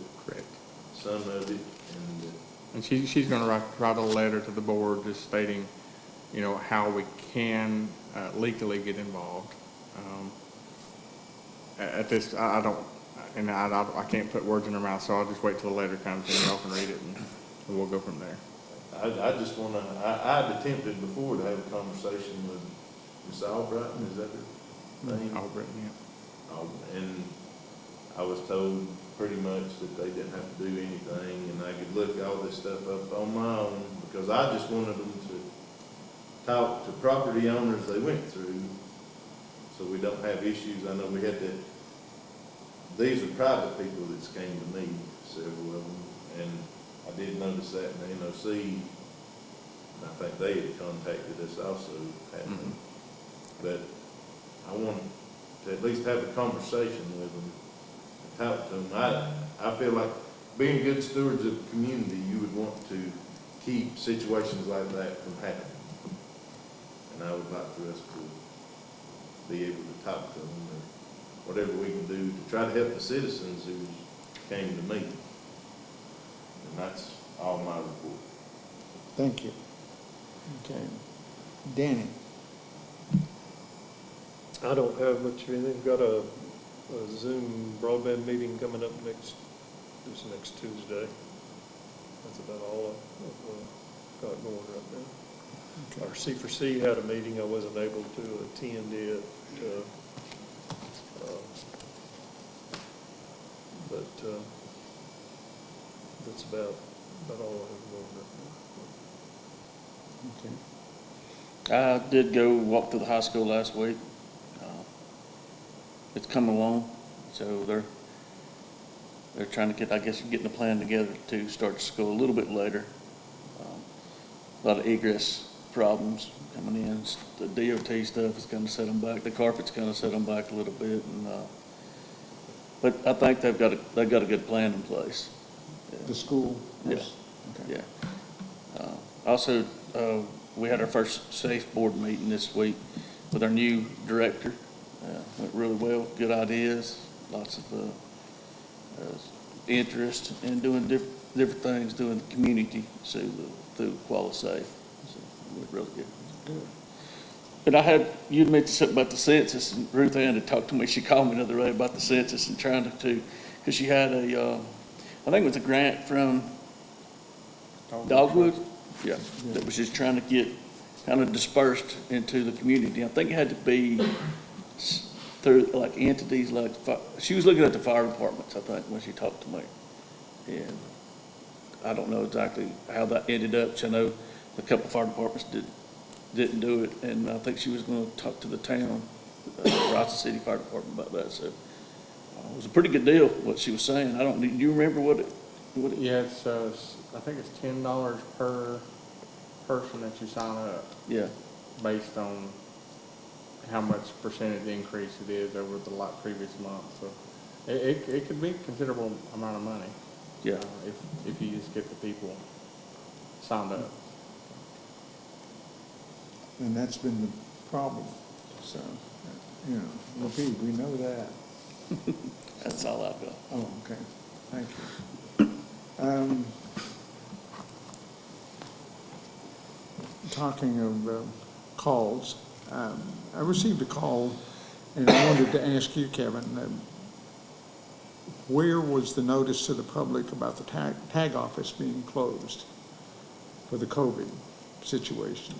some of it, And she's gonna write a letter to the board just stating, you know, how we can legally get involved. At this, I don't, and I can't put words in her mouth, so I'll just wait till the letter comes and y'all can read it and we'll go from there. I just wanna, I'd attempted before to have a conversation with Ms. Albright, is that her name? Albright, yeah. And I was told pretty much that they didn't have to do anything, and I could look all this stuff up on my own, because I just wanted them to talk to property owners they went through, so we don't have issues. I know we had to, these are private people that came to me, several of them, and I did notice that in the NOC, and I think they had contacted us also, hadn't they? But I want to at least have a conversation with them, and talk to them. I feel like being good stewards of the community, you would want to keep situations like that from happening. And I would like for us to be able to talk to them, or whatever we can do to try to help the citizens who came to me. And that's all my report. Thank you. Okay. Danny? I don't have much of anything. We've got a Zoom broadband meeting coming up next Tuesday. That's about all I've got going right now. Okay. Our C4C had a meeting. I wasn't able to attend it. But that's about all I have going right now. Okay. I did go walk through the high school last week. It's coming along, so they're trying to get, I guess, getting a plan together to start school a little bit later. A lot of egress problems coming in. The DOT stuff is kind of set them back. The carpet's kind of set them back a little bit, and but I think they've got a good plan in place. The school? Yeah. Okay. Yeah. Also, we had our first SAFE board meeting this week with our new director. Went really well, good ideas, lots of interest in doing different things, doing the community through Quality Safe. So it went really good. Good. But you mentioned something about the census, and Ruth Ann had talked to me. She called me the other day about the census and trying to, because she had I think it was a grant from Dogwood, yeah, that was just trying to get kind of dispersed into the community. I think it had to be through like entities like, she was looking at the fire departments, I think, when she talked to me. And I don't know exactly how that ended up. I know a couple of fire departments didn't do it, and I think she was going to talk to the town, Rochester City Fire Department about that. So it was a pretty good deal, what she was saying. Do you remember what it? Yeah, it's, I think it's $10 per person that you sign up. Yeah. Based on how much percentage increase it is over the previous month. So it could be a considerable amount of money. Yeah. If you just get the people signed up. And that's been the problem. So, repeat, we know that. That's all I've got. Oh, okay. Thank you. talking of calls, I received a call, and I wanted to ask you, Kevin, where was the notice to the public about the tag office being closed for the COVID situation?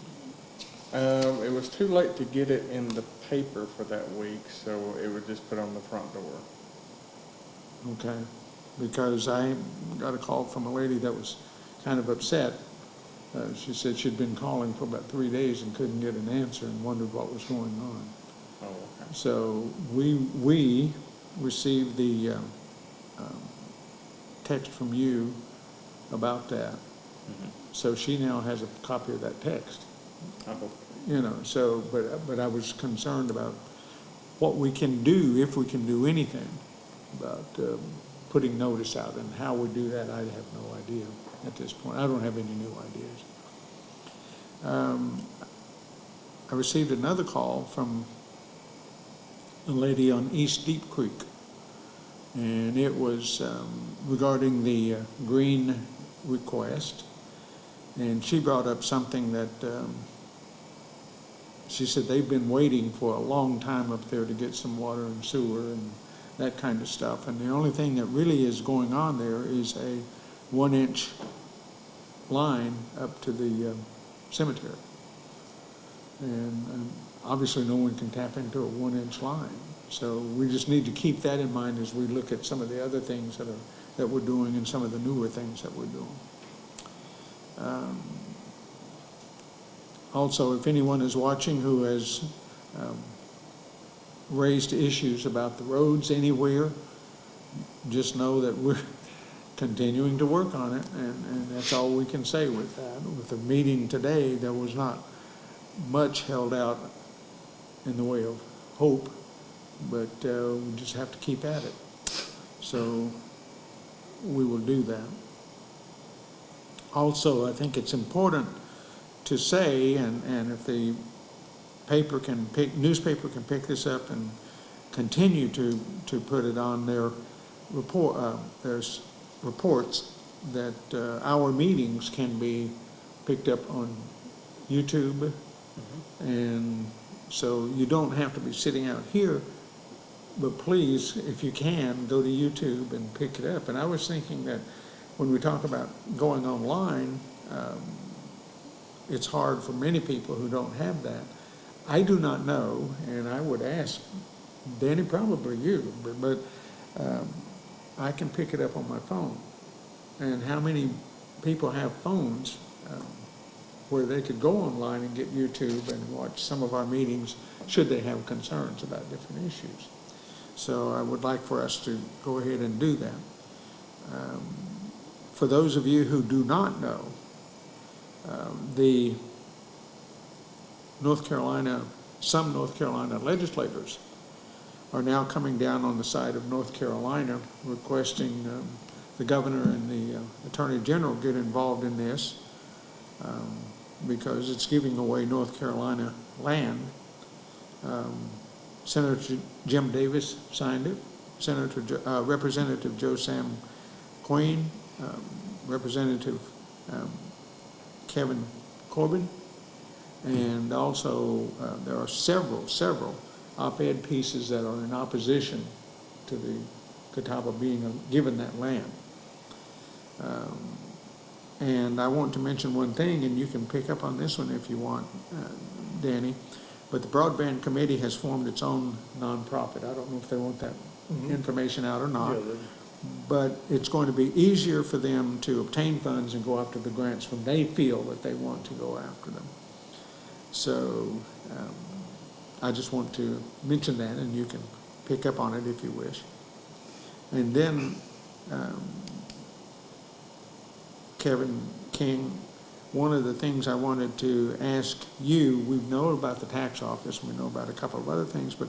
It was too late to get it in the paper for that week, so it was just put on the front door. Okay, because I got a call from a lady that was kind of upset. She said she'd been calling for about 3 days and couldn't get an answer and wondered what was going on. Oh, okay. So we received the text from you about that. So she now has a copy of that text. You know, so, but I was concerned about what we can do, if we can do anything, about putting notice out, and how we do that, I have no idea at this point. I don't have any new ideas. I received another call from a lady on East Deep Creek, and it was regarding the green request, and she brought up something that she said they've been waiting for a long time up there to get some water and sewer and that kind of stuff, and the only thing that really is going on there is a 1-inch line up to the cemetery, and obviously no one can tap into a 1-inch line. So we just need to keep that in mind as we look at some of the other things that we're doing and some of the newer things that we're doing. Also, if anyone is watching who has raised issues about the roads anywhere, just know that we're continuing to work on it, and that's all we can say with that. With the meeting today, there was not much held out in the way of hope, but we just have to keep at it. So we will do that. Also, I think it's important to say, and if the newspaper can pick this up and continue to put it on their report, there's reports that our meetings can be picked up on YouTube, and so you don't have to be sitting out here, but please, if you can, go to YouTube and pick it up. And I was thinking that when we talk about going online, it's hard for many people who don't have that. I do not know, and I would ask Danny, probably you, but I can pick it up on my phone. And how many people have phones where they could go online and get YouTube and watch some of our meetings should they have concerns about different issues. So I would like for us to go ahead and do that. For those of you who do not know, the some North Carolina legislators are now coming down on the side of North Carolina, requesting the governor and the attorney general get involved in this because it's giving away North Carolina land. Senator Jim Davis signed it. Representative Joe Sam Queen, Representative Kevin Corbin, and also there are several op-ed pieces that are in opposition to the Catawba being given that land. And I want to mention one thing, and you can pick up on this one if you want, Danny, but the Broadband Committee has formed its own nonprofit. I don't know if they want that information out or not, but it's going to be easier for them to obtain funds and go after the grants when they feel that they want to go after them. So I just want to mention that, and you can pick up on it if you wish. And then Kevin King, one of the things I wanted to ask you, we know about the tax office, we know about a couple of other things, but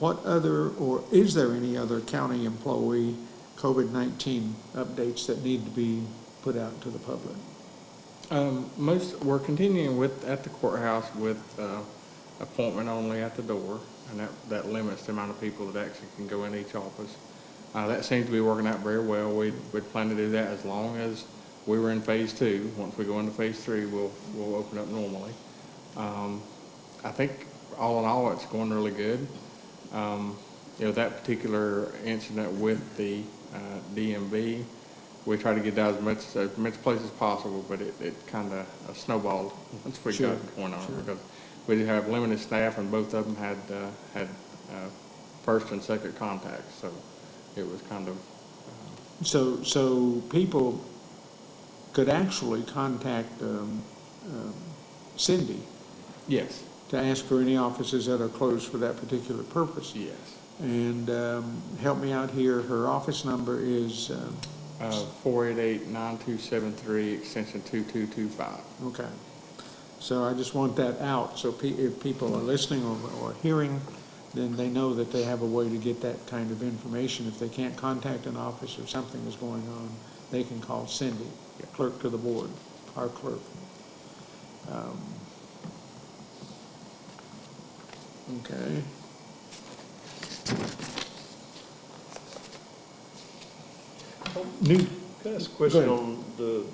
what other, or is there any other county employee COVID-19 updates that need to be put out to the public? We're continuing at the courthouse with appointment only at the door, and that limits the amount of people that actually can go in each office. That seems to be working out very well. We'd plan to do that as long as we were in phase 2. Once we go into phase 3, we'll open up normally. I think all in all, it's going really good. That particular incident with the DMV, we try to get out as much place as possible, but it kind of snowballed once we got to the point on it, because we did have limited staff, and both of them had first and second contacts, so it was kind of. So people could actually contact Cindy Yes. to ask for any offices that are closed for that particular purpose. Yes. And help me out here, her office number is, 488-9273, extension 2225. okay. So I just want that out, so if people are listening or hearing, then they know that they have a way to get that kind of information. If they can't contact an office or something is going on, they can call Cindy, clerk to the board, our clerk. Okay. New, Can I ask a question Go ahead. on the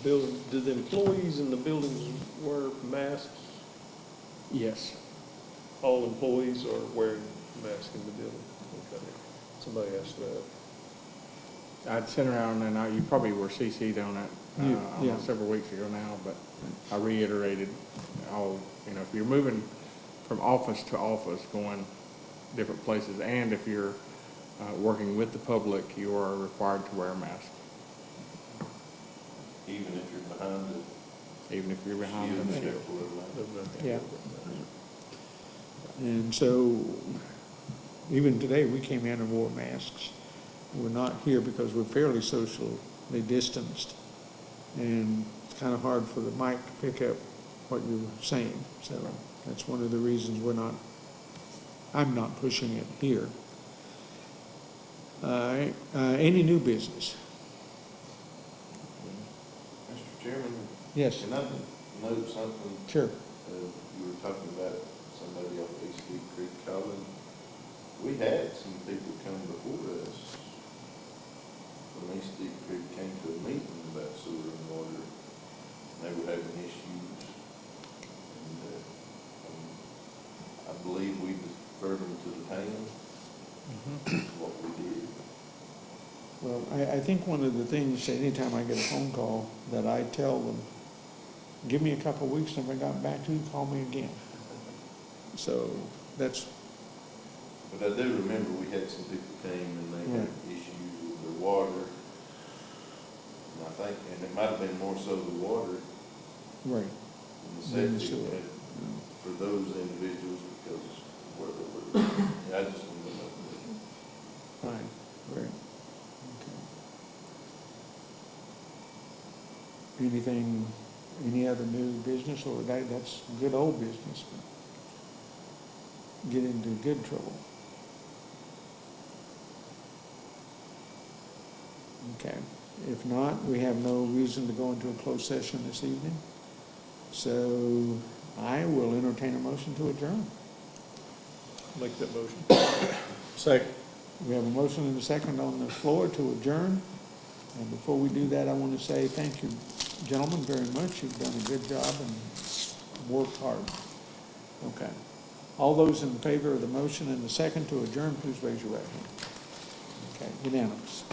building? Do the employees in the buildings wear masks? Yes. All employees are wearing masks in the building? Okay. Somebody asked that. I'd sent around, and you probably were CC'd on it Yeah. several weeks ago now, but I reiterated if you're moving from office to office, going different places, and if you're working with the public, you are required to wear a mask, Even if you're behind the even if you're behind shield, the shield, shield. whatever. yeah. And so, even today, we came in and wore masks. We're not here because we're fairly socially distanced. And it's kind of hard for the mic to pick up what you're saying. So that's one of the reasons I'm not pushing it here. All right, any new business? Mr. Chairman? Yes. Can I note something? Sure. You were talking about somebody off East Deep Creek College. We had some people come before us from East Deep Creek, came to a meeting about sewer and water. And they were having issues. And I believe we deferred them to the town. What we did. Well, I think one of the things, anytime I get a phone call, that I tell them, give me a couple of weeks, and if I got back to you, call me again. So that's. But I do remember we had some people came and they had issues with their water. And I think, and it might have been more so the water Right. than the septic for those individuals because where they were. Yeah, I just wanted to know that. Fine, great. Okay. Anything, any other new business, or that's good old business, but get into good trouble? Okay, if not, we have no reason to go into a closed session this evening. So I will entertain a motion to adjourn. Make that motion. Second. We have a motion and a second on the floor to adjourn. And before we do that, I want to say thank you, gentlemen, very much. You've done a good job and worked hard. Okay. All those in favor of the motion and the second to adjourn, please raise your right hand. Okay, unanimous.